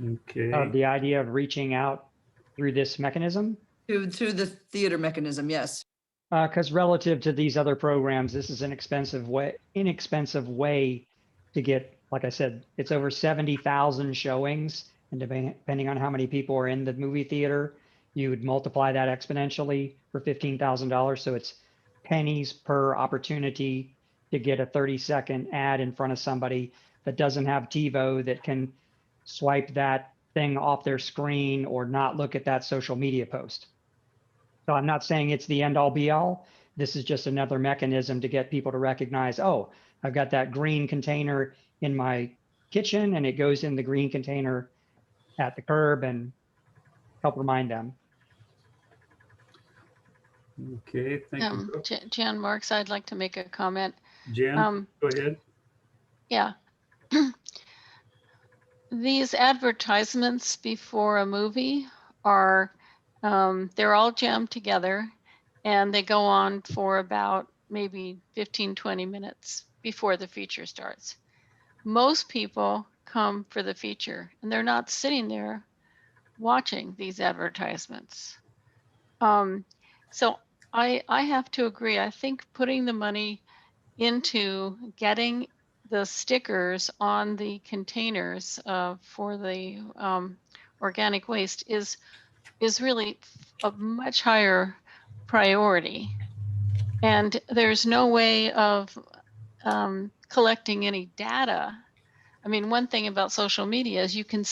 Okay. The idea of reaching out through this mechanism? Through the theater mechanism, yes. Because relative to these other programs, this is an inexpensive way to get, like I said, it's over 70,000 showings. And depending on how many people are in the movie theater, you would multiply that exponentially for $15,000. So it's pennies per opportunity to get a 30-second ad in front of somebody that doesn't have TiVo, that can swipe that thing off their screen or not look at that social media post. So I'm not saying it's the end all be all. This is just another mechanism to get people to recognize, oh, I've got that green container in my kitchen and it goes in the green container at the curb, and help remind them. Okay, thank you. Jan Marks, I'd like to make a comment. Jan, go ahead. Yeah. These advertisements before a movie are, they're all jammed together and they go on for about maybe 15, 20 minutes before the feature starts. Most people come for the feature and they're not sitting there watching these advertisements. So I have to agree. I think putting the money into getting the stickers on the containers for the organic waste is really a much higher priority. And there's no way of collecting any data. I mean, one thing about social media is you can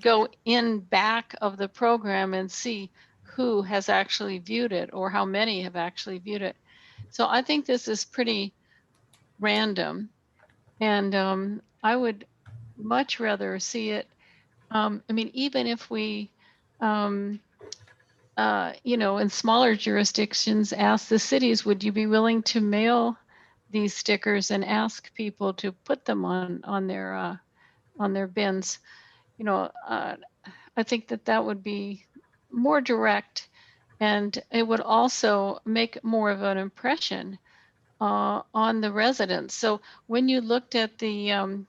go in back of the program and see who has actually viewed it or how many have actually viewed it. So I think this is pretty random. And I would much rather see it. I mean, even if we, you know, in smaller jurisdictions, ask the cities, would you be willing to mail these stickers and ask people to put them on their bins? You know, I think that would be more direct, and it would also make more of an impression on the residents. So when you looked at the,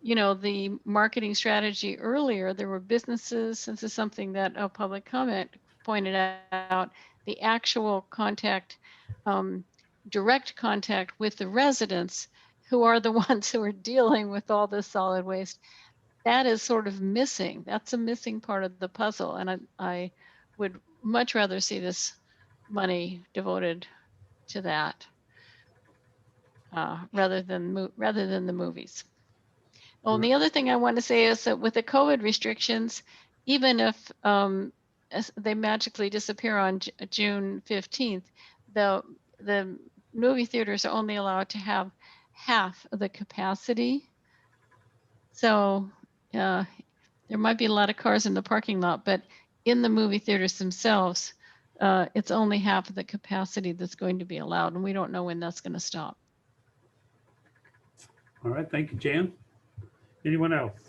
you know, the marketing strategy earlier, there were businesses, this is something that a public comment pointed out, the actual contact, direct contact with the residents who are the ones who are dealing with all this solid waste. That is sort of missing. That's a missing part of the puzzle. And I would much rather see this money devoted to that. Rather than the movies. Oh, and the other thing I want to say is that with the COVID restrictions, even if they magically disappear on June 15th, the movie theaters are only allowed to have half of the capacity. So there might be a lot of cars in the parking lot, but in the movie theaters themselves, it's only half of the capacity that's going to be allowed, and we don't know when that's going to stop. All right, thank you, Jan. Anyone else?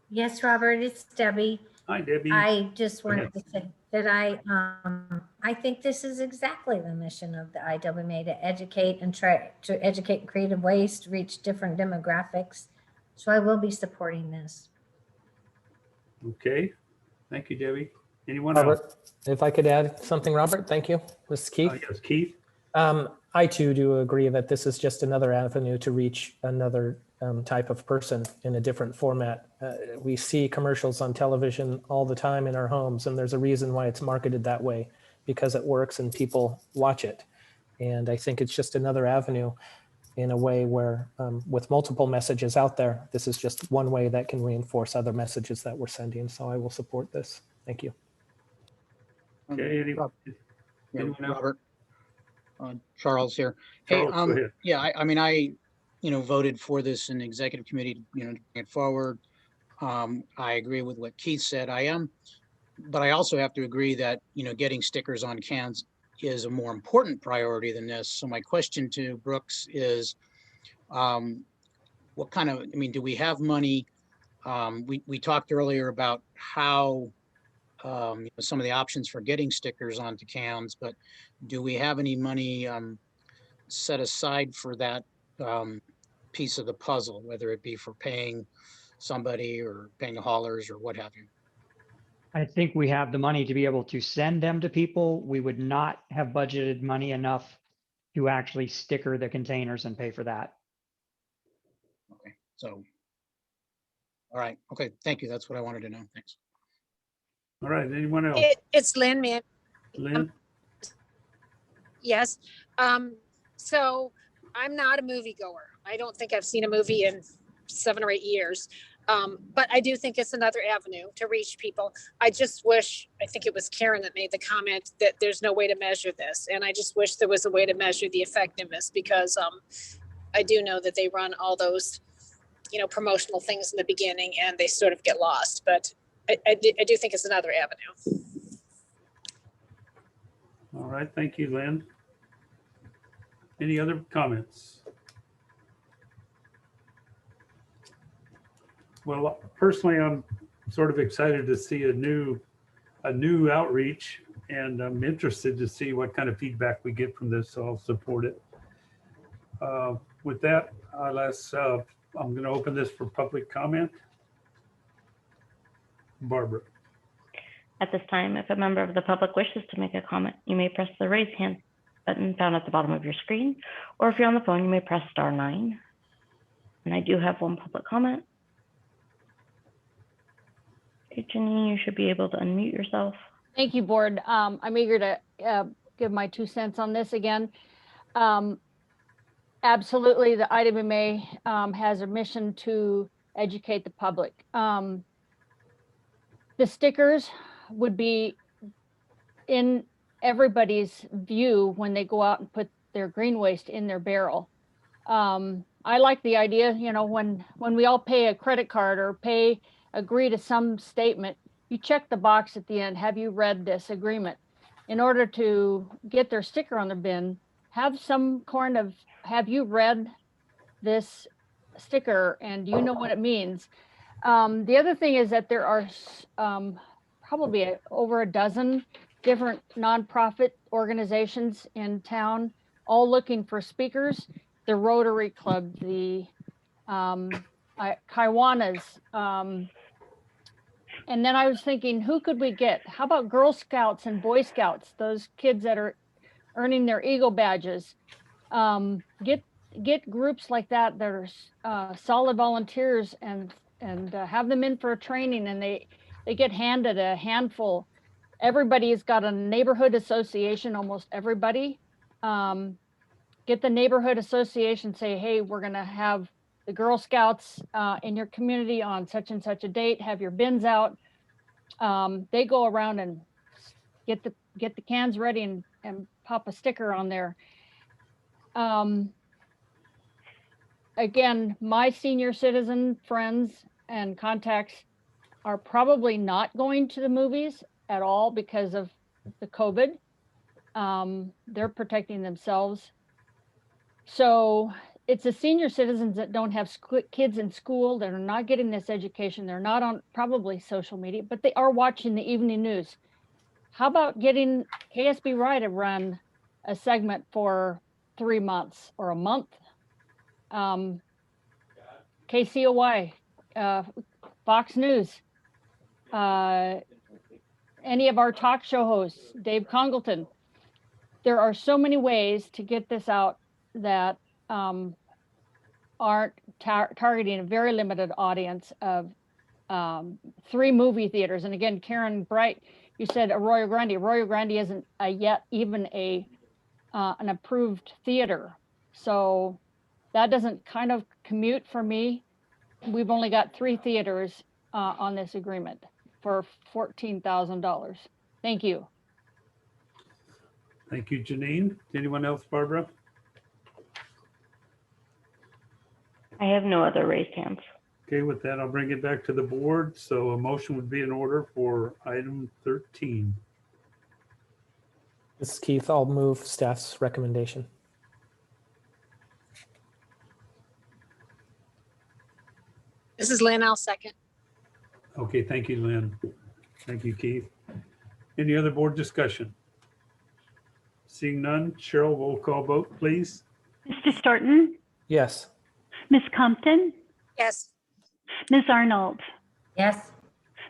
Yes, Robert, it's Debbie. Hi, Debbie. I just wanted to say that I think this is exactly the mission of the IWMA, to educate and try to educate creative ways to reach different demographics. So I will be supporting this. Okay. Thank you, Debbie. Anyone else? Robert, if I could add something, Robert, thank you. This is Keith. Yes, Keith. I too do agree that this is just another avenue to reach another type of person in a different format. We see commercials on television all the time in our homes, and there's a reason why it's marketed that way, because it works and people watch it. And I think it's just another avenue in a way where with multiple messages out there, this is just one way that can reinforce other messages that we're sending. So I will support this. Thank you. Okay, Yeah, Robert, Charles here. Hey, Charles, go ahead. yeah, I mean, I voted for this in the executive committee, to bring it forward. I agree with what Keith said. But I also have to agree that, getting stickers on cans is a more important priority than this. So my question to Brooks is, what kind of, do we have money? We talked earlier about how some of the options for getting stickers onto cans, but do we have any money set aside for that piece of the puzzle, whether it be for paying somebody or paying the haulers or what have you? I think we have the money to be able to send them to people. We would not have budgeted money enough to actually sticker the containers and pay for that. Okay, so, all right, okay, thank you. That's what I wanted to know. Thanks. All right, anyone else? It's Lynn, man. Lynn? Yes. So I'm not a movie goer. I don't think I've seen a movie in 7 or 8 years. But I do think it's another avenue to reach people. I just wish, I think it was Karen that made the comment that there's no way to measure this. And I just wish there was a way to measure the effectiveness, because I do know that they run all those, promotional things in the beginning and they sort of get lost. But I do think it's another avenue. All right, thank you, Lynn. Any other comments? Well, personally, I'm sort of excited to see a new outreach, and I'm interested to see what kind of feedback we get from this, so I'll support it. With that, I'm going to open this for public comment. Barbara. At this time, if a member of the public wishes to make a comment, you may press the raise hand button found at the bottom of your screen, or if you're on the phone, you may press *9. And I do have one public comment. Okay, Janine, you should be able to unmute yourself. Thank you, board. I'm eager to give my 2 cents on this again. Absolutely, the IWMA has a mission to educate the public. The stickers would be in everybody's view when they go out and put their green waste in their barrel. I like the idea, when we all pay a credit card or agree to some statement, you check the box at the end. Have you read this agreement? In order to get their sticker on the bin, have some kind of, have you read this sticker and do you know what it means? The other thing is that there are probably over a dozen different nonprofit organizations in town, all looking for speakers. The Rotary Club, the Kiwanis, and then I was thinking, who could we get? How about Girl Scouts and Boy Scouts, those kids that are earning their Eagle badges? Get groups like that that are solid volunteers and have them in for a training, and they get handed a handful. Everybody's got a neighborhood association, almost everybody. Get the neighborhood association, say, hey, we're going to have the Girl Scouts in your community on such and such a date, have your bins out. They go around and get the cans ready and pop a sticker on there. Again, my senior citizen friends and contacts are probably not going to the movies at all because of the COVID. They're protecting themselves. So it's the senior citizens that don't have kids in school, that are not getting this education. They're not on probably social media, but they are watching the evening news. How about getting KSB Rye to run a segment for 3 months or a month? KCOY, Fox News, any of our talk show hosts, Dave Congleton. There are so many ways to get this out that aren't targeting a very limited audience of 3 movie theaters. And again, Karen Bright, you said Arroyo Grande. Arroyo Grande isn't yet even an approved theater. So that doesn't kind of commute for me. We've only got 3 theaters on this agreement for $14,000. Thank you. Thank you, Janine. Anyone else, Barbara? I have no other raised hands. Okay, with that, I'll bring it back to the board. So a motion would be in order for item 13. This is Keith. I'll move staff's recommendation. This is Lynn. I'll second. Okay, thank you, Lynn. Thank you, Keith. Any other board discussion? Seeing none, Cheryl, roll call vote, please. Mr. Staunton, Yes. Ms. Compton, Yes. Ms. Arnold, Yes.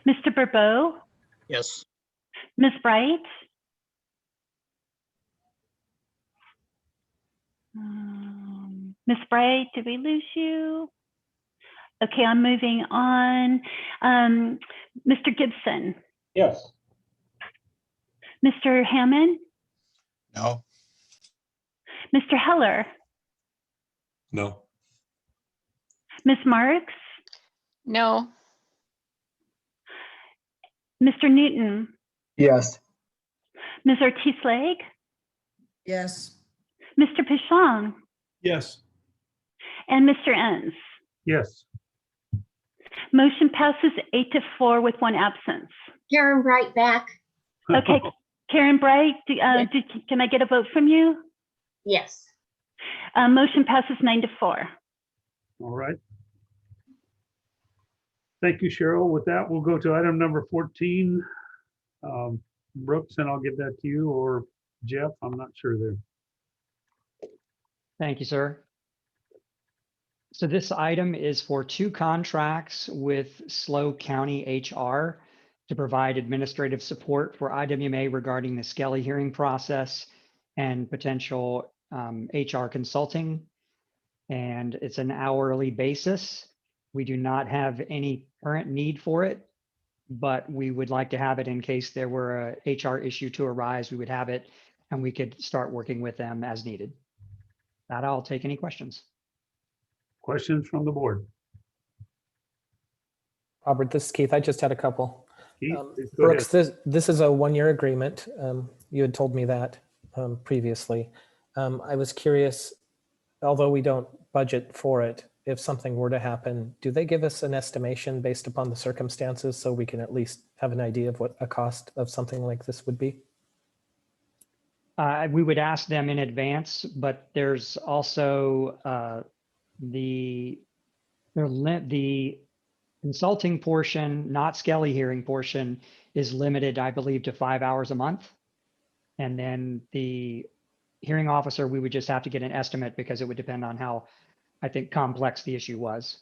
Mr. Burbeau, Yes. Ms. Bright. Ms. Bright, did we lose you? Okay, I'm moving on. Mr. Gibson, Yes. Mr. Hammond, No. Mr. Heller, No. Ms. Marks, No. Mr. Newton, Yes. Ms. Ortiz-Leg, Yes. Mr. Pichon, Yes. and Mr. Enns. Yes. Motion passes 8-4 with 1 absence. Karen Bright back. Okay, Karen Bright, can I get a vote from you? Yes. Motion passes 9-4. All right. Thank you, Cheryl. With that, we'll go to item number 14. Brooks, and I'll give that to you, or Jeff, I'm not sure there. Thank you, sir. So this item is for 2 contracts with SLO County HR to provide administrative support for IWMA regarding the Skelly hearing process and potential HR consulting. And it's an hourly basis. We do not have any current need for it, but we would like to have it in case there were a HR issue to arise. We would have it and we could start working with them as needed. That I'll take any questions. Questions from the board? Robert, this is Keith. I just had a couple. Keith, please go Brooks, ahead. this is a 1-year agreement. You had told me that previously. I was curious, although we don't budget for it, if something were to happen, do they give us an estimation based upon the circumstances so we can at least have an idea of what a cost of something like this would be? We would ask them in advance, but there's also the consulting portion, not Skelly hearing portion, is limited, I believe, to 5 hours a month. And then the hearing officer, we would just have to get an estimate because it would depend on how, I think, complex the issue was.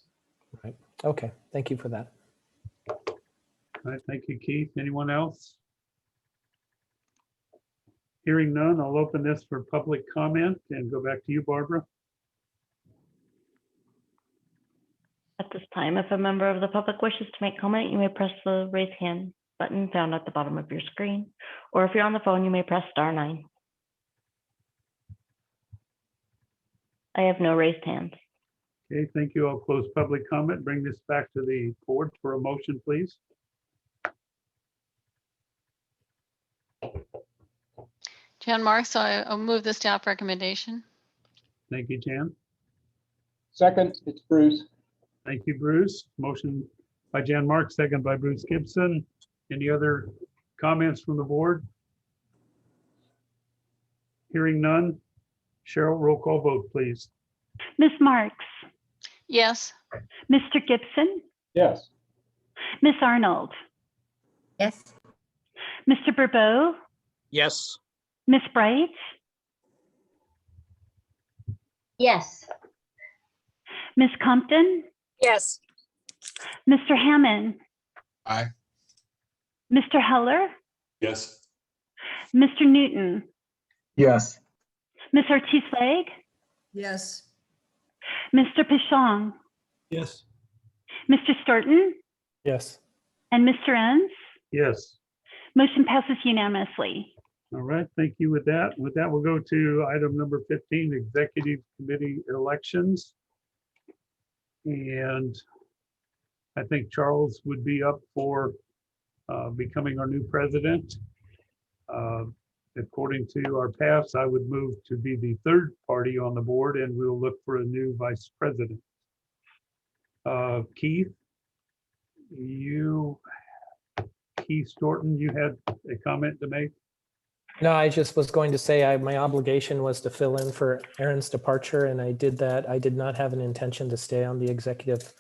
Right. Okay. Thank you for that. All right, thank you, Keith. Anyone else? Hearing none, I'll open this for public comment and go back to you, Barbara. At this time, if a member of the public wishes to make comment, you may press the raise hand button found at the bottom of your screen. Or if you're on the phone, you may press *9. I have no raised hands. Okay, thank you. I'll close public comment. Bring this back to the board for a motion, please. Jan Marks, I'll move the staff recommendation. Thank you, Jan. Second, it's Bruce. Thank you, Bruce. Motion by Jan Marks, second by Bruce Gibson. Any other comments from the board? Hearing none. Cheryl, roll call vote, please. Ms. Marks, Yes. Mr. Gibson, Yes. Ms. Arnold, Yes. Mr. Burbeau, Yes. Ms. Bright, Yes. Ms. Compton, Yes. Mr. Hammond, Aye. Mr. Heller, Yes. Mr. Newton, Yes. Ms. Ortiz-Legg, Yes. Mr. Pishon, Yes. Mr. Storton, Yes. and Mr. Enns. Yes. Motion passes unanimously. All right, thank you with that. With that, we'll go to item number 15, Executive Committee elections. And I think Charles would be up for becoming our new president. According to our paths, I would move to be the third party on the board, and we'll look for a new vice president. Keith Storton, you had a comment to make? No, I just was going to say my obligation was to fill in for Aaron's departure, and I did that. I did not have an intention to stay on the executive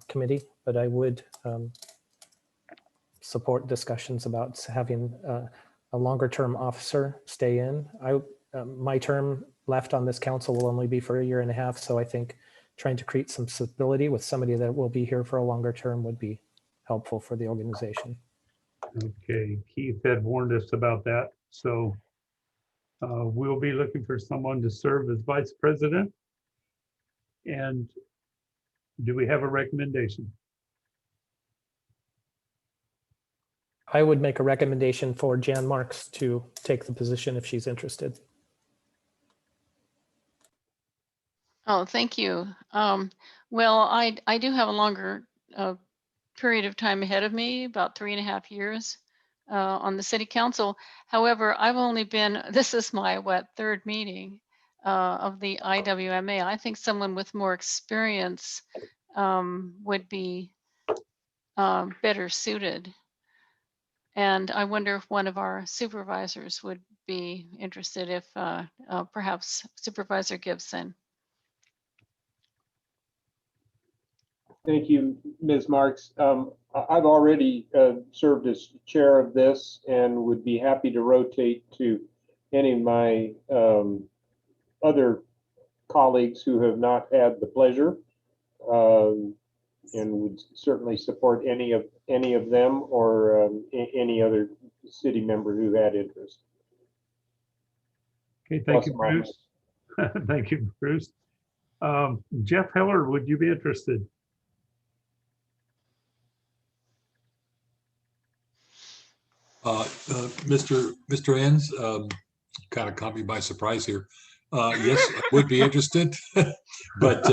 committee, but I would support discussions about having a longer term officer stay in. My term left on this council will only be for 1.5 years, so I think trying to create some stability with somebody that will be here for a longer term would be helpful for the organization. Okay, Keith had warned us about that. So we'll be looking for someone to serve as vice president. And do we have a recommendation? I would make a recommendation for Jan Marks to take the position if she's interested. Oh, thank you. Well, I do have a longer period of time ahead of me, about 3.5 years on the city council. However, I've only been, this is my third meeting of the IWMA. I think someone with more experience would be better suited. And I wonder if one of our supervisors would be interested, if perhaps Supervisor Gibson. Thank you, Ms. Marks. I've already served as chair of this and would be happy to rotate to any of my other colleagues who have not had the pleasure, and would certainly support any of them or any other city member who had interest. Okay, thank you, Bruce. Thank you, Bruce. Jeff Heller, would you be interested? Mr. Enns, kind of caught me by surprise here. Yes, I would be interested, but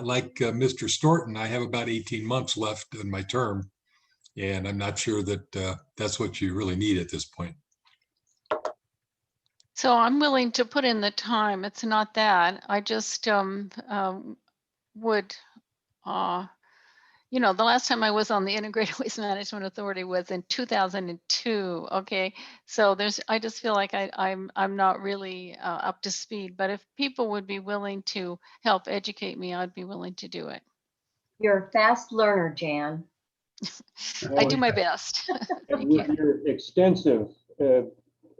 like Mr. Storton, I have about 18 months left in my term, and I'm not sure that that's what you really need at this point. So I'm willing to put in the time. It's not that. I just would, you know, the last time I was on the Integrated Waste Management Authority was in 2002. Okay, so I just feel like I'm not really up to speed. But if people would be willing to help educate me, I'd be willing to do it. You're a fast learner, Jan. I do my best. And with your extensive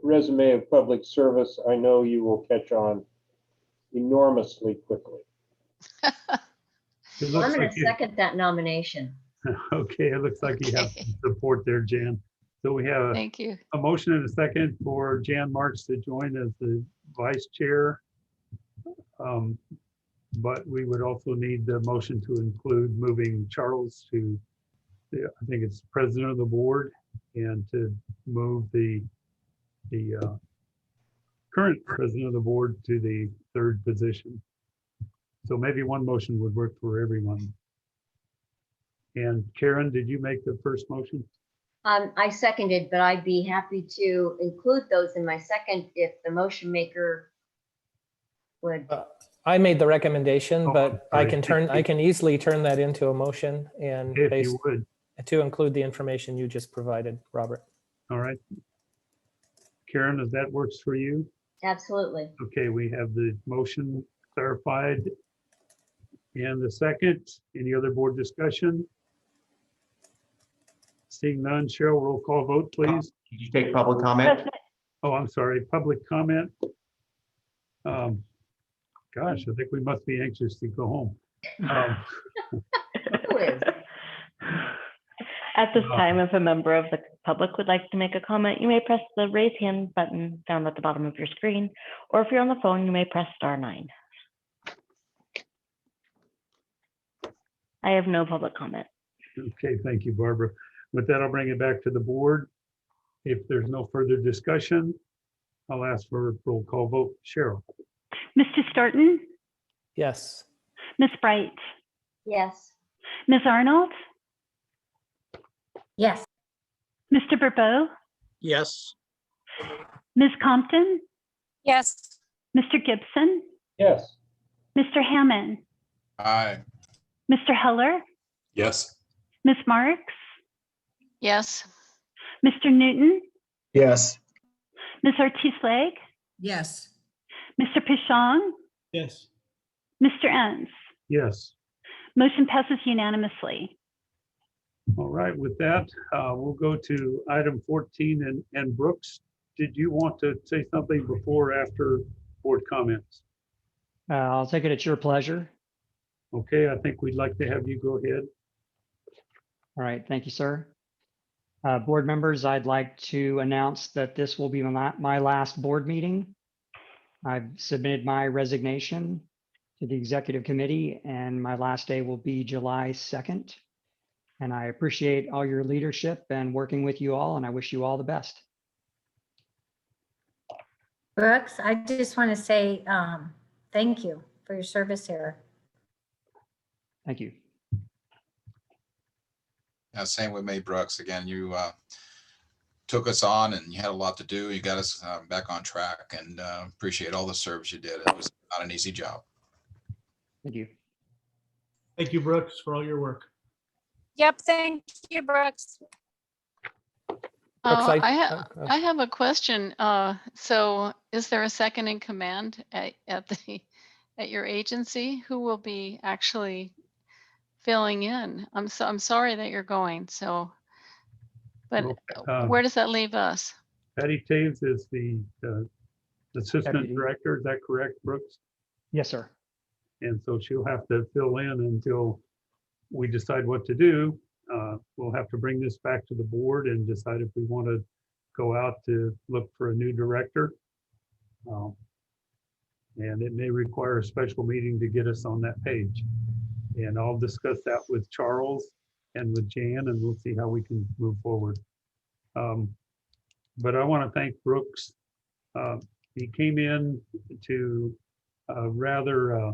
resume of public service, I know you will catch on enormously quickly. Well, I'm going to second that nomination. Okay, it looks like you have some support there, Jan. So we have Thank you. A motion and a second for Jan Marks to join as the vice chair. But we would also need the motion to include moving Charles to, I think it's president of the board, and to move the current president of the board to the third position. So maybe one motion would work for everyone. And Karen, did you make the first motion? I seconded, but I'd be happy to include those in my second if the motion maker would. I made the recommendation, but I can easily turn that into a motion and If you would. to include the information you just provided, Robert. All right. Karen, if that works for you? Absolutely. Okay, we have the motion clarified. And the second, any other board discussion? Seeing none, Cheryl, roll call vote, please. Did you take public comment? Oh, I'm sorry, public comment. Gosh, I think we must be anxious to go home. As At this time, if a member of the public would like to make a comment, you may press the raise hand button down at the bottom of your screen, or if you're on the phone, you may press *9. I have no public comment. Okay, thank you, Barbara. With that, I'll bring it back to the board. If there's no further discussion, I'll ask for a roll call vote. Cheryl? Mr. Staunton, Yes. Ms. Bright, Yes. Ms. Arnold, Yes. Mr. Burbeau, Yes. Ms. Compton, Yes. Mr. Gibson, Yes. Mr. Hammond, Aye. Mr. Heller, Yes. Ms. Marks, Yes. Mr. Newton, Yes. Ms. Ortiz-Legg, Yes. Mr. Pishon, Yes. Mr. Enns. Yes. Motion passes unanimously. All right, with that, we'll go to item 14. And Brooks, did you want to say something before or after board comments? I'll take it at your pleasure. Okay, I think we'd like to have you go ahead. All right, thank you, sir. Board members, I'd like to announce that this will be my last board meeting. I've submitted my resignation to the executive committee, and my last day will be July 2nd. And I appreciate all your leadership and working with you all, and I wish you all the best. Brooks, I just want to say thank you for your service here. Thank you. Yeah, same with me, Brooks. Again, you took us on and you had a lot to do. You got us back on track, and appreciate all the service you did. It was not an easy job. Thank you. Thank you, Brooks, for all your work. Yep, thank you, Brooks. Brooks, I have a question. So is there a second in command at your agency? Who will be actually filling in? I'm sorry that you're going. So, but where does that leave us? Patty Taves is the assistant Deputy. director. Is that correct, Brooks? Yes, sir. And so she'll have to fill in until we decide what to do. We'll have to bring this back to the board and decide if we want to go out to look for a new director. And it may require a special meeting to get us on that page. And I'll discuss that with Charles and with Jan, and we'll see how we can move forward. But I want to thank Brooks. He came in to rather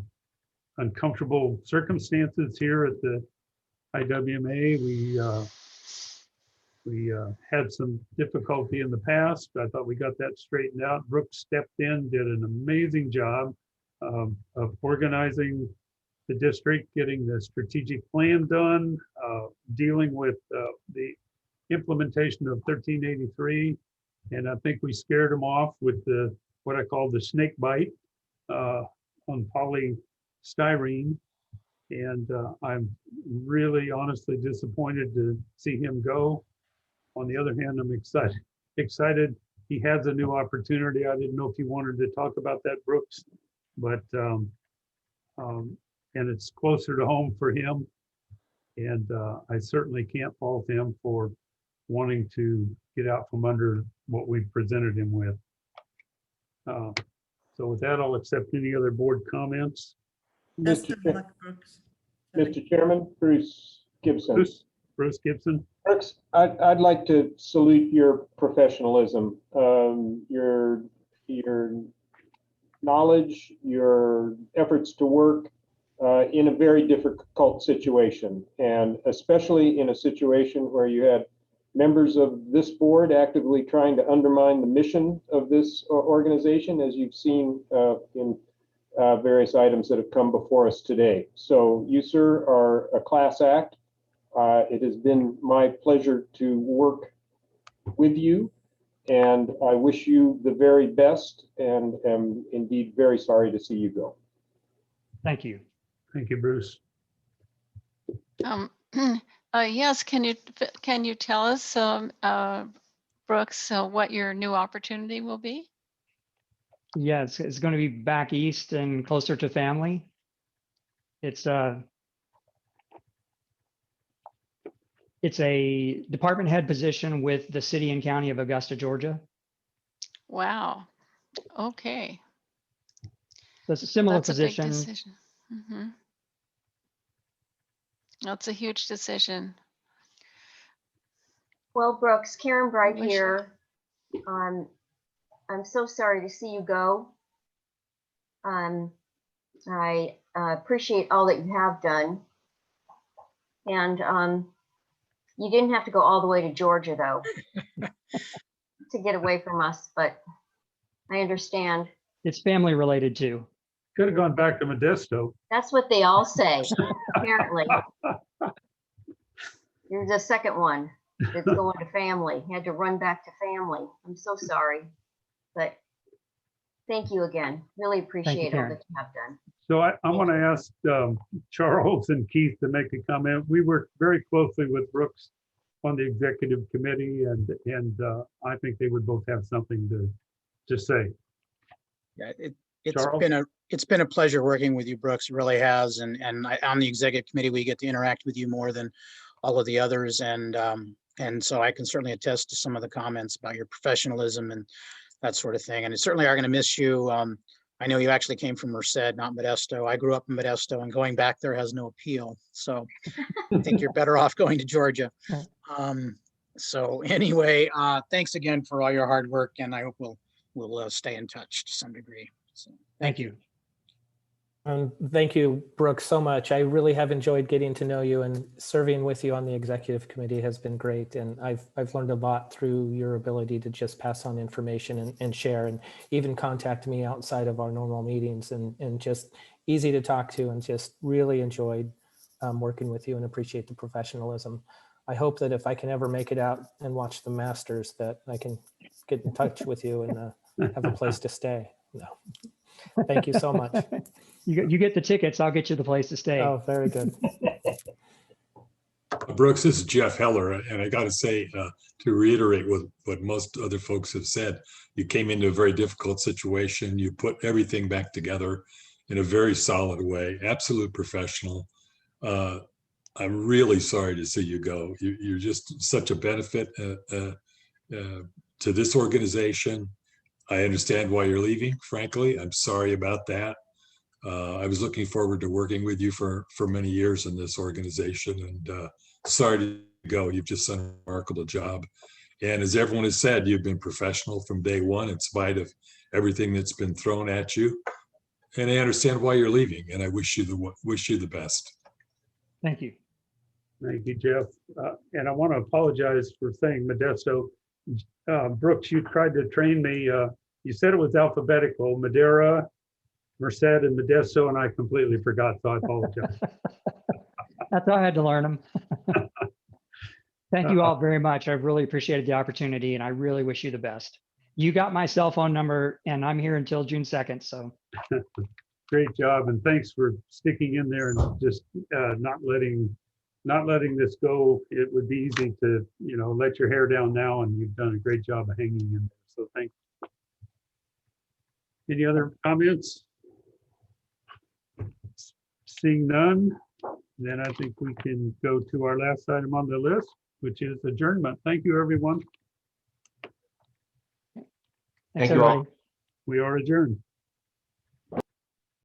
uncomfortable circumstances here at the IWMA. We had some difficulty in the past. I thought we got that straightened out. Brooks stepped in, did an amazing job of organizing the district, getting the strategic plan done, dealing with the implementation of 1383. And I think we scared him off with what I call the snake bite on polystyrene. And I'm really honestly disappointed to see him go. On the other hand, I'm excited he has a new opportunity. I didn't know if you wanted to talk about that, Brooks, but and it's closer to home for him. And I certainly can't fault him for wanting to get out from under what we've presented him with. So with that, I'll accept any other board comments. Mr. Chairman, Bruce Gibson. Bruce Gibson. Brooks, I'd like to salute your professionalism, your knowledge, your efforts to work in a very difficult situation, and especially in a situation where you had members of this board actively trying to undermine the mission of this organization, as you've seen in various items that have come before us today. So you, sir, are a class act. It has been my pleasure to work with you, and I wish you the very best, and am indeed very sorry to see you go. Thank you. Thank you, Bruce. Yes, can you tell us, Brooks, what your new opportunity will be? Yeah, it's going to be back east and closer to family. It's It's a department head position with the city and county of Augusta, Georgia. Wow. Okay. So it's a similar That's a big position. decision. Mhm. That's a huge decision. Well, Brooks, Karen Bright Wish- here. I'm so sorry to see you go. I appreciate all that you have done. And you didn't have to go all the way to Georgia, though, to get away from us, but I understand. It's family related too. Could have gone back to Modesto. That's what they all say, apparently. You're the second one that's going to family. Had to run back to family. I'm so sorry. But thank you again. Really appreciate all Karen. that you have done. So I want to ask Charles and Keith to make a comment. We work very closely with Brooks on the executive committee, and I think they would both have something to say. Yeah, Charles? it's been a pleasure working with you, Brooks. It really has. And on the executive committee, we get to interact with you more than all of the others. And so I can certainly attest to some of the comments about your professionalism and that sort of thing. And certainly are going to miss you. I know you actually came from Merced, not Modesto. I grew up in Modesto, and going back there has no appeal. So I think you're better off going to Georgia. So anyway, thanks again for all your hard work, and I hope we'll stay in touch to some degree. So Thank you. Thank you, Brooks, so much. I really have enjoyed getting to know you, and serving with you on the executive committee has been great. And I've learned a lot through your ability to just pass on information and share, and even contact me outside of our normal meetings, and just easy to talk to, and just really enjoyed working with you and appreciate the professionalism. I hope that if I can ever make it out and watch the Masters, that I can get in touch with you and have a place to stay. No. Thank you so much. You get the tickets, I'll get you the place to stay. Oh, very good. Brooks, this is Jeff Heller, and I got to say, to reiterate what most other folks have said, you came into a very difficult situation. You put everything back together in a very solid way, absolute professional. I'm really sorry to see you go. You're just such a benefit to this organization. I understand why you're leaving, frankly. I'm sorry about that. I was looking forward to working with you for many years in this organization, and sorry to go. You've just done a remarkable job. And as everyone has said, you've been professional from day one in spite of everything that's been thrown at you. And I understand why you're leaving, and I wish you the best. Thank you. Thank you, Jeff. And I want to apologize for saying Modesto. Brooks, you tried to train me. You said it was alphabetical, Madera, Merced, and Modesto, and I completely forgot, so I apologize. That's how I had to learn them. Thank you all very much. I really appreciated the opportunity, and I really wish you the best. You got my cell phone number, and I'm here until June 2nd, so. Great job, and thanks for sticking in there and just not letting this go. It would be easy to, let your hair down now, and you've done a great job of hanging in there. So thanks. Any other comments? Seeing none, then I think we can go to our last item on the list, which is adjournment. Thank you, everyone. Thanks, you all. everybody. We are adjourned.